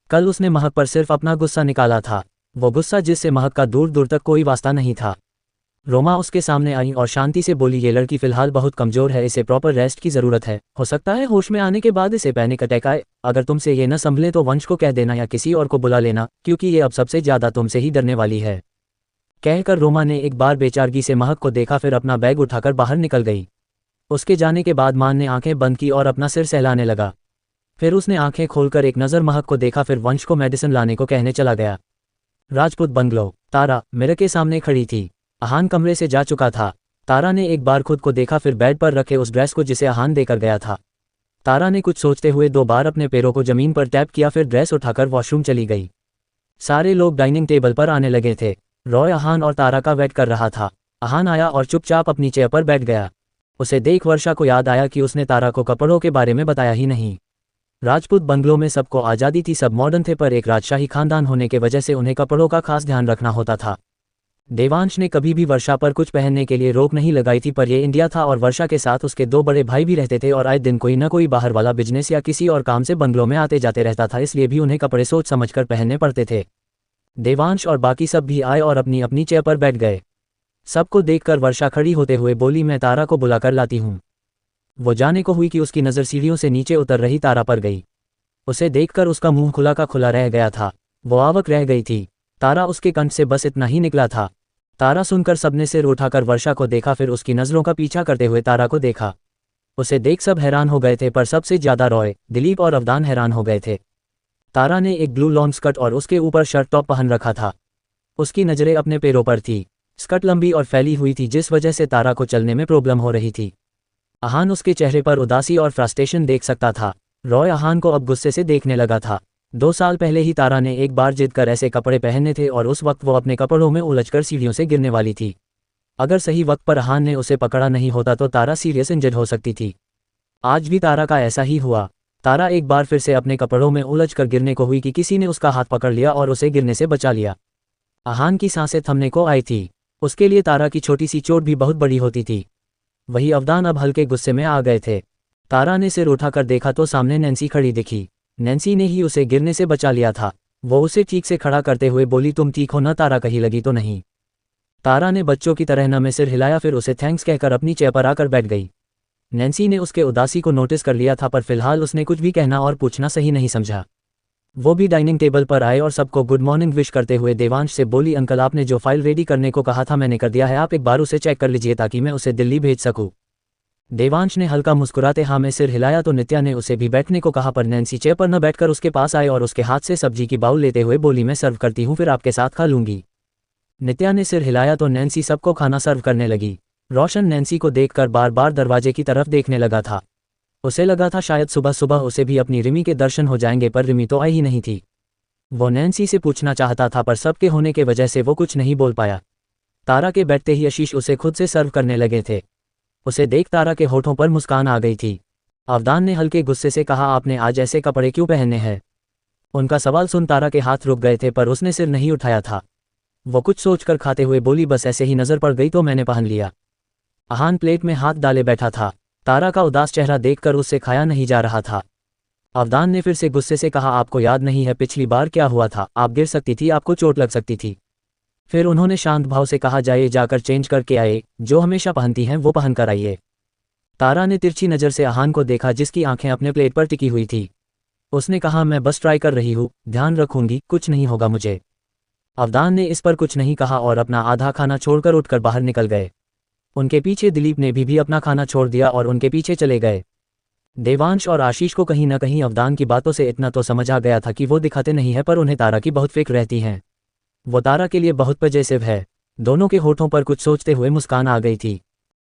कल उसने महक पर सिर्फ अपना गुस्सा निकाला था, वो गुस्सा जिससे महक का दूर दूर तक कोई वास्ता नहीं था। रोमा उसके सामने आई और शांति से बोली, ये लड़की फिलहाल बहुत कमजोर है, इसे प्रॉपर रेस्ट की जरूरत है, हो सकता है होश में आने के बाद इसे पैनिक अटैक आए। अगर तुमसे ये न संभले तो वंश को कह देना या किसी और को बुला लेना, क्योंकि ये अब सबसे ज्यादा तुमसे ही डरने वाली है। कहकर रोमा ने एक बार बेचारगी से महक को देखा, फिर अपना बैग उठाकर बाहर निकल गई। उसके जाने के बाद मान ने आंखें बंद की और अपना सिर सहलाने लगा। फिर उसने आंखें खोलकर एक नज़र महक को देखा, फिर वंश को मेडिसिन लाने को कहने चला गया। राजपूत बंगलो। तारा मिरर के सामने खड़ी थी। आहान कमरे से जा चुका था। तारा ने एक बार खुद को देखा, फिर बेड पर रखे उस ड्रेस को जिसे आहान देकर गया था। तारा ने कुछ सोचते हुए 2 बार अपने पैरों को जमीन पर टैप किया, फिर ड्रेस उठाकर वॉशरूम चली गई। सारे लोग डाइनिंग टेबल पर आने लगे थे। रॉय आहान और तारा का वेट कर रहा था। आहान आया और चुपचाप अपनी चेयर पर बैठ गया। उसे देख वर्षा को याद आया कि उसने तारा को कपड़ों के बारे में बताया ही नहीं। राजपूत बंगलों में सबको आज़ादी थी, सब मॉडर्न थे, पर एक राजशाही खानदान होने के वजह से उन्हें कपड़ों का खास ध्यान रखना होता था। देवांश ने कभी भी वर्षा पर कुछ पहनने के लिए रोक नहीं लगाई थी, पर यह इंडिया था और वर्षा के साथ उसके 2 बड़े भाई भी रहते थे और आए दिन कोई न कोई बाहर वाला बिजनेस या किसी और काम से बंगलों में आते जाते रहता था, इसलिए भी उन्हें कपड़े सोच समझकर पहनने पड़ते थे। देवांश और बाकी सब भी आए और अपनी अपनी चेयर पर बैठ गए। सबको देखकर वर्षा खड़ी होते हुए बोली, मैं तारा को बुलाकर लाती हूँ। वो जाने को हुई कि उसकी नज़र सीढ़ियों से नीचे उतर रही तारा पर गई। उसे देखकर उसका मुंह खुला का खुला रह गया था। वो आवक रह गई थी। तारा उसके कंठ से बस इतना ही निकला था। तारा सुनकर सबने सिर उठाकर वर्षा को देखा, फिर उसकी नज़रों का पीछा करते हुए तारा को देखा। उसे देख सब हैरान हो गए थे, पर सबसे ज़्यादा रॉय, दिलीप और अवदान हैरान हो गए थे। तारा ने एक ब्लू लॉन्ग स्कर्ट और उसके ऊपर शर्ट टॉप पहन रखा था। उसकी नज़रें अपने पैरों पर थी। स्कर्ट लंबी और फैली हुई थी, जिस वजह से तारा को चलने में प्रॉब्लम हो रही थी। आहान उसके चेहरे पर उदासी और फ्रस्ट्रेशन देख सकता था। रॉय आहान को अब गुस्से से देखने लगा था। 2 साल पहले ही तारा ने एक बार जिद कर ऐसे कपड़े पहने थे और उस वक्त वो अपने कपड़ों में उलझकर सीढ़ियों से गिरने वाली थी। अगर सही वक्त पर आहान ने उसे पकड़ा नहीं होता तो तारा सीरियस इंजर्ड हो सकती थी। आज भी तारा का ऐसा ही हुआ। तारा एक बार फिर से अपने कपड़ों में उलझकर गिरने को हुई कि किसी ने उसका हाथ पकड़ लिया और उसे गिरने से बचा लिया। आहान की सांसें थमने को आई थी। उसके लिए तारा की छोटी सी चोट भी बहुत बड़ी होती थी। वही अवदान अब हल्के गुस्से में आ गए थे। तारा ने सिर उठाकर देखा तो सामने नैन्सी खड़ी दिखी। नैन्सी ने ही उसे गिरने से बचा लिया था। वो उसे ठीक से खड़ा करते हुए बोली, तुम ठीक हो ना तारा, कहीं लगी तो नहीं? तारा ने बच्चों की तरह न में सिर हिलाया, फिर उसे थैंक्स कहकर अपनी चेयर पर आकर बैठ गई। नैन्सी ने उसके उदासी को नोटिस कर लिया था, पर फिलहाल उसने कुछ भी कहना और पूछना सही नहीं समझा। वो भी डाइनिंग टेबल पर आए और सबको गुड मॉर्निंग विश करते हुए देवांश से बोली, अंकल आपने जो फाइल रेडी करने को कहा था मैंने कर दिया है, आप एक बार उसे चेक कर लीजिए ताकि मैं उसे दिल्ली भेज सकूं। देवांश ने हल्का मुस्कुराते हाँ में सिर हिलाया तो नित्या ने उसे भी बैठने को कहा, पर नैन्सी चेयर पर न बैठकर उसके पास आए और उसके हाथ से सब्जी की बाउल लेते हुए बोली, मैं सर्व करती हूँ, फिर आपके साथ खा लूंगी। नित्या ने सिर हिलाया तो नैन्सी सबको खाना सर्व करने लगी। रोशन नैन्सी को देखकर बार बार दरवाजे की तरफ देखने लगा था। उसे लगा था शायद सुबह सुबह उसे भी अपनी रिमी के दर्शन हो जाएंगे, पर रिमी तो आई ही नहीं थी। वो नैन्सी से पूछना चाहता था, पर सबके होने के वजह से वो कुछ नहीं बोल पाया। तारा के बैठते ही आशीष उसे खुद से सर्व करने लगे थे। उसे देख तारा के होठों पर मुस्कान आ गई थी। अवदान ने हल्के गुस्से से कहा, आपने आज ऐसे कपड़े क्यों पहने हैं? उनका सवाल सुन तारा के हाथ रुक गए थे, पर उसने सिर नहीं उठाया था। वो कुछ सोचकर खाते हुए बोली, बस ऐसे ही नज़र पड़ गई तो मैंने पहन लिया। आहान प्लेट में हाथ डाले बैठा था। तारा का उदास चेहरा देखकर उससे खाया नहीं जा रहा था। अवदान ने फिर से गुस्से से कहा, आपको याद नहीं है पिछली बार क्या हुआ था? आप गिर सकती थी, आपको चोट लग सकती थी। फिर उन्होंने शांत भाव से कहा, जाइए जाकर चेंज करके आए, जो हमेशा पहनती हैं वो पहन कर आइए। तारा ने तिरछी नज़र से आहान को देखा, जिसकी आंखें अपने प्लेट पर टिकी हुई थी। उसने कहा, मैं बस ट्राई कर रही हूँ, ध्यान रखूंगी, कुछ नहीं होगा मुझे। अवदान ने इस पर कुछ नहीं कहा और अपना आधा खाना छोड़कर उठकर बाहर निकल गए। उनके पीछे दिलीप ने भी अपना खाना छोड़ दिया और उनके पीछे चले गए। देवांश और आशीष को कहीं न कहीं अवदान की बातों से इतना तो समझ आ गया था कि वो दिखाते नहीं है, पर उन्हें तारा की बहुत फिक्र रहती है। वो तारा के लिए बहुत पजेसिव है। दोनों के होठों पर कुछ सोचते हुए मुस्कान आ गई थी।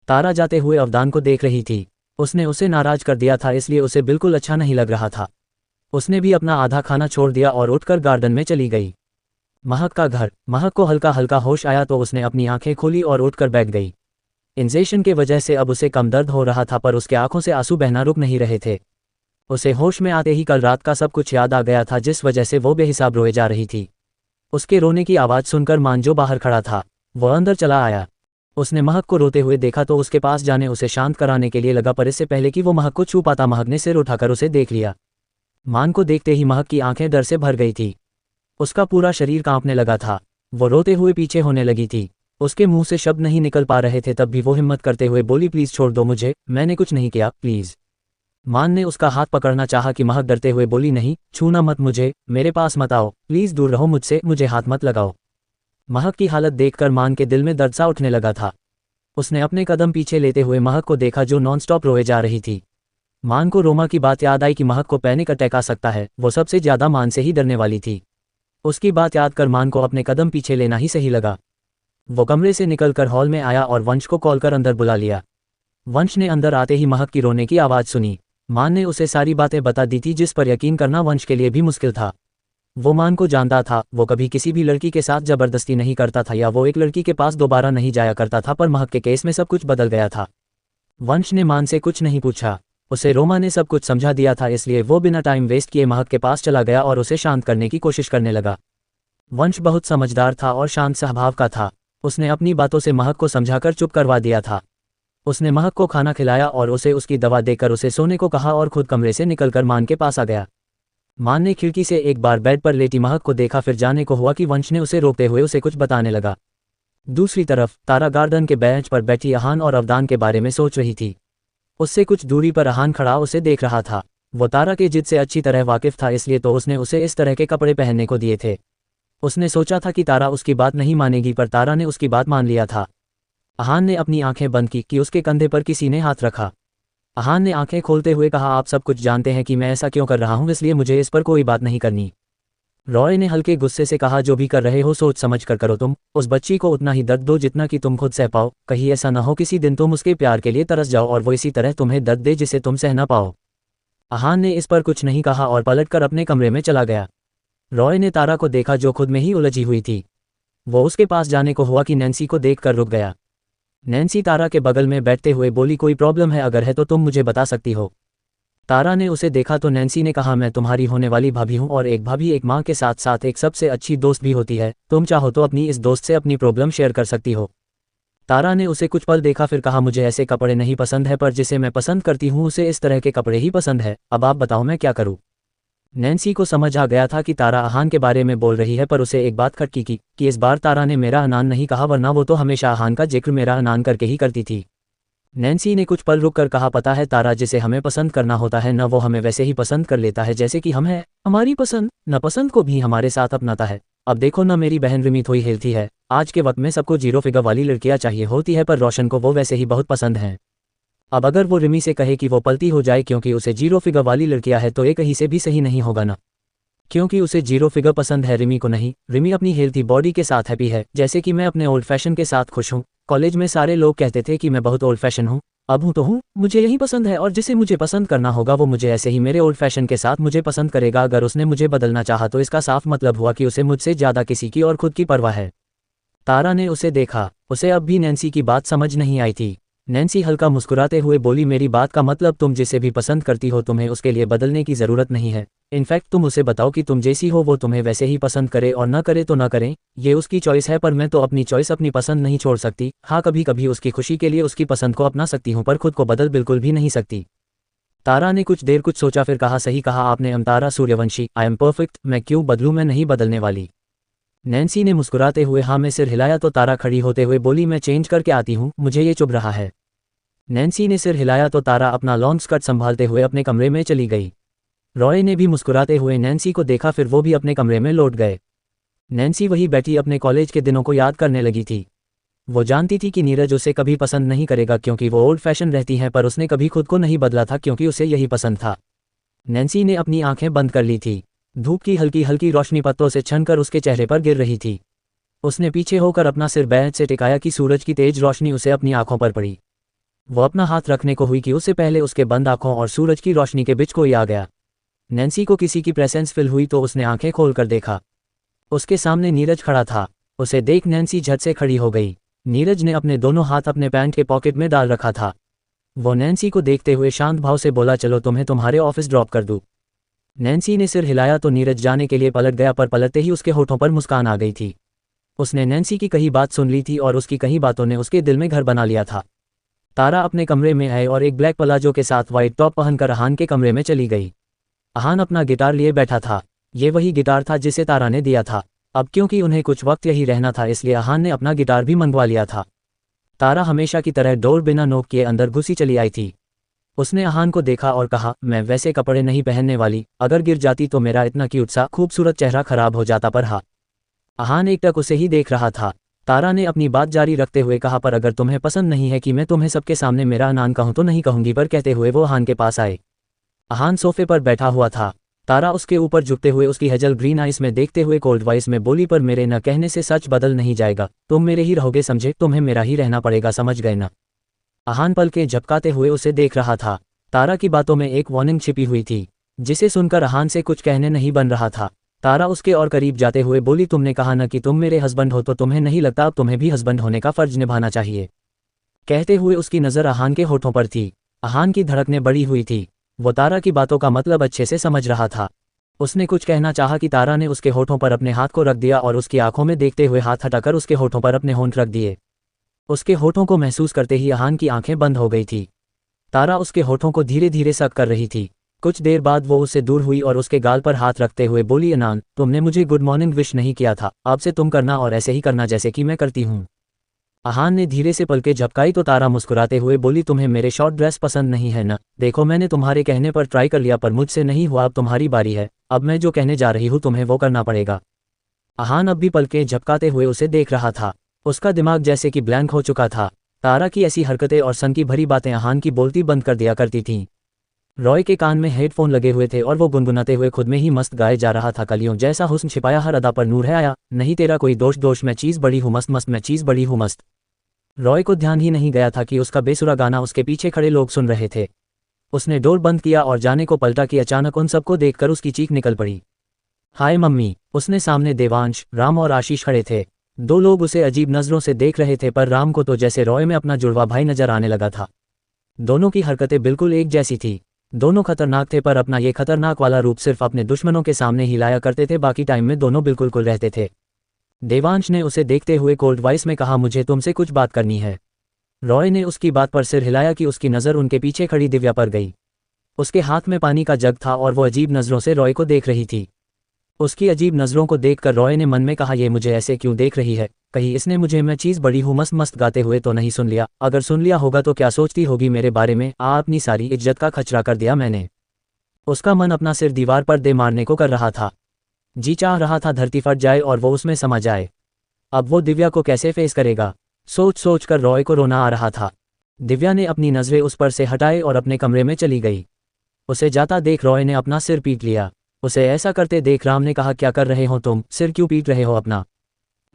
तारा जाते हुए अवदान को देख रही थी। उसने उसे नाराज कर दिया था, इसलिए उसे बिल्कुल अच्छा नहीं लग रहा था। उसने भी अपना आधा खाना छोड़ दिया और उठकर गार्डन में चली गई। महक का घर। महक को हल्का हल्का होश आया तो उसने अपनी आंखें खोली और उठकर बैठ गई। इंजेक्शन के वजह से अब उसे कम दर्द हो रहा था, पर उसके आंखों से आंसू बहना रुक नहीं रहे थे। उसे होश में आते ही कल रात का सब कुछ याद आ गया था, जिस वजह से वो बेहिसाब रोए जा रही थी। उसके रोने की आवाज़ सुनकर मान जो बाहर खड़ा था, वो अंदर चला आया। उसने महक को रोते हुए देखा तो उसके पास जाने उसे शांत कराने के लिए लगा, पर इससे पहले कि वो महक को छू पाता महक ने सिर उठाकर उसे देख लिया। मान को देखते ही महक की आंखें डर से भर गई थी। उसका पूरा शरीर कांपने लगा था। वो रोते हुए पीछे होने लगी थी। उसके मुंह से शब्द नहीं निकल पा रहे थे, तब भी वो हिम्मत करते हुए बोली, प्लीज़ छोड़ दो मुझे, मैंने कुछ नहीं किया, प्लीज़। मान ने उसका हाथ पकड़ना चाहा कि महक डरते हुए बोली, नहीं, छूना मत मुझे, मेरे पास मत आओ, प्लीज़ दूर रहो मुझसे, मुझे हाथ मत लगाओ। महक की हालत देखकर मान के दिल में दर्द सा उठने लगा था। उसने अपने कदम पीछे लेते हुए महक को देखा जो नॉनस्टॉप रोए जा रही थी। मान को रोमा की बात याद आई कि महक को पैनिक अटैक आ सकता है, वो सबसे ज़्यादा मान से ही डरने वाली थी। उसकी बात याद कर मान को अपने कदम पीछे लेना ही सही लगा। वो कमरे से निकलकर हॉल में आया और वंश को कॉल कर अंदर बुला लिया। वंश ने अंदर आते ही महक की रोने की आवाज़ सुनी। मान ने उसे सारी बातें बता दी थी जिस पर यकीन करना वंश के लिए भी मुश्किल था। वो मान को जानता था, वो कभी किसी भी लड़की के साथ जबरदस्ती नहीं करता था या वो एक लड़की के पास दोबारा नहीं जाया करता था, पर महक के केस में सब कुछ बदल गया था। वंश ने मान से कुछ नहीं पूछा, उसे रोमा ने सब कुछ समझा दिया था, इसलिए वो बिना टाइम वेस्ट किए महक के पास चला गया और उसे शांत करने की कोशिश करने लगा। वंश बहुत समझदार था और शांत स्वभाव का था। उसने अपनी बातों से महक को समझाकर चुप करवा दिया था। उसने महक को खाना खिलाया और उसे उसकी दवा देकर उसे सोने को कहा और खुद कमरे से निकलकर मान के पास आ गया। मान ने खिड़की से एक बार बेड पर लेटी महक को देखा, फिर जाने को हुआ कि वंश ने उसे रोकते हुए उसे कुछ बताने लगा। दूसरी तरफ तारा गार्डन के बेंच पर बैठी अहान और अवदान के बारे में सोच रही थी। उससे कुछ दूरी पर अहान खड़ा उसे देख रहा था। वो तारा के जिद से अच्छी तरह वाकिफ था, इसलिए तो उसने उसे इस तरह के कपड़े पहनने को दिए थे। उसने सोचा था कि तारा उसकी बात नहीं मानेगी, पर तारा ने उसकी बात मान लिया था। अहान ने अपनी आंखें बंद की कि उसके कंधे पर किसी ने हाथ रखा। अहान ने आंखें खोलते हुए कहा, आप सब कुछ जानते हैं कि मैं ऐसा क्यों कर रहा हूं, इसलिए मुझे इस पर कोई बात नहीं करनी। रॉय ने हल्के गुस्से से कहा, जो भी कर रहे हो सोच समझ कर करो। तुम उस बच्ची को उतना ही दर्द दो जितना कि तुम खुद सह पाओ। कहीं ऐसा ना हो किसी दिन तुम उसके प्यार के लिए तरस जाओ और वो इसी तरह तुम्हें दर्द दे जिसे तुम सह ना पाओ। अहान ने इस पर कुछ नहीं कहा और पलटकर अपने कमरे में चला गया। रॉय ने तारा को देखा जो खुद में ही उलझी हुई थी। वो उसके पास जाने को हुआ कि नैन्सी को देखकर रुक गया। नैन्सी तारा के बगल में बैठते हुए बोली, कोई प्रॉब्लम है? अगर है तो तुम मुझे बता सकती हो। तारा ने उसे देखा तो नैन्सी ने कहा, मैं तुम्हारी होने वाली भाभी हूँ और एक भाभी एक माँ के साथ साथ एक सबसे अच्छी दोस्त भी होती है। तुम चाहो तो अपनी इस दोस्त से अपनी प्रॉब्लम शेयर कर सकती हो। तारा ने उसे कुछ पल देखा, फिर कहा, मुझे ऐसे कपड़े नहीं पसंद है, पर जिसे मैं पसंद करती हूँ उसे इस तरह के कपड़े ही पसंद है। अब आप बताओ मैं क्या करूँ। नैन्सी को समझ आ गया था कि तारा अहान के बारे में बोल रही है, पर उसे एक बात खटकी की कि इस बार तारा ने मेरा अनान नहीं कहा, वरना वो तो हमेशा अहान का जिक्र मेरा अनान करके ही करती थी। नैन्सी ने कुछ पल रुक कर कहा, पता है तारा, जिसे हमें पसंद करना होता है न वो हमें वैसे ही पसंद कर लेता है जैसे कि हम हैं। हमारी पसंद न पसंद को भी हमारे साथ अपनाता है। अब देखो ना, मेरी बहन रिमी थोड़ी हेल्थी है। आज के वक्त में सबको जीरो फिगर वाली लड़कियां चाहिए होती है, पर रोशन को वो वैसे ही बहुत पसंद हैं। अब अगर वो रिमी से कहे कि वो पलती हो जाए क्योंकि उसे जीरो फिगर वाली लड़कियां है, तो ये कहीं से भी सही नहीं होगा ना, क्योंकि उसे जीरो फिगर पसंद है, रिमी को नहीं। रिमी अपनी हेल्थी बॉडी के साथ हैप्पी है, जैसे कि मैं अपने ओल्ड फैशन के साथ खुश हूँ। कॉलेज में सारे लोग कहते थे कि मैं बहुत ओल्ड फैशन हूँ, अब हूँ तो हूँ, मुझे यही पसंद है और जिसे मुझे पसंद करना होगा वो मुझे ऐसे ही मेरे ओल्ड फैशन के साथ मुझे पसंद करेगा। अगर उसने मुझे बदलना चाहा तो इसका साफ मतलब हुआ कि उसे मुझसे ज़्यादा किसी की और खुद की परवाह है। तारा ने उसे देखा, उसे अब भी नैन्सी की बात समझ नहीं आई थी। नैन्सी हल्का मुस्कुराते हुए बोली, मेरी बात का मतलब तुम जिसे भी पसंद करती हो तुम्हें उसके लिए बदलने की ज़रूरत नहीं है। इनफैक्ट तुम उसे बताओ कि तुम जैसी हो वो तुम्हें वैसे ही पसंद करे और न करे तो न करें, ये उसकी चॉइस है, पर मैं तो अपनी चॉइस अपनी पसंद नहीं छोड़ सकती। हाँ, कभी कभी उसकी खुशी के लिए उसकी पसंद को अपना सकती हूँ, पर खुद को बदल बिल्कुल भी नहीं सकती। तारा ने कुछ देर कुछ सोचा, फिर कहा, सही कहा आपने अमतारा सूर्यवंशी, आई एम परफेक्ट, मैं क्यों बदलूँ, मैं नहीं बदलने वाली। नैन्सी ने मुस्कुराते हुए हाँ में सिर हिलाया तो तारा खड़ी होते हुए बोली, मैं चेंज करके आती हूँ, मुझे ये चुभ रहा है। नैन्सी ने सिर हिलाया तो तारा अपना लॉन्ग स्कर्ट संभालते हुए अपने कमरे में चली गई। रॉय ने भी मुस्कुराते हुए नैन्सी को देखा, फिर वो भी अपने कमरे में लौट गए। नैन्सी वही बैठी अपने कॉलेज के दिनों को याद करने लगी थी। वो जानती थी कि नीरज उसे कभी पसंद नहीं करेगा क्योंकि वो ओल्ड फैशन रहती हैं, पर उसने कभी खुद को नहीं बदला था क्योंकि उसे यही पसंद था। नैन्सी ने अपनी आंखें बंद कर ली थी। धूप की हल्की हल्की रोशनी पत्तों से छनकर उसके चेहरे पर गिर रही थी। उसने पीछे होकर अपना सिर बेंच से टिकाया कि सूरज की तेज रोशनी उसे अपनी आंखों पर पड़ी। वो अपना हाथ रखने को हुई कि उससे पहले उसके बंद आंखों और सूरज की रोशनी के बीच कोई आ गया। नैन्सी को किसी की प्रेजेंस फील हुई तो उसने आंखें खोलकर देखा। उसके सामने नीरज खड़ा था। उसे देख नैन्सी झट से खड़ी हो गई। नीरज ने अपने दोनों हाथ अपने पैंट के पॉकेट में डाल रखा था। वो नैन्सी को देखते हुए शांत भाव से बोला, चलो तुम्हें तुम्हारे ऑफिस ड्रॉप कर दूं। नैन्सी ने सिर हिलाया तो नीरज जाने के लिए पलट गया, पर पलटते ही उसके होठों पर मुस्कान आ गई थी। उसने नैन्सी की कही बात सुन ली थी और उसकी कही बातों ने उसके दिल में घर बना लिया था। तारा अपने कमरे में आई और एक ब्लैक पलाजो के साथ व्हाइट टॉप पहनकर अहान के कमरे में चली गई। अहान अपना गिटार लिए बैठा था। ये वही गिटार था जिसे तारा ने दिया था। अब क्योंकि उन्हें कुछ वक्त यही रहना था इसलिए अहान ने अपना गिटार भी मंगवा लिया था। तारा हमेशा की तरह डोर बिना नोक किए अंदर घुसी चली आई थी। उसने अहान को देखा और कहा, मैं वैसे कपड़े नहीं पहनने वाली, अगर गिर जाती तो मेरा इतना क्यूट सा खूबसूरत चेहरा खराब हो जाता, पर हाँ आहान एकटक उसे ही देख रहा था। तारा ने अपनी बात जारी रखते हुए कहा, पर अगर तुम्हें पसंद नहीं है कि मैं तुम्हें सबके सामने मेरा अनान कहूँ तो नहीं कहूंगी, पर कहते हुए वो आहान के पास आए। आहान सोफे पर बैठा हुआ था। तारा उसके ऊपर झुकते हुए उसकी हेजल ग्रीन आइस में देखते हुए कोल्ड वॉइस में बोली, पर मेरे न कहने से सच बदल नहीं जाएगा, तुम मेरे ही रहोगे, समझे, तुम्हें मेरा ही रहना पड़ेगा, समझ गए ना। आहान पल के झपकाते हुए उसे देख रहा था। तारा की बातों में एक वार्निंग छिपी हुई थी, जिसे सुनकर आहान से कुछ कहने नहीं बन रहा था। तारा उसके और करीब जाते हुए बोली, तुमने कहा ना कि तुम मेरे हस्बैंड हो, तो तुम्हें नहीं लगता अब तुम्हें भी हस्बैंड होने का फर्ज निभाना चाहिए। कहते हुए उसकी नज़र आहान के होठों पर थी। आहान की धड़कनें बढ़ी हुई थी। वो तारा की बातों का मतलब अच्छे से समझ रहा था। उसने कुछ कहना चाहा कि तारा ने उसके होठों पर अपने हाथ को रख दिया और उसकी आंखों में देखते हुए हाथ हटाकर उसके होठों पर अपने होंठ रख दिए। उसके होठों को महसूस करते ही आहान की आंखें बंद हो गई थी। तारा उसके होठों को धीरे धीरे सक कर रही थी। कुछ देर बाद वो उससे दूर हुई और उसके गाल पर हाथ रखते हुए बोली, अनान, तुमने मुझे गुड मॉर्निंग विश नहीं किया था, अब से तुम करना और ऐसे ही करना जैसे कि मैं करती हूँ। आहान ने धीरे से पलकें झपकाई तो तारा मुस्कुराते हुए बोली, तुम्हें मेरे शॉर्ट ड्रेस पसंद नहीं है ना? देखो, मैंने तुम्हारे कहने पर ट्राई कर लिया पर मुझसे नहीं हुआ, अब तुम्हारी बारी है, अब मैं जो कहने जा रही हूँ तुम्हें वो करना पड़ेगा। आहान अब भी पलकें झपकाते हुए उसे देख रहा था। उसका दिमाग जैसे कि ब्लैंक हो चुका था। तारा की ऐसी हरकतें और सन की भरी बातें आहान की बोलती बंद कर दिया करती थीं। रॉय के कान में हेडफोन लगे हुए थे और वो गुनगुनाते हुए खुद में ही मस्त गाए जा रहा था, कलियों जैसा हुस्न छिपाया हर अदा पर नूर है आया, नहीं तेरा कोई दोष दोष, मैं चीज़ बड़ी हूँ मस्त मस्त, मैं चीज़ बड़ी हूँ मस्त। रॉय को ध्यान ही नहीं गया था कि उसका बेसुरा गाना उसके पीछे खड़े लोग सुन रहे थे। उसने डोर बंद किया और जाने को पलटा कि अचानक उन सबको देखकर उसकी चीख निकल पड़ी। हाय मम्मी! उसने सामने देवांश, राम और आशीष खड़े थे। दो लोग उसे अजीब नज़रों से देख रहे थे, पर राम को तो जैसे रॉय में अपना जुड़वा भाई नजर आने लगा था। दोनों की हरकतें बिल्कुल एक जैसी थी। दोनों खतरनाक थे, पर अपना ये खतरनाक वाला रूप सिर्फ अपने दुश्मनों के सामने ही लाया करते थे, बाकी टाइम में दोनों बिल्कुल कुल रहते थे। देवांश ने उसे देखते हुए कोल्ड वॉइस में कहा, मुझे तुमसे कुछ बात करनी है। रॉय ने उसकी बात पर सिर हिलाया कि उसकी नज़र उनके पीछे खड़ी दिव्या पर गई। उसके हाथ में पानी का जग था और वो अजीब नज़रों से रॉय को देख रही थी। उसकी अजीब नज़रों को देखकर रॉय ने मन में कहा, ये मुझे ऐसे क्यों देख रही है? कहीं इसने मुझे मैं चीज़ बड़ी हूँ मस्त मस्त गाते हुए तो नहीं सुन लिया? अगर सुन लिया होगा तो क्या सोचती होगी मेरे बारे में? अपनी सारी इज्जत का खचरा कर दिया मैंने। उसका मन अपना सिर दीवार पर दे मारने को कर रहा था। जी चाह रहा था धरती फट जाए और वो उसमें समा जाए। अब वो दिव्या को कैसे फेस करेगा? सोच सोच कर रॉय को रोना आ रहा था। दिव्या ने अपनी नज़रें उस पर से हटाए और अपने कमरे में चली गई। उसे जाता देख रॉय ने अपना सिर पीट लिया। उसे ऐसा करते देख राम ने कहा, क्या कर रहे हो तुम, सिर क्यों पीट रहे हो अपना?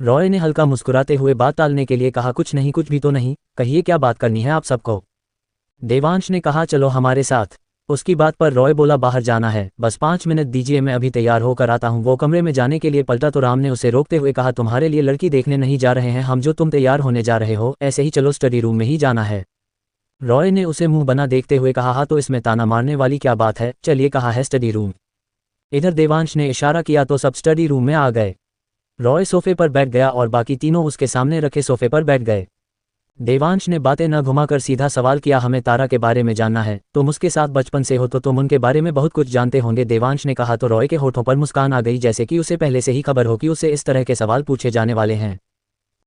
रॉय ने हल्का मुस्कुराते हुए बात टालने के लिए कहा, कुछ नहीं, कुछ भी तो नहीं, कहिए क्या बात करनी है आप सबको? देवांश ने कहा, चलो हमारे साथ। उसकी बात पर रॉय बोला, बाहर जाना है, बस 5 मिनट दीजिए, मैं अभी तैयार होकर आता हूँ। वो कमरे में जाने के लिए पलटा तो राम ने उसे रोकते हुए कहा, तुम्हारे लिए लड़की देखने नहीं जा रहे हैं हम, जो तुम तैयार होने जा रहे हो ऐसे ही चलो, स्टडी रूम में ही जाना है। रॉय ने उसे मुंह बना देखते हुए कहा, हाँ तो इसमें ताना मारने वाली क्या बात है, चलिए, कहा है स्टडी रूम। इधर देवांश ने इशारा किया तो सब स्टडी रूम में आ गए। रॉय सोफे पर बैठ गया और बाकी तीनों उसके सामने रखे सोफे पर बैठ गए। देवांश ने बातें न घुमाकर सीधा सवाल किया, हमें तारा के बारे में जानना है, तुम उसके साथ बचपन से हो तो तुम उनके बारे में बहुत कुछ जानते होंगे। देवांश ने कहा तो रॉय के होठों पर मुस्कान आ गई, जैसे कि उसे पहले से ही खबर हो कि उसे इस तरह के सवाल पूछे जाने वाले हैं।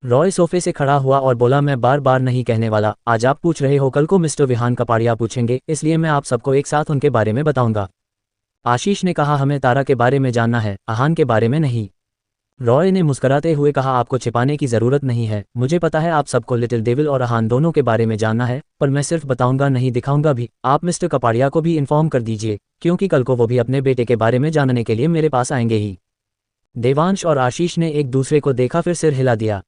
रॉय सोफे से खड़ा हुआ और बोला, मैं बार बार नहीं कहने वाला, आज आप पूछ रहे हो, कल को मिस्टर विहान कपाड़िया पूछेंगे, इसलिए मैं आप सबको एक साथ उनके बारे में बताऊंगा। आशीष ने कहा, हमें तारा के बारे में जानना है, आहान के बारे में नहीं। रॉय ने मुस्कुराते हुए कहा, आपको छिपाने की ज़रूरत नहीं है, मुझे पता है आप सबको लिटिल डेविल और आहान दोनों के बारे में जानना है, पर मैं सिर्फ बताऊंगा नहीं, दिखाऊंगा भी। आप मिस्टर कपाड़िया को भी इन्फॉर्म कर दीजिए, क्योंकि कल को वो भी अपने बेटे के बारे में जानने के लिए मेरे पास आएंगे ही। देवांश और आशीष ने एक दूसरे को देखा, फिर सिर हिला दिया।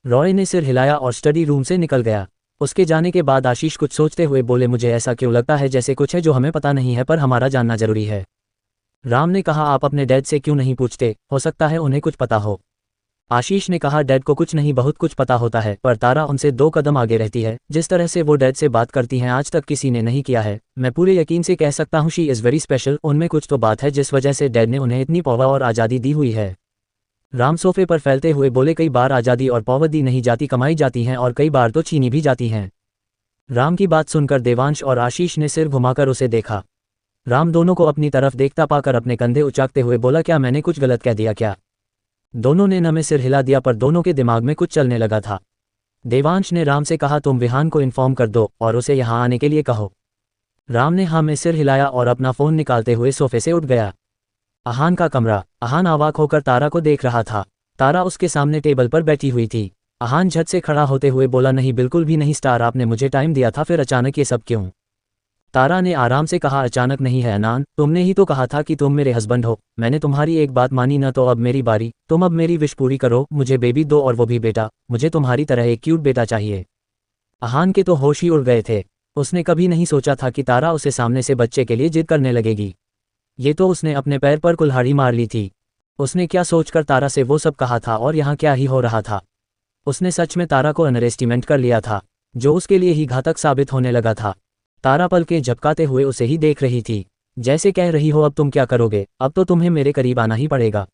रॉय ने सिर हिलाया और स्टडी रूम से निकल गया। उसके जाने के बाद आशीष कुछ सोचते हुए बोले, मुझे ऐसा क्यों लगता है जैसे कुछ है जो हमें पता नहीं है पर हमारा जानना जरूरी है। राम ने कहा, आप अपने डैड से क्यों नहीं पूछते, हो सकता है उन्हें कुछ पता हो। आशीष ने कहा, डैड को कुछ नहीं बहुत कुछ पता होता है, पर तारा उनसे 2 कदम आगे रहती है, जिस तरह से वो डैड से बात करती हैं आज तक किसी ने नहीं किया है। मैं पूरे यकीन से कह सकता हूँ, शी इज़ वेरी स्पेशल, उनमें कुछ तो बात है जिस वजह से डैड ने उन्हें इतनी पॉवर और आज़ादी दी हुई है। राम सोफे पर फैलते हुए बोले, कई बार आज़ादी और पॉवर दी नहीं जाती, कमाई जाती हैं, और कई बार तो छीनी भी जाती हैं। राम की बात सुनकर देवांश और आशीष ने सिर घुमाकर उसे देखा। राम दोनों को अपनी तरफ देखता पाकर अपने कंधे उचाकते हुए बोला, क्या मैंने कुछ गलत कह दिया क्या? दोनों ने न में सिर हिला दिया, पर दोनों के दिमाग में कुछ चलने लगा था। देवांश ने राम से कहा, तुम विहान को इन्फॉर्म कर दो और उसे यहाँ आने के लिए कहो। राम ने हाँ में सिर हिलाया और अपना फ़ोन निकालते हुए सोफे से उठ गया। आहान का कमरा। आहान अवाक होकर तारा को देख रहा था। तारा उसके सामने टेबल पर बैठी हुई थी। अहान झट से खड़ा होते हुए बोला, नहीं बिल्कुल भी नहीं स्टार, आपने मुझे टाइम दिया था, फिर अचानक ये सब क्यों? तारा ने आराम से कहा, अचानक नहीं है अनान, तुमने ही तो कहा था कि तुम मेरे हस्बैंड हो। मैंने तुम्हारी एक बात मानी न, तो अब मेरी बारी, तुम अब मेरी विश पूरी करो, मुझे बेबी दो और वो भी बेटा। मुझे तुम्हारी तरह एक क्यूट बेटा चाहिए। अहान के तो होश ही उड़ गए थे। उसने कभी नहीं सोचा था कि तारा उसे सामने से बच्चे के लिए जिद करने लगेगी। ये तो उसने अपने पैर पर कुल्हाड़ी मार ली थी। उसने क्या सोचकर तारा से वो सब कहा था, और यहाँ क्या ही हो रहा था? उसने सच में तारा को अंडरएस्टिमेट कर लिया था, जो उसके लिए ही घातक साबित होने लगा था। तारा पलकें झपकाते हुए उसे ही देख रही थी, जैसे कह रही हो अब तुम क्या करोगे, अब तो तुम्हें मेरे करीब आना ही पड़ेगा।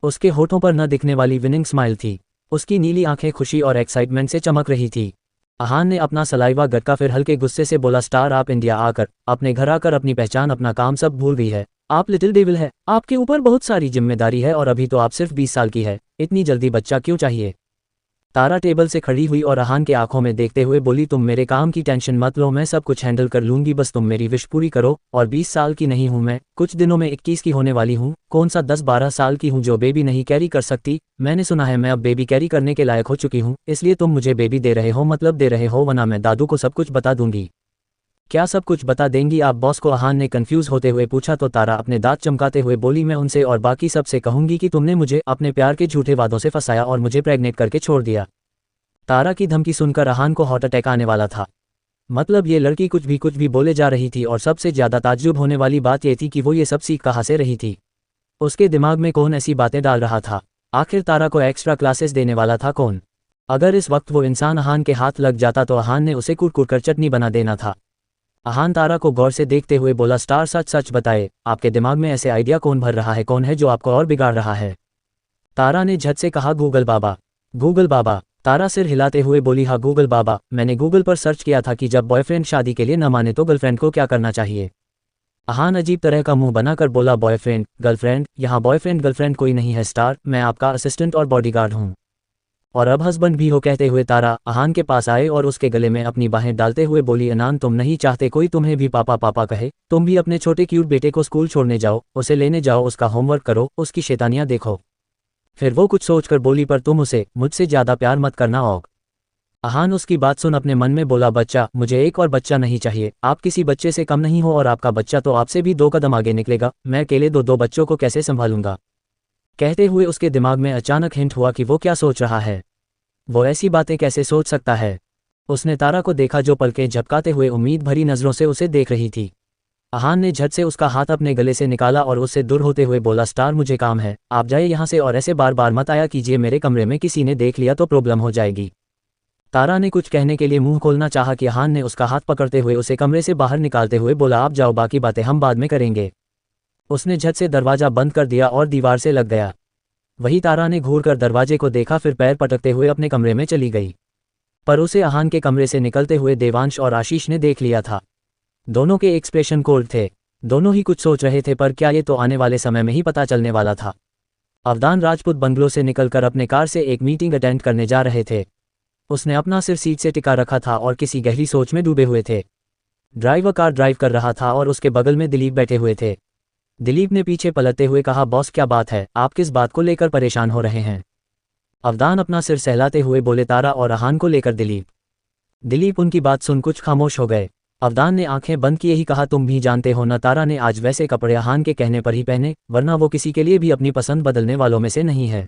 उसके होठों पर न दिखने वाली विनिंग स्माइल थी। उसकी नीली आंखें खुशी और एक्साइटमेंट से चमक रही थी। अहान ने अपना सलाइवा गटका, फिर हल्के गुस्से से बोला, स्टार आप इंडिया आकर, अपने घर आकर अपनी पहचान, अपना काम सब भूल गई है। आप लिटिल डेविल है, आपके ऊपर बहुत सारी जिम्मेदारी है और अभी तो आप सिर्फ 20 साल की है। इतनी जल्दी बच्चा क्यों चाहिए? तारा टेबल से खड़ी हुई और अहान के आंखों में देखते हुए बोली, तुम मेरे काम की टेंशन मत लो, मैं सब कुछ हैंडल कर लूंगी, बस तुम मेरी विश पूरी करो। और 20 साल की नहीं हूं मैं, कुछ दिनों में 21 की होने वाली हूं। कौन सा 10-12 साल की हूं जो बेबी नहीं कैरी कर सकती? मैंने सुना है मैं अब बेबी कैरी करने के लायक हो चुकी हूं, इसलिए तुम मुझे बेबी दे रहे हो, मतलब दे रहे हो, वरना मैं दादू को सब कुछ बता दूंगी। क्या सब कुछ बता देंगी आप बॉस को? अहान ने कंफ्यूज होते हुए पूछा तो तारा अपने दांत चमकाते हुए बोली, मैं उनसे और बाकी सब से कहूंगी कि तुमने मुझे अपने प्यार के झूठे वादों से फंसाया और मुझे प्रेग्नेंट करके छोड़ दिया। तारा की धमकी सुनकर अहान को हार्ट अटैक आने वाला था। मतलब ये लड़की कुछ भी बोले जा रही थी, और सबसे ज्यादा ताज्जुब होने वाली बात ये थी कि वो ये सब सीख कहाँ से रही थी। उसके दिमाग में कौन ऐसी बातें डाल रहा था? आखिर तारा को एक्स्ट्रा क्लासेस देने वाला था कौन? अगर इस वक्त वो इंसान अहान के हाथ लग जाता तो अहान ने उसे कूट कर चटनी बना देना था। अहान तारा को गौर से देखते हुए बोला, स्टार सच सच बताए, आपके दिमाग में ऐसे आइडिया कौन भर रहा है? कौन है जो आपको और बिगाड़ रहा है? तारा ने झट से कहा, गूगल बाबा। गूगल बाबा? तारा सिर हिलाते हुए बोली, हाँ गूगल बाबा, मैंने गूगल पर सर्च किया था कि जब बॉयफ्रेंड शादी के लिए न माने तो गर्लफ्रेंड को क्या करना चाहिए। अहान अजीब तरह का मुंह बनाकर बोला, बॉयफ्रेंड गर्लफ्रेंड? यहाँ बॉयफ्रेंड गर्लफ्रेंड कोई नहीं है स्टार, मैं आपका असिस्टेंट और बॉडीगार्ड हूँ, और अब हस्बैंड भी हो। कहते हुए तारा अहान के पास आए और उसके गले में अपनी बाहें डालते हुए बोली, अनान तुम नहीं चाहते कोई तुम्हें भी पापा पापा कहे? तुम भी अपने छोटे क्यूट बेटे को स्कूल छोड़ने जाओ, उसे लेने जाओ, उसका होमवर्क करो, उसकी शैतानियां देखो। फिर वो कुछ सोचकर बोली, पर तुम उसे मुझसे ज्यादा प्यार मत करना औग। अहान उसकी बात सुन अपने मन में बोला, बच्चा? मुझे एक और बच्चा नहीं चाहिए, आप किसी बच्चे से कम नहीं हो, और आपका बच्चा तो आपसे भी 2 कदम आगे निकलेगा, मैं अकेले दो बच्चों को कैसे संभालूंगा? कहते हुए उसके दिमाग में अचानक हिंट हुआ कि वो क्या सोच रहा है। वो ऐसी बातें कैसे सोच सकता है? उसने तारा को देखा जो पलकें झपकाते हुए उम्मीद भरी नजरों से उसे देख रही थी। अहान ने झट से उसका हाथ अपने गले से निकाला और उससे दूर होते हुए बोला, स्टार मुझे काम है, आप जाइए यहाँ से, और ऐसे बार बार मत आया कीजिए, मेरे कमरे में किसी ने देख लिया तो प्रॉब्लम हो जाएगी। तारा ने कुछ कहने के लिए मुंह खोलना चाहा कि अहान ने उसका हाथ पकड़ते हुए उसे कमरे से बाहर निकालते हुए बोला, आप जाओ, बाकी बातें हम बाद में करेंगे। उसने झट से दरवाजा बंद कर दिया और दीवार से लग गया। वही तारा ने घूरकर दरवाजे को देखा, फिर पैर पटकते हुए अपने कमरे में चली गई। पर उसे अहान के कमरे से निकलते हुए देवांश और आशीष ने देख लिया था। दोनों के एक्सप्रेशन कोल्ड थे, दोनों ही कुछ सोच रहे थे, पर क्या ये तो आने वाले समय में ही पता चलने वाला था। अवदान राजपूत बंगलो से निकलकर अपने कार से एक मीटिंग अटेंड करने जा रहे थे। उसने अपना सिर सीट से टिका रखा था और किसी गहरी सोच में डूबे हुए थे। ड्राइवर कार ड्राइव कर रहा था और उसके बगल में दिलीप बैठे हुए थे। दिलीप ने पीछे पलटते हुए कहा, बॉस क्या बात है, आप किस बात को लेकर परेशान हो रहे हैं? अवदान अपना सिर सहलाते हुए बोले, तारा और अहान को लेकर दिलीप। दिलीप उनकी बात सुन कुछ खामोश हो गए। अवदान ने आंखें बंद किए ही कहा, तुम भी जानते हो ना, तारा ने आज वैसे कपड़े अहान के कहने पर ही पहने, वरना वो किसी के लिए भी अपनी पसंद बदलने वालों में से नहीं है।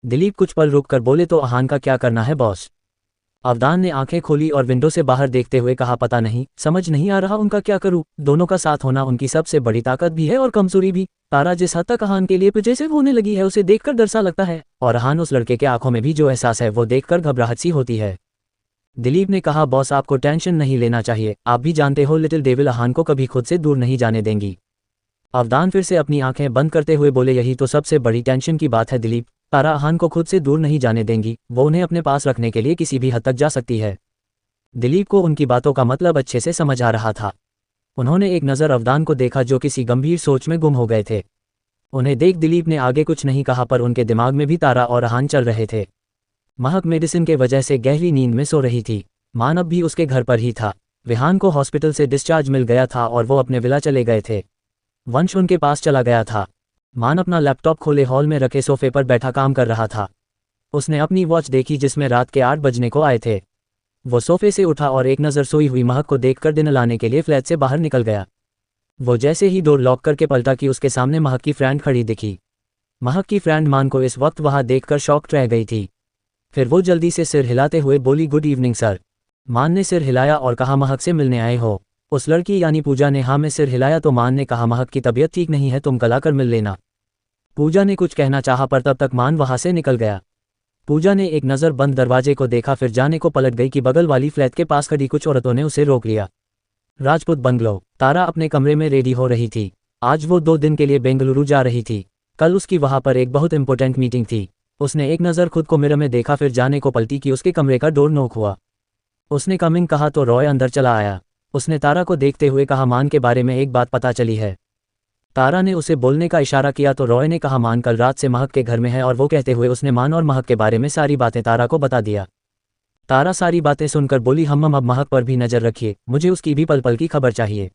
दिलीप कुछ पल रुक कर बोले, तो अहान का क्या करना है बॉस? अवदान ने आंखें खोली और विंडो से बाहर देखते हुए कहा, पता नहीं, समझ नहीं आ रहा उनका क्या करूं। दोनों का साथ होना उनकी सबसे बड़ी ताकत भी है और कमजोरी भी। तारा जिस हद तक अहान के लिए पजेसिव होने लगी है उसे देखकर डर सा लगता है, और अहान उस लड़के के आंखों में भी जो एहसास है वो देखकर घबराहट सी होती है। दिलीप ने कहा, बॉस आपको टेंशन नहीं लेना चाहिए, आप भी जानते हो लिटिल डेविल अहान को कभी खुद से दूर नहीं जाने देंगी। अवदान फिर से अपनी आंखें बंद करते हुए बोले, यही तो सबसे बड़ी टेंशन की बात है दिलीप, तारा अहान को खुद से दूर नहीं जाने देंगी, वो उन्हें अपने पास रखने के लिए किसी भी हद तक जा सकती है। दिलीप को उनकी बातों का मतलब अच्छे से समझ आ रहा था। उन्होंने एक नज़र अवदान को देखा जो किसी गंभीर सोच में गुम हो गए थे। उन्हें देख दिलीप ने आगे कुछ नहीं कहा, पर उनके दिमाग में भी तारा और अहान चल रहे थे। महक मेडिसिन के वजह से गहरी नींद में सो रही थी। मानव भी उसके घर पर ही था। विहान को हॉस्पिटल से डिस्चार्ज मिल गया था और वो अपने विला चले गए थे। वंश उनके पास चला गया था। मान अपना लैपटॉप खोले हॉल में रखे सोफे पर बैठा काम कर रहा था। उसने अपनी वॉच देखी जिसमें रात के 8 बजने को आए थे। वो सोफे से उठा और एक नज़र सोई हुई महक को देखकर दिन लाने के लिए फ्लैट से बाहर निकल गया। वो जैसे ही डोर लॉक करके पलटा कि उसके सामने महक की फ्रेंड खड़ी दिखी। महक की फ्रेंड मान को इस वक्त वहां देखकर शॉक्ड रह गई थी। फिर वो जल्दी से सिर हिलाते हुए बोली, गुड इवनिंग सर। मान ने सिर हिलाया और कहा, महक से मिलने आए हो? उस लड़की यानी पूजा ने हाँ में सिर हिलाया तो मान ने कहा, महक की तबीयत ठीक नहीं है, तुम कल आकर मिल लेना। पूजा ने कुछ कहना चाहा पर तब तक मान वहां से निकल गया। पूजा ने एक नज़र बंद दरवाजे को देखा, फिर जाने को पलट गई कि बगल वाली फ्लैट के पास खड़ी कुछ औरतों ने उसे रोक लिया। राजपूत बंगलो। तारा अपने कमरे में रेडी हो रही थी। आज वो 2 दिन के लिए बेंगलुरु जा रही थी। कल उसकी वहां पर एक बहुत इंपॉर्टेंट मीटिंग थी। उसने एक नज़र खुद को मिरर में देखा, फिर जाने को पलटी कि उसके कमरे का डोर नॉक हुआ। उसने कमिंग कहा तो रॉय अंदर चला आया। उसने तारा को देखते हुए कहा, मान के बारे में एक बात पता चली है। तारा ने उसे बोलने का इशारा किया तो रॉय ने कहा, मान कल रात से महक के घर में है, और वो कहते हुए उसने मान और महक के बारे में सारी बातें तारा को बता दिया। तारा सारी बातें सुनकर बोली, हम अब महक पर भी नज़र रखिए, मुझे उसकी भी पल पल की खबर चाहिए।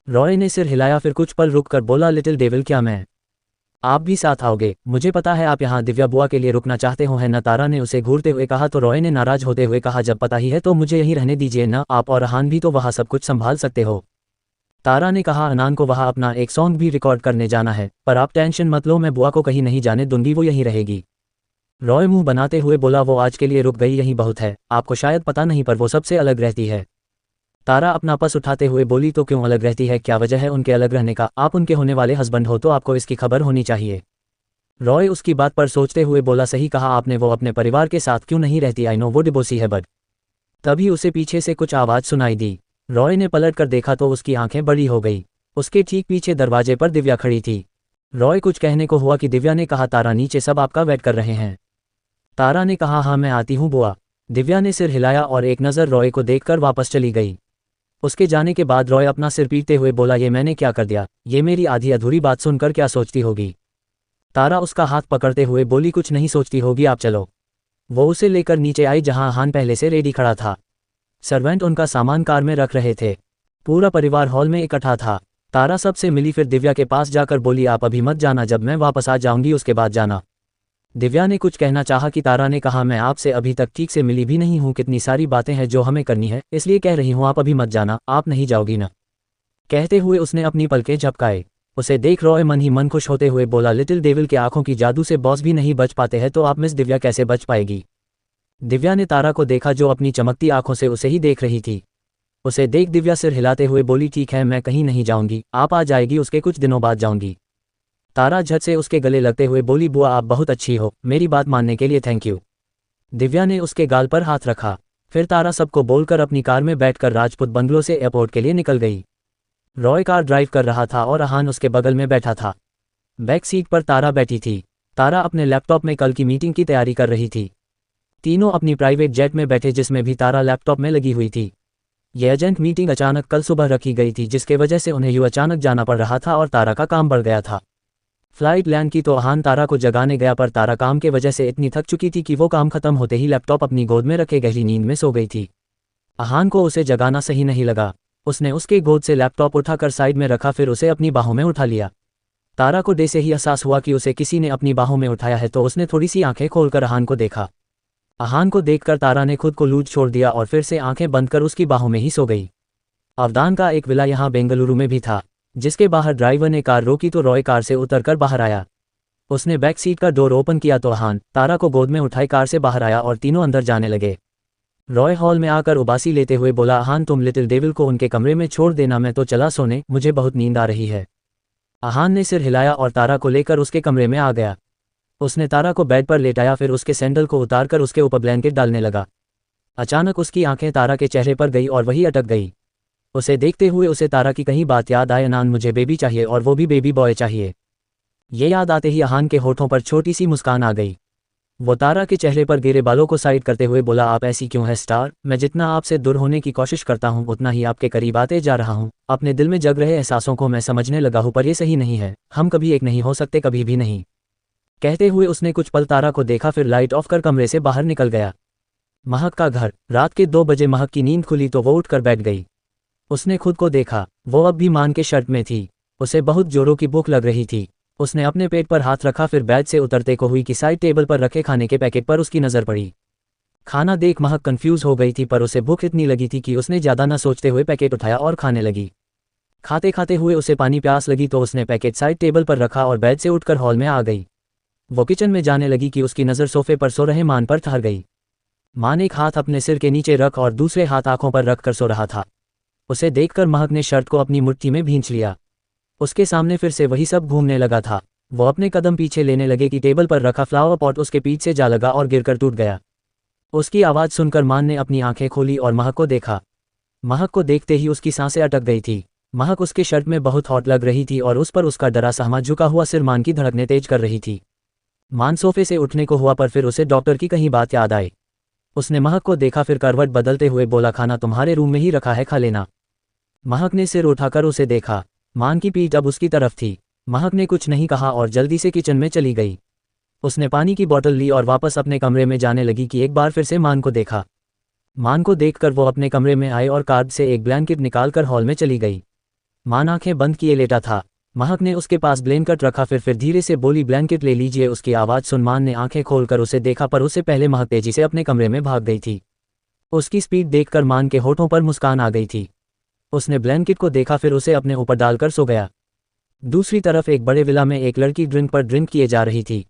रॉय ने सिर हिलाया, फिर कुछ पल रुक कर बोला, लिटिल डेविल, क्या मैं आप भी साथ आओगे? मुझे पता है आप यहाँ दिव्या बुआ के लिए रुकना चाहते हो, है ना? तारा ने उसे घूरते हुए कहा तो रॉय ने नाराज होते हुए कहा, जब पता ही है तो मुझे यहीं रहने दीजिए ना, आप और अहान भी तो वहाँ सब कुछ संभाल सकते हो। तारा ने कहा, अनान को वहाँ अपना एक सॉन्ग भी रिकॉर्ड करने जाना है, पर आप टेंशन मत लो, मैं बुआ को कहीं नहीं जाने दूंगी, वो यहीं रहेगी। रॉय मुंह बनाते हुए बोला, वो आज के लिए रुक गई, यही बहुत है। आपको शायद पता नहीं पर वो सबसे अलग रहती है। तारा अपना पस उठाते हुए बोली, तो क्यों अलग रहती है? क्या वजह है उनके अलग रहने का? आप उनके होने वाले हस्बैंड हो तो आपको इसकी खबर होनी चाहिए। रॉय उसकी बात पर सोचते हुए बोला, सही कहा आपने, वो अपने परिवार के साथ क्यों नहीं रहती? आई नो वो डिवोर्सी है बट। तभी उसे पीछे से कुछ आवाज़ सुनाई दी। रॉय ने पलट कर देखा तो उसकी आंखें बड़ी हो गई। उसके ठीक पीछे दरवाजे पर दिव्या खड़ी थी। रॉय कुछ कहने को हुआ कि दिव्या ने कहा, तारा नीचे सब आपका वेट कर रहे हैं। तारा ने कहा, हाँ मैं आती हूँ बुआ। दिव्या ने सिर हिलाया और एक नज़र रॉय को देखकर वापस चली गई। उसके जाने के बाद रॉय अपना सिर पीटते हुए बोला, ये मैंने क्या कर दिया? ये मेरी आधी अधूरी बात सुनकर क्या सोचती होगी? तारा उसका हाथ पकड़ते हुए बोली, कुछ नहीं सोचती होगी, आप चलो। वो उसे लेकर नीचे आई जहां अहान पहले से रेडी खड़ा था। सर्वेंट उनका सामान कार में रख रहे थे। पूरा परिवार हॉल में इकट्ठा था। तारा सबसे मिली, फिर दिव्या के पास जाकर बोली, आप अभी मत जाना, जब मैं वापस आ जाऊंगी उसके बाद जाना। दिव्या ने कुछ कहना चाहा कि तारा ने कहा, मैं आपसे अभी तक ठीक से मिली भी नहीं हूँ, कितनी सारी बातें हैं जो हमें करनी है, इसलिए कह रही हूँ, आप अभी मत जाना। आप नहीं जाओगी ना? कहते हुए उसने अपनी पलकें झपकाए। उसे देख रॉय मन ही मन खुश होते हुए बोला, लिटिल डेविल के आंखों की जादू से बॉस भी नहीं बच पाते हैं तो आप मिस दिव्या कैसे बच पाएगी? दिव्या ने तारा को देखा जो अपनी चमकती आंखों से उसे ही देख रही थी। उसे देख दिव्या सिर हिलाते हुए बोली, ठीक है, मैं कहीं नहीं जाऊंगी, आप आ जाएगी उसके कुछ दिनों बाद जाऊंगी। तारा झट से उसके गले लगते हुए बोली, बुआ आप बहुत अच्छी हो, मेरी बात मानने के लिए थैंक यू। दिव्या ने उसके गाल पर हाथ रखा। फिर तारा सबको बोलकर अपनी कार में बैठकर राजपूत बंगलो से एयरपोर्ट के लिए निकल गई। रॉय कार ड्राइव कर रहा था और अहान उसके बगल में बैठा था। बैक सीट पर तारा बैठी थी। तारा अपने लैपटॉप में कल की मीटिंग की तैयारी कर रही थी। तीनों अपनी प्राइवेट जेट में बैठे जिसमें भी तारा लैपटॉप में लगी हुई थी। यह एजेंट मीटिंग अचानक कल सुबह रखी गई थी जिसके वजह से उन्हें यूं अचानक जाना पड़ रहा था और तारा का काम बढ़ गया था। फ्लाइट लैंड की तो अहान तारा को जगाने गया पर तारा काम के वजह से इतनी थक चुकी थी कि वो काम खत्म होते ही लैपटॉप अपनी गोद में रखे गहरी नींद में सो गई थी। अहान को उसे जगाना सही नहीं लगा। उसने उसके गोद से लैपटॉप उठाकर साइड में रखा, फिर उसे अपनी बाहों में उठा लिया। तारा को जैसे ही एहसास हुआ कि उसे किसी ने अपनी बाहों में उठाया है तो उसने थोड़ी सी आंखें खोलकर अहान को देखा। अहान को देखकर तारा ने खुद को लूज छोड़ दिया और फिर से आंखें बंद कर उसकी बाहों में ही सो गई। अवदान का एक विला यहाँ बेंगलुरु में भी था, जिसके बाहर ड्राइवर ने कार रोकी तो रॉय कार से उतरकर बाहर आया। उसने बैक सीट का डोर ओपन किया तो अहान तारा को गोद में उठाए कार से बाहर आया और तीनों अंदर जाने लगे। रॉय हॉल में आकर उबासी लेते हुए बोला, अहान तुम लिटिल डेविल को उनके कमरे में छोड़ देना, मैं तो चला सोने, मुझे बहुत नींद आ रही है। अहान ने सिर हिलाया और तारा को लेकर उसके कमरे में आ गया। उसने तारा को बेड पर लेटाया, फिर उसके सैंडल को उतारकर उसके ऊपर ब्लैंकेट डालने लगा। अचानक उसकी आंखें तारा के चेहरे पर गई और वही अटक गई। उसे देखते हुए उसे तारा की कहीं बात याद आए, अनान मुझे बेबी चाहिए और वो भी बेबी बॉय चाहिए। ये याद आते ही अहान के होठों पर छोटी सी मुस्कान आ गई। वो तारा के चेहरे पर गिरे बालों को साइड करते हुए बोला, आप ऐसी क्यों है स्टार? मैं जितना आपसे दूर होने की कोशिश करता हूँ उतना ही आपके करीब आते जा रहा हूँ। अपने दिल में जग रहे एहसासों को मैं समझने लगा हूँ, पर ये सही नहीं है, हम कभी एक नहीं हो सकते, कभी भी नहीं। कहते हुए उसने कुछ पल तारा को देखा, फिर लाइट ऑफ कर कमरे से बाहर निकल गया। महक का घर। रात के 2 बजे महक की नींद खुली तो वो उठकर बैठ गई। उसने खुद को देखा, वो अब भी मान के शर्ट में थी। उसे बहुत जोरों की भूख लग रही थी। उसने अपने पेट पर हाथ रखा, फिर बेड से उतरते को हुई कि साइड टेबल पर रखे खाने के पैकेट पर उसकी नज़र पड़ी। खाना देख महक कंफ्यूज हो गई थी, पर उसे भूख इतनी लगी थी कि उसने ज़्यादा न सोचते हुए पैकेट उठाया और खाने लगी। खाते खाते हुए उसे पानी प्यास लगी तो उसने पैकेट साइड टेबल पर रखा और बेड से उठकर हॉल में आ गई। वो किचन में जाने लगी कि उसकी नज़र सोफे पर सो रहे मान पर ठहर गई। मान एक हाथ अपने सिर के नीचे रख और दूसरे हाथ आंखों पर रख कर सो रहा था। उसे देखकर महक ने शर्ट को अपनी मुट्ठी में भींच लिया। उसके सामने फिर से वही सब घूमने लगा था। वो अपने कदम पीछे लेने लगे कि टेबल पर रखा फ्लावर पॉट उसके पीठ से जा लगा और गिरकर टूट गया। उसकी आवाज़ सुनकर मान ने अपनी आंखें खोली और महक को देखा। महक को देखते ही उसकी सांसें अटक गई थी। महक उसके शर्ट में बहुत हॉट लग रही थी और उस पर उसका डरा सहमा झुका हुआ सिर मान की धड़कनें तेज कर रही थी। मान सोफे से उठने को हुआ, पर फिर उसे डॉक्टर की कहीं बात याद आई। उसने महक को देखा, फिर करवट बदलते हुए बोला, खाना तुम्हारे रूम में ही रखा है, खा लेना। महक ने सिर उठाकर उसे देखा। मान की पीठ अब उसकी तरफ थी। महक ने कुछ नहीं कहा और जल्दी से किचन में चली गई। उसने पानी की बोतल ली और वापस अपने कमरे में जाने लगी कि एक बार फिर से मान को देखा। मान को देखकर वो अपने कमरे में आए और कार्ड से एक ब्लैंकेट निकालकर हॉल में चली गई। मान आंखें बंद किए लेटा था। महक ने उसके पास ब्लैंकेट रखा, फिर धीरे से बोली, ब्लैंकेट ले लीजिए। उसकी आवाज़ सुन मान ने आंखें खोलकर उसे देखा, पर उससे पहले महक तेजी से अपने कमरे में भाग गई थी। उसकी स्पीड देखकर मान के होठों पर मुस्कान आ गई थी। उसने ब्लैंकेट को देखा, फिर उसे अपने ऊपर डालकर सो गया। दूसरी तरफ एक बड़े विला में एक लड़की ड्रिंक पर ड्रिंक किए जा रही थी।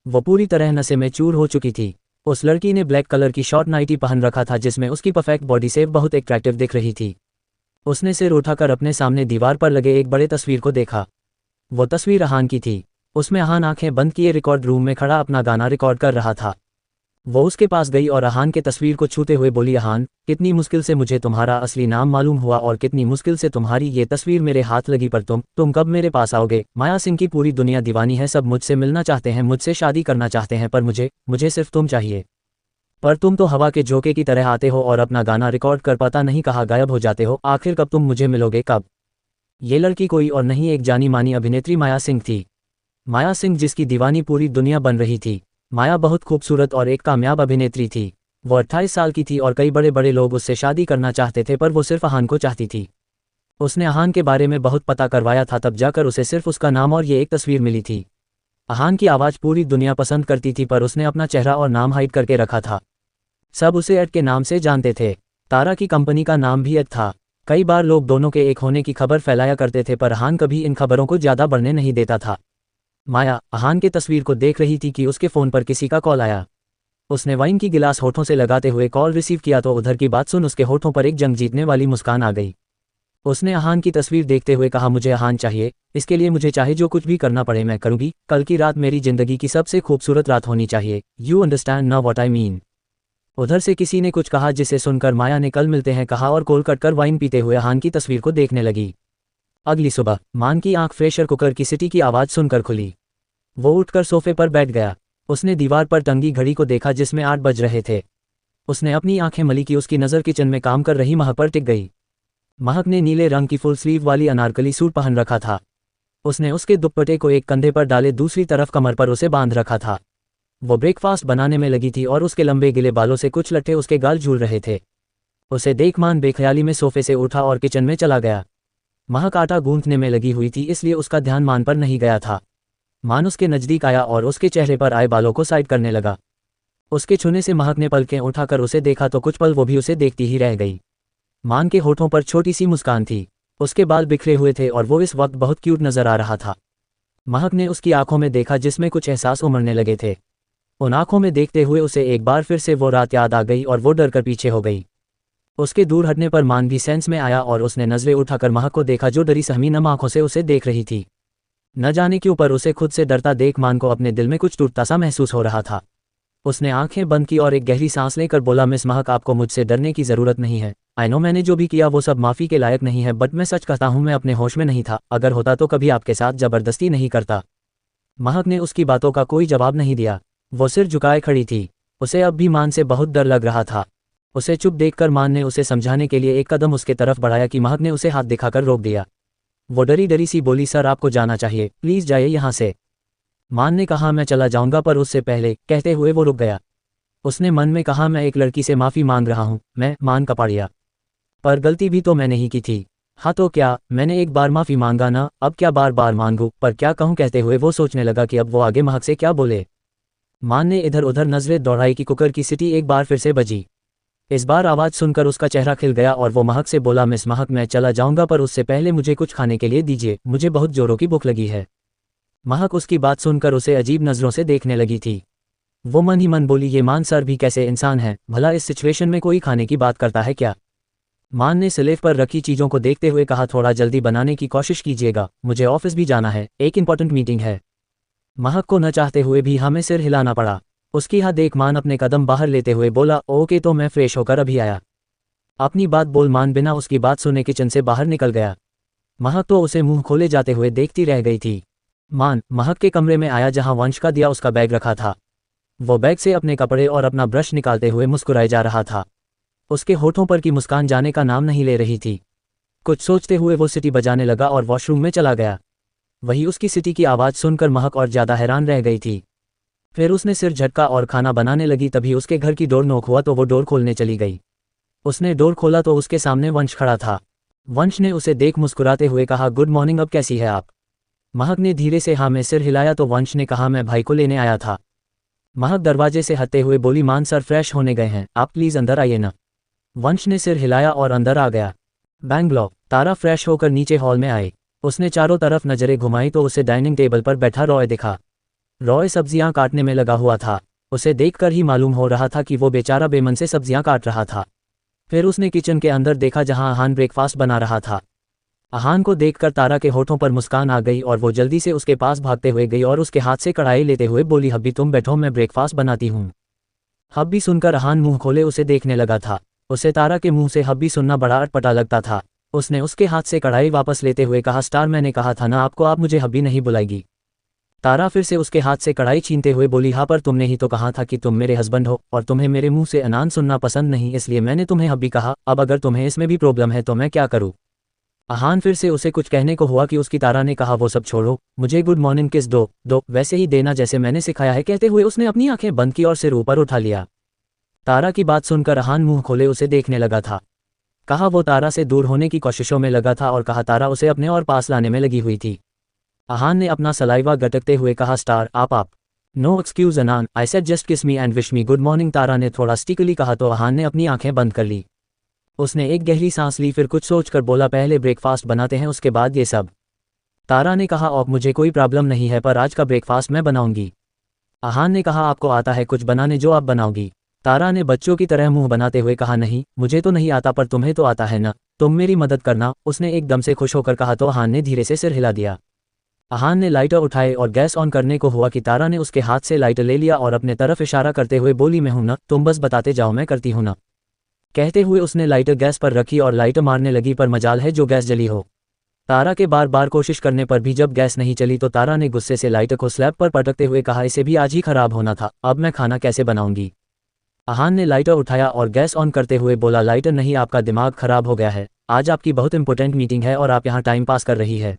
वो पूरी तरह नशे में चूर हो चुकी थी। उस लड़की ने ब्लैक कलर की शॉर्ट नाइटी पहन रखा था, जिसमें उसकी परफेक्ट बॉडी शेप बहुत अट्रैक्टिव दिख रही थी। उसने सिर उठाकर अपने सामने दीवार पर लगे एक बड़े तस्वीर को देखा। वो तस्वीर अहान की थी। उसमें अहान आंखें बंद किए रिकॉर्ड रूम में खड़ा अपना गाना रिकॉर्ड कर रहा था। वो उसके पास गई और अहान के तस्वीर को छूते हुए बोली, अहान, कितनी मुश्किल से मुझे तुम्हारा असली नाम मालूम हुआ और कितनी मुश्किल से तुम्हारी ये तस्वीर मेरे हाथ लगी, पर तुम कब मेरे पास आओगे? माया सिंह की पूरी दुनिया दीवानी है, सब मुझसे मिलना चाहते हैं, मुझसे शादी करना चाहते हैं, पर मुझे सिर्फ तुम चाहिए। पर तुम तो हवा के झोंके की तरह आते हो और अपना गाना रिकॉर्ड कर पता नहीं कहाँ गायब हो जाते हो। आखिर कब तुम मुझे मिलोगे, कब? ये लड़की कोई और नहीं, एक जानी मानी अभिनेत्री माया सिंह थी। माया सिंह, जिसकी दीवानी पूरी दुनिया बन रही थी। माया बहुत खूबसूरत और एक कामयाब अभिनेत्री थी। वो 28 साल की थी और कई बड़े बड़े लोग उससे शादी करना चाहते थे, पर वो सिर्फ अहान को चाहती थी। उसने अहान के बारे में बहुत पता करवाया था, तब जाकर उसे सिर्फ उसका नाम और ये एक तस्वीर मिली थी। अहान की आवाज़ पूरी दुनिया पसंद करती थी, पर उसने अपना चेहरा और नाम हाइड करके रखा था। सब उसे एड के नाम से जानते थे। तारा की कंपनी का नाम भी एड था। कई बार लोग दोनों के एक होने की खबर फैलाया करते थे, पर अहान कभी इन खबरों को ज़्यादा बढ़ने नहीं देता था। माया अहान के तस्वीर को देख रही थी कि उसके फ़ोन पर किसी का कॉल आया। उसने वाइन की गिलास होठों से लगाते हुए कॉल रिसीव किया तो उधर की बात सुन उसके होठों पर एक जंग जीतने वाली मुस्कान आ गई। उसने अहान की तस्वीर देखते हुए कहा, मुझे अहान चाहिए, इसके लिए मुझे चाहे जो कुछ भी करना पड़े मैं करूँगी। कल की रात मेरी ज़िंदगी की सबसे खूबसूरत रात होनी चाहिए। यू अंडरस्टैंड ना व्हाट आई मीन? उधर से किसी ने कुछ कहा, जिसे सुनकर माया ने कल मिलते हैं कहा और कॉल कट कर वाइन पीते हुए अहान की तस्वीर को देखने लगी। अगली सुबह मान की आंख प्रेशर कुकर की सीटी की आवाज़ सुनकर खुली। वो उठकर सोफे पर बैठ गया। उसने दीवार पर टंगी घड़ी को देखा, जिसमें 8 बज रहे थे। उसने अपनी आंखें मली कि उसकी नज़र किचन में काम कर रही महक पर टिक गई। महक ने नीले रंग की फुल स्लीव वाली अनारकली सूट पहन रखा था। उसने उसके दुपट्टे को एक कंधे पर डाले दूसरी तरफ कमर पर उसे बांध रखा था। वो ब्रेकफास्ट बनाने में लगी थी और उसके लंबे गिले बालों से कुछ लट्ठे उसके गाल झूल रहे थे। उसे देख मान बेख्याली में सोफे से उठा और किचन में चला गया। महक आटा गूंथने में लगी हुई थी, इसलिए उसका ध्यान मान पर नहीं गया था। मान उसके नज़दीक आया और उसके चेहरे पर आए बालों को साइड करने लगा। उसके छूने से महक ने पलकें उठाकर उसे देखा तो कुछ पल वो भी उसे देखती ही रह गई। मान के होठों पर छोटी सी मुस्कान थी। उसके बाल बिखरे हुए थे और वो इस वक्त बहुत क्यूट नजर आ रहा था। महक ने उसकी आंखों में देखा, जिसमें कुछ एहसास उमड़ने लगे थे। उन आंखों में देखते हुए उसे एक बार फिर से वो रात याद आ गई और वो डर कर पीछे हो गई। उसके दूर हटने पर मान भी सेंस में आया और उसने नजरें उठाकर महक को देखा, जो डरी सहमी नम आंखों से उसे देख रही थी। न जाने क्यों पर उसे खुद से डरता देख मान को अपने दिल में कुछ टूटता सा महसूस हो रहा था। उसने आंखें बंद की और एक गहरी सांस लेकर बोला, मिस महक, आपको मुझसे डरने की ज़रूरत नहीं है। आई नो मैंने जो भी किया वो सब माफ़ी के लायक नहीं है, बट मैं सच कहता हूँ मैं अपने होश में नहीं था। अगर होता तो कभी आपके साथ ज़बरदस्ती नहीं करता। महक ने उसकी बातों का कोई जवाब नहीं दिया। वो सिर झुकाए खड़ी थी। उसे अब भी मान से बहुत डर लग रहा था। उसे चुप देखकर मान ने उसे समझाने के लिए एक कदम उसके तरफ बढ़ाया कि महक ने उसे हाथ दिखाकर रोक दिया। वो डरी डरी सी बोली, सर आपको जाना चाहिए, प्लीज़ जाइए यहाँ से। मान ने कहा, मैं चला जाऊँगा, पर उससे पहले कहते हुए वो रुक गया। उसने मन में कहा, मैं एक लड़की से माफ़ी मांग रहा हूँ, मैं मान कपाड़िया, पर गलती भी तो मैंने ही की थी। हाँ तो क्या, मैंने एक बार माफ़ी मांगा ना, अब क्या बार बार मांगूं, पर क्या कहूँ कहते हुए वो सोचने लगा कि अब वो आगे महक से क्या बोले। मान ने इधर उधर नजरें दौड़ाई कि कुकर की सीटी एक बार फिर से बजी। इस बार आवाज़ सुनकर उसका चेहरा खिल गया और वो महक से बोला, मिस महक मैं चला जाऊंगा पर उससे पहले मुझे कुछ खाने के लिए दीजिए, मुझे बहुत जोरों की भूख लगी है। महक उसकी बात सुनकर उसे अजीब नज़रों से देखने लगी थी। वो मन ही मन बोली, ये मान सर भी कैसे इंसान है, भला इस सिचुएशन में कोई खाने की बात करता है क्या। मान ने स्लेव पर रखी चीज़ों को देखते हुए कहा, थोड़ा जल्दी बनाने की कोशिश कीजिएगा, मुझे ऑफिस भी जाना है, एक इंपॉर्टेंट मीटिंग है। महक को न चाहते हुए भी हमें सिर हिलाना पड़ा। उसकी यहाँ देख मान अपने कदम बाहर लेते हुए बोला, ओके तो मैं फ्रेश होकर अभी आया। अपनी बात बोल मान बिना उसकी बात सुने किचन से बाहर निकल गया। महक तो उसे मुंह खोले जाते हुए देखती रह गई थी। मान महक के कमरे में आया जहां वंश का दिया उसका बैग रखा था। वो बैग से अपने कपड़े और अपना ब्रश निकालते हुए मुस्कुराए जा रहा था। उसके होठों पर की मुस्कान जाने का नाम नहीं ले रही थी। कुछ सोचते हुए वो सीटी बजाने लगा और वॉशरूम में चला गया। वही उसकी सीटी की आवाज़ सुनकर महक और ज़्यादा हैरान रह गई थी। फिर उसने सिर झटका और खाना बनाने लगी। तभी उसके घर की डोर नॉक हुआ तो वो डोर खोलने चली गई। उसने डोर खोला तो उसके सामने वंश खड़ा था। वंश ने उसे देख मुस्कुराते हुए कहा, गुड मॉर्निंग, अब कैसी है आप। महक ने धीरे से हाँ में सिर हिलाया तो वंश ने कहा, मैं भाई को लेने आया था। महक दरवाजे से हटते हुए बोली, मान सर फ्रेश होने गए हैं, आप प्लीज़ अंदर आइए ना। वंश ने सिर हिलाया और अंदर आ गया। बैंगलोर तारा फ्रेश होकर नीचे हॉल में आई। उसने चारों तरफ नजरें घुमाई तो उसे डाइनिंग टेबल पर बैठा रॉय दिखा। रॉय सब्जियां काटने में लगा हुआ था। उसे देखकर ही मालूम हो रहा था कि वो बेचारा बेमन से सब्जियां काट रहा था। फिर उसने किचन के अंदर देखा जहां अहान ब्रेकफास्ट बना रहा था। अहान को देखकर तारा के होठों पर मुस्कान आ गई और वो जल्दी से उसके पास भागते हुए गई और उसके हाथ से कढ़ाई लेते हुए बोली, हब्बी तुम बैठो, मैं ब्रेकफास्ट बनाती हूँ। हब्बी सुनकर अहान मुंह खोले उसे देखने लगा था। उसे तारा के मुंह से हब्बी सुनना बड़ा अटपटा लगता था। उसने उसके हाथ से कढ़ाई वापस लेते हुए कहा, स्टार मैंने कहा था ना आपको, आप मुझे हब्बी नहीं बुलाएगी। तारा फिर से उसके हाथ से कढ़ाई छीनते हुए बोली, हाँ पर तुमने ही तो कहा था कि तुम मेरे हस्बैंड हो और तुम्हें मेरे मुंह से अनान सुनना पसंद नहीं, इसलिए मैंने तुम्हें हब्बी कहा। अब अगर तुम्हें इसमें भी प्रॉब्लम है तो मैं क्या करूँ। अहान फिर से उसे कुछ कहने को हुआ कि उसकी तारा ने कहा, वो सब छोड़ो, मुझे गुड मॉर्निंग किस दो वैसे ही देना जैसे मैंने सिखाया है। कहते हुए उसने अपनी आंखें बंद की और सिर ऊपर उठा लिया। तारा की बात सुनकर अहान मुंह खोले उसे देखने लगा था। कहा वो तारा से दूर होने की कोशिशों में लगा था और कहा तारा उसे अपने और पास लाने में लगी हुई थी। अहान ने अपना सलाइवा गटकते हुए कहा, स्टार आप नो एक्सक्यूज अनान, I said just kiss me and wish me good morning. Tara ने थोड़ा स्टिकली कहा तो अहान ने अपनी आंखें बंद कर ली। उसने एक गहरी सांस ली, फिर कुछ सोचकर बोला, पहले ब्रेकफास्ट बनाते हैं उसके बाद ये सब। तारा ने कहा, और मुझे कोई प्रॉब्लम नहीं है पर आज का ब्रेकफास्ट मैं बनाऊंगी। अहान ने कहा, आपको आता है कुछ बनाने जो आप बनाओगी। तारा ने बच्चों की तरह मुंह बनाते हुए कहा, नहीं मुझे तो नहीं आता पर तुम्हें तो आता है ना, तुम मेरी मदद करना। उसने एकदम से खुश होकर कहा तो अहान ने धीरे से सिर हिला दिया। अहान ने लाइटर उठाए और गैस ऑन करने को हुआ कि तारा ने उसके हाथ से लाइटर ले लिया और अपने तरफ इशारा करते हुए बोली, मैं हूं ना, तुम बस बताते जाओ मैं करती हूं ना। कहते हुए उसने लाइटर गैस पर रखी और लाइटर मारने लगी, पर मजाल है जो गैस जली हो। तारा के बार बार कोशिश करने पर भी जब गैस नहीं चली तो तारा ने गुस्से से लाइटर को स्लैब पर पटकते हुए कहा, इसे भी आज ही खराब होना था, अब मैं खाना कैसे बनाऊंगी। अहान ने लाइटर उठाया और गैस ऑन करते हुए बोला, लाइटर नहीं, आपका दिमाग खराब हो गया है, आज आपकी बहुत इंपॉर्टेंट मीटिंग है और आप यहाँ टाइम पास कर रही है।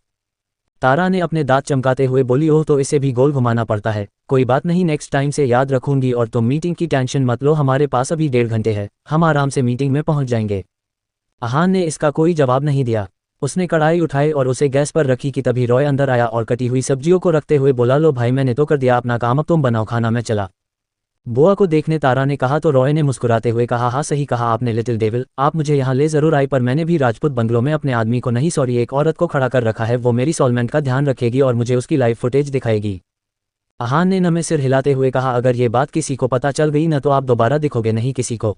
तारा ने अपने दांत चमकाते हुए बोली, ओह तो इसे भी गोल घुमाना पड़ता है, कोई बात नहीं, नेक्स्ट टाइम से याद रखूंगी और तुम मीटिंग की टेंशन मत लो, हमारे पास अभी 1.5 घंटे है, हम आराम से मीटिंग में पहुंच जाएंगे। अहान ने इसका कोई जवाब नहीं दिया। उसने कढ़ाई उठाई और उसे गैस पर रखी कि तभी रॉय अंदर आया और कटी हुई सब्जियों को रखते हुए बोला, लो भाई मैंने तो कर दिया अपना काम, अब तुम बनाओ खाना, मैं चला। बुआ को देखने तारा ने कहा तो रॉय ने मुस्कुराते हुए कहा, हाँ सही कहा आपने लिटिल डेविल, आप मुझे यहाँ ले जरूर आई पर मैंने भी राजपूत बंगलों में अपने आदमी को नहीं, सॉरी एक औरत को खड़ा कर रखा है, वो मेरी सॉल्वेंट का ध्यान रखेगी और मुझे उसकी लाइव फुटेज दिखाएगी। अहान ने नमे सिर हिलाते हुए कहा, अगर ये बात किसी को पता चल गई न तो आप दोबारा दिखोगे नहीं किसी को।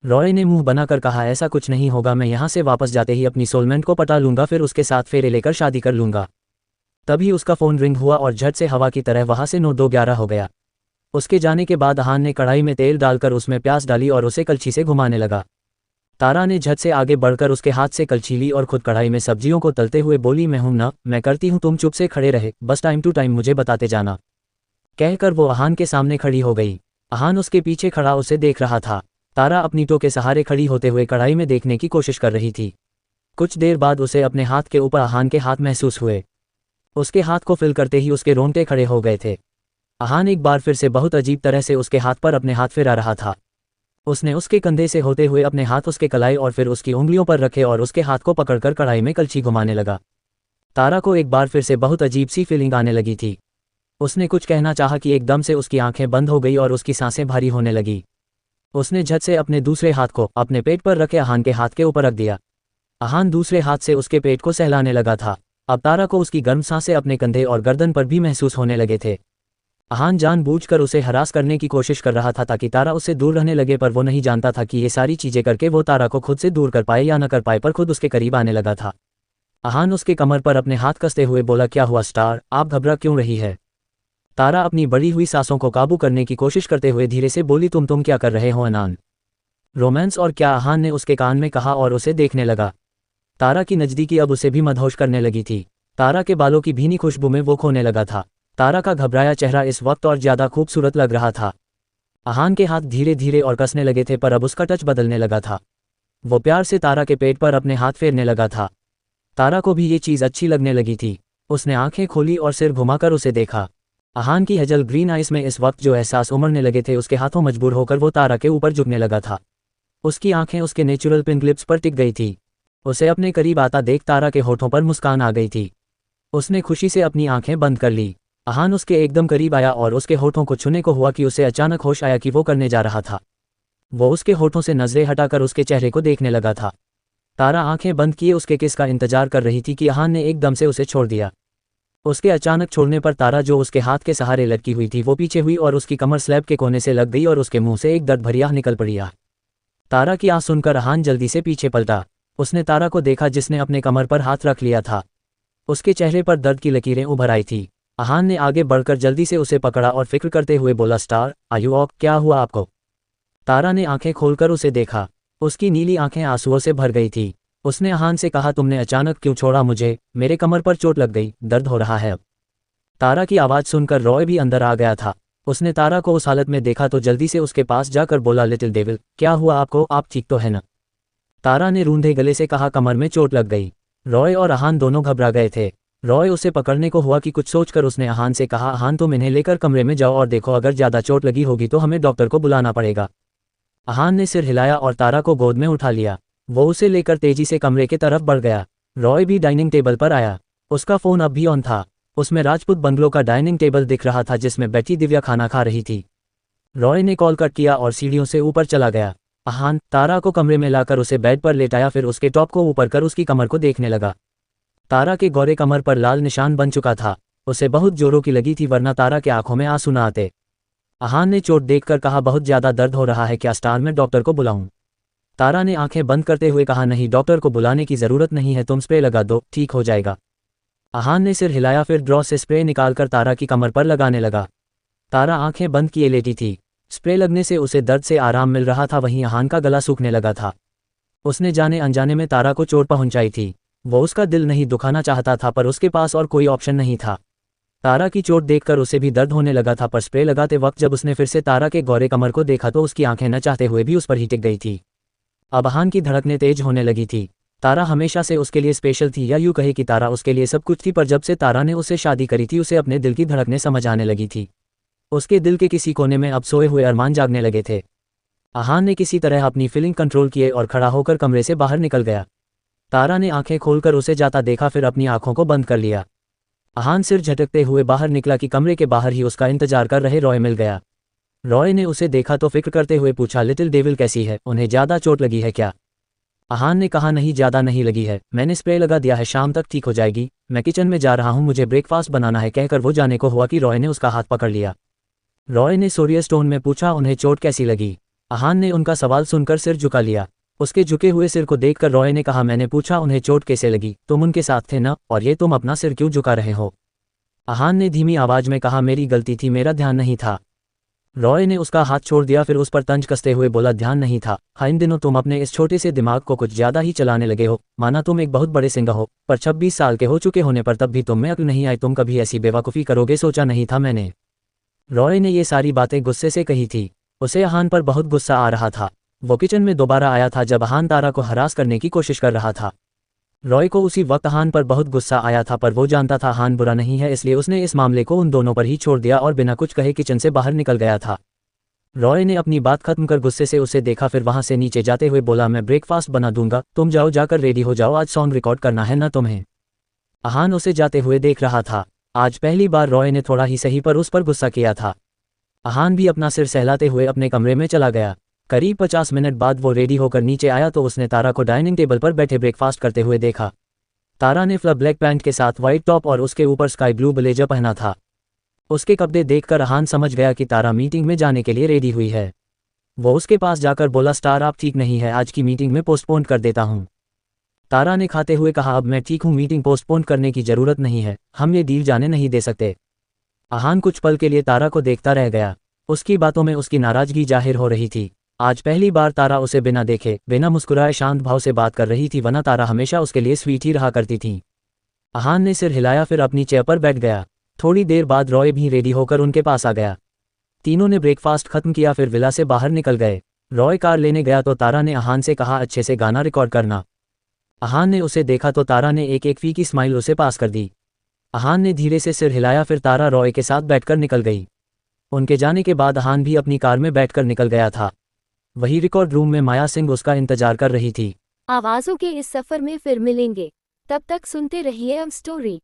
रॉय ने मुंह बनाकर कहा, ऐसा कुछ नहीं होगा, मैं यहाँ से वापस जाते ही अपनी सोलमेंट को पटा लूंगा, फिर उसके साथ फेरे लेकर शादी कर लूंगा। तभी उसका फ़ोन रिंग हुआ और झट से हवा की तरह वहाँ से 9:11 हो गया। उसके जाने के बाद अहान ने कढ़ाई में तेल डालकर उसमें प्याज डाली और उसे कलछी से घुमाने लगा। तारा ने झट से आगे बढ़कर उसके हाथ से कलछी ली और खुद कढ़ाई में सब्जियों को तलते हुए बोली, मैं हूं ना, मैं करती हूं, तुम चुप से खड़े रहे, बस टाइम टू टाइम मुझे बताते जाना। कहकर वो अहान के सामने खड़ी हो गई। अहान उसके पीछे खड़ा उसे देख रहा था। तारा अपनी टो के सहारे खड़ी होते हुए कढ़ाई में देखने की कोशिश कर रही थी। कुछ देर बाद उसे अपने हाथ के ऊपर अहान के हाथ महसूस हुए। उसके हाथ को फिल करते ही उसके रोंगटे खड़े हो गए थे। अहान एक बार फिर से बहुत अजीब तरह से उसके हाथ पर अपने हाथ फिरा रहा था। उसने उसके कंधे से होते हुए अपने हाथ उसके कलाई और फिर उसकी उंगलियों पर रखे और उसके हाथ को पकड़कर कढ़ाई में कलछी घुमाने लगा। तारा को एक बार फिर से बहुत अजीब सी फीलिंग आने लगी थी। उसने कुछ कहना चाहा कि एकदम से उसकी आंखें बंद हो गई और उसकी सांसें भारी होने लगी। उसने झट से अपने दूसरे हाथ को अपने पेट पर रखे अहान के हाथ के ऊपर रख दिया। अहान दूसरे हाथ से उसके पेट को सहलाने लगा था। अब तारा को उसकी गर्म सांसें अपने कंधे और गर्दन पर भी महसूस होने लगे थे। अहान जानबूझकर उसे हरास करने की कोशिश कर रहा था ताकि तारा उससे दूर रहने लगे, पर वो नहीं जानता था कि ये सारी चीजें करके वो तारा को खुद से दूर कर पाए या न कर पाए, पर खुद उसके करीब आने लगा था। अहान उसके कमर पर अपने हाथ कसते हुए बोला, क्या हुआ स्टार, आप घबरा क्यों रही है? तारा अपनी बढ़ी हुई सांसों को काबू करने की कोशिश करते हुए धीरे से बोली, तुम क्या कर रहे हो अनान? रोमांस और क्या? अहान ने उसके कान में कहा और उसे देखने लगा। तारा की नज़दीकी अब उसे भी मदहोश करने लगी थी। तारा के बालों की भीनी खुशबू में वो खोने लगा था। तारा का घबराया चेहरा इस वक्त और ज्यादा खूबसूरत लग रहा था। अहान के हाथ धीरे धीरे और कसने लगे थे, पर अब उसका टच बदलने लगा था। वो प्यार से तारा के पेट पर अपने हाथ फेरने लगा था। तारा को भी ये चीज़ अच्छी लगने लगी थी। उसने आंखें खोली और सिर घुमाकर उसे देखा। अहान की हजल ग्रीन आइस में इस वक्त जो एहसास उमड़ने लगे थे, उसके हाथों मजबूर होकर वो तारा के ऊपर झुकने लगा था। उसकी आंखें उसके नेचुरल पिंक लिप्स पर टिक गई थी। उसे अपने करीब आता देख तारा के होठों पर मुस्कान आ गई थी। उसने खुशी से अपनी आंखें बंद कर ली। अहान उसके एकदम करीब आया और उसके होठों को छूने को हुआ कि उसे अचानक होश आया कि वो करने जा रहा था। वो उसके होठों से नजरें हटाकर उसके चेहरे को देखने लगा था। तारा आंखें बंद किए उसके किस का इंतजार कर रही थी कि अहान ने एकदम से उसे छोड़ दिया। उसके अचानक छोड़ने पर तारा, जो उसके हाथ के सहारे लटकी हुई थी, वो पीछे हुई और उसकी कमर स्लैब के कोने से लग गई और उसके मुंह से एक दर्द भरी आह निकल पड़ी। तारा की आह सुनकर अहान जल्दी से पीछे पलटा। उसने तारा को देखा जिसने अपने कमर पर हाथ रख लिया था। उसके चेहरे पर दर्द की लकीरें उभर आई थी। अहान ने आगे बढ़कर जल्दी से उसे पकड़ा और फिक्र करते हुए बोला, स्टार, आर यू ओके? क्या हुआ आपको? तारा ने आंखें खोलकर उसे देखा। उसकी नीली आंखें आंसुओं से भर गई थी। उसने अहान से कहा, तुमने अचानक क्यों छोड़ा मुझे? मेरे कमर पर चोट लग गई, दर्द हो रहा है अब। तारा की आवाज़ सुनकर रॉय भी अंदर आ गया था। उसने तारा को उस हालत में देखा तो जल्दी से उसके पास जाकर बोला, लिटिल डेविल, क्या हुआ आपको? आप ठीक तो है ना? तारा ने रूंधे गले से कहा, कमर में चोट लग गई। रॉय और अहान दोनों घबरा गए थे। रॉय उसे पकड़ने को हुआ कि कुछ सोचकर उसने अहान से कहा, अहान तुम इन्हें लेकर कमरे में जाओ और देखो, अगर ज़्यादा चोट लगी होगी तो हमें डॉक्टर को बुलाना पड़ेगा। अहान ने सिर हिलाया और तारा को गोद में उठा लिया। वो उसे लेकर तेजी से कमरे की तरफ बढ़ गया। रॉय भी डाइनिंग टेबल पर आया। उसका फ़ोन अब भी ऑन था। उसमें राजपूत बंगलो का डाइनिंग टेबल दिख रहा था जिसमें बैठी दिव्या खाना खा रही थी। रॉय ने कॉल कट किया और सीढ़ियों से ऊपर चला गया। अहान तारा को कमरे में लाकर उसे बेड पर लेटाया, फिर उसके टॉप को ऊपर कर उसकी कमर को देखने लगा। तारा के गौरे कमर पर लाल निशान बन चुका था। उसे बहुत जोरों की लगी थी, वरना तारा के आंखों में आंसू न आते। अहान ने चोट देखकर कहा, बहुत ज्यादा दर्द हो रहा है, क्या स्टार मैं डॉक्टर को बुलाऊं? तारा ने आंखें बंद करते हुए कहा, नहीं, डॉक्टर को बुलाने की जरूरत नहीं है, तुम स्प्रे लगा दो, ठीक हो जाएगा। अहान ने सिर हिलाया, फिर ड्रॉ से स्प्रे निकालकर तारा की कमर पर लगाने लगा। तारा आंखें बंद किए लेटी थी। स्प्रे लगने से उसे दर्द से आराम मिल रहा था, वहीं अहान का गला सूखने लगा था। उसने जाने अनजाने में तारा को चोट पहुंचाई थी। वो उसका दिल नहीं दुखाना चाहता था, पर उसके पास और कोई ऑप्शन नहीं था। तारा की चोट देखकर उसे भी दर्द होने लगा था, पर स्प्रे लगाते वक्त जब उसने फिर से तारा के गौरे कमर को देखा तो उसकी आंखें न चाहते हुए भी उस पर ही टिक गई थी। अब अहान की धड़कनें तेज होने लगी थी। तारा हमेशा से उसके लिए स्पेशल थी, या यूं कहे कि तारा उसके लिए सब कुछ थी, पर जब से तारा ने उससे शादी करी थी उसे अपने दिल की धड़कनें समझ आने लगी थी। उसके दिल के किसी कोने में अब सोए हुए अरमान जागने लगे थे। अहान ने किसी तरह अपनी फीलिंग कंट्रोल किए और खड़ा होकर कमरे से बाहर निकल गया। तारा ने आंखें खोलकर उसे जाता देखा, फिर अपनी आंखों को बंद कर लिया। अहान सिर झटकते हुए बाहर निकला कि कमरे के बाहर ही उसका इंतजार कर रहे रॉय मिल गया। रॉय ने उसे देखा तो फिक्र करते हुए पूछा, लिटिल डेविल कैसी है? उन्हें ज़्यादा चोट लगी है क्या? अहान ने कहा, नहीं, ज़्यादा नहीं लगी है, मैंने स्प्रे लगा दिया है, शाम तक ठीक हो जाएगी। मैं किचन में जा रहा हूँ, मुझे ब्रेकफास्ट बनाना है। कहकर वो जाने को हुआ कि रॉय ने उसका हाथ पकड़ लिया। रॉय ने सीरियस टोन में पूछा, उन्हें चोट कैसी लगी? अहान ने उनका सवाल सुनकर सिर झुका लिया। उसके झुके हुए सिर को देखकर रॉय ने कहा, मैंने पूछा उन्हें चोट कैसे लगी? तुम उनके साथ थे ना, और ये तुम अपना सिर क्यों झुका रहे हो? अहान ने धीमी आवाज में कहा, मेरी गलती थी, मेरा ध्यान नहीं था। रॉय ने उसका हाथ छोड़ दिया, फिर उस पर तंज कसते हुए बोला, ध्यान नहीं था? हाँ, इन दिनों तुम अपने इस छोटे से दिमाग को कुछ ज्यादा ही चलाने लगे हो। माना तुम एक बहुत बड़े सिंगर हो, पर 26 साल के हो चुके होने पर तब भी तुम में अक्ल नहीं आई। तुम कभी ऐसी बेवकूफ़ी करोगे सोचा नहीं था मैंने। रॉय ने ये सारी बातें गुस्से से कही थी। उसे अहान पर बहुत गुस्सा आ रहा था। वो किचन में दोबारा आया था जब अहान तारा को हरास करने की कोशिश कर रहा था। रॉय को उसी वक्त अहान पर बहुत गुस्सा आया था, पर वो जानता था अहान बुरा नहीं है, इसलिए उसने इस मामले को उन दोनों पर ही छोड़ दिया और बिना कुछ कहे किचन से बाहर निकल गया था। रॉय ने अपनी बात खत्म कर गुस्से से उसे देखा, फिर वहां से नीचे जाते हुए बोला, मैं ब्रेकफास्ट बना दूंगा, तुम जाओ, जाकर रेडी हो जाओ, आज सॉन्ग रिकॉर्ड करना है ना तुम्हें। आहान उसे जाते हुए देख रहा था। आज पहली बार रॉय ने थोड़ा ही सही पर उस पर गुस्सा किया था। आहान भी अपना सिर सहलाते हुए अपने कमरे में चला गया। करीब 50 मिनट बाद वो रेडी होकर नीचे आया तो उसने तारा को डाइनिंग टेबल पर बैठे ब्रेकफास्ट करते हुए देखा। तारा ने फ्लर ब्लैक पैंट के साथ व्हाइट टॉप और उसके ऊपर स्काई ब्लू ब्लेजर पहना था। उसके कपड़े देखकर आहान समझ गया कि तारा मीटिंग में जाने के लिए रेडी हुई है। वो उसके पास जाकर बोला, स्टार आप ठीक नहीं है, आज की मीटिंग में पोस्टपोन कर देता हूँ। तारा ने खाते हुए कहा, अब मैं ठीक हूँ, मीटिंग पोस्टपोन करने की जरूरत नहीं है, हम ये डील जाने नहीं दे सकते। आहान कुछ पल के लिए तारा को देखता रह गया। उसकी बातों में उसकी नाराजगी जाहिर हो रही थी। आज पहली बार तारा उसे बिना देखे, बिना मुस्कुराए शांत भाव से बात कर रही थी, वरना तारा हमेशा उसके लिए स्वीट ही रहा करती थी। आहान ने सिर हिलाया, फिर अपनी चेयर पर बैठ गया। थोड़ी देर बाद रॉय भी रेडी होकर उनके पास आ गया। तीनों ने ब्रेकफास्ट खत्म किया, फिर विला से बाहर निकल गए। रॉय कार लेने गया तो तारा ने आहान से कहा, अच्छे से गाना रिकॉर्ड करना। आहान ने उसे देखा तो तारा ने एक एक फीकी स्माइल उसे पास कर दी। आहान ने धीरे से सिर हिलाया, फिर तारा रॉय के साथ बैठकर निकल गई। उनके जाने के बाद आहान भी अपनी कार में बैठकर निकल गया था। वही रिकॉर्ड रूम में माया सिंह उसका इंतजार कर रही थी। आवाज़ों के इस सफ़र में फिर मिलेंगे, तब तक सुनते रहिए अब स्टोरी।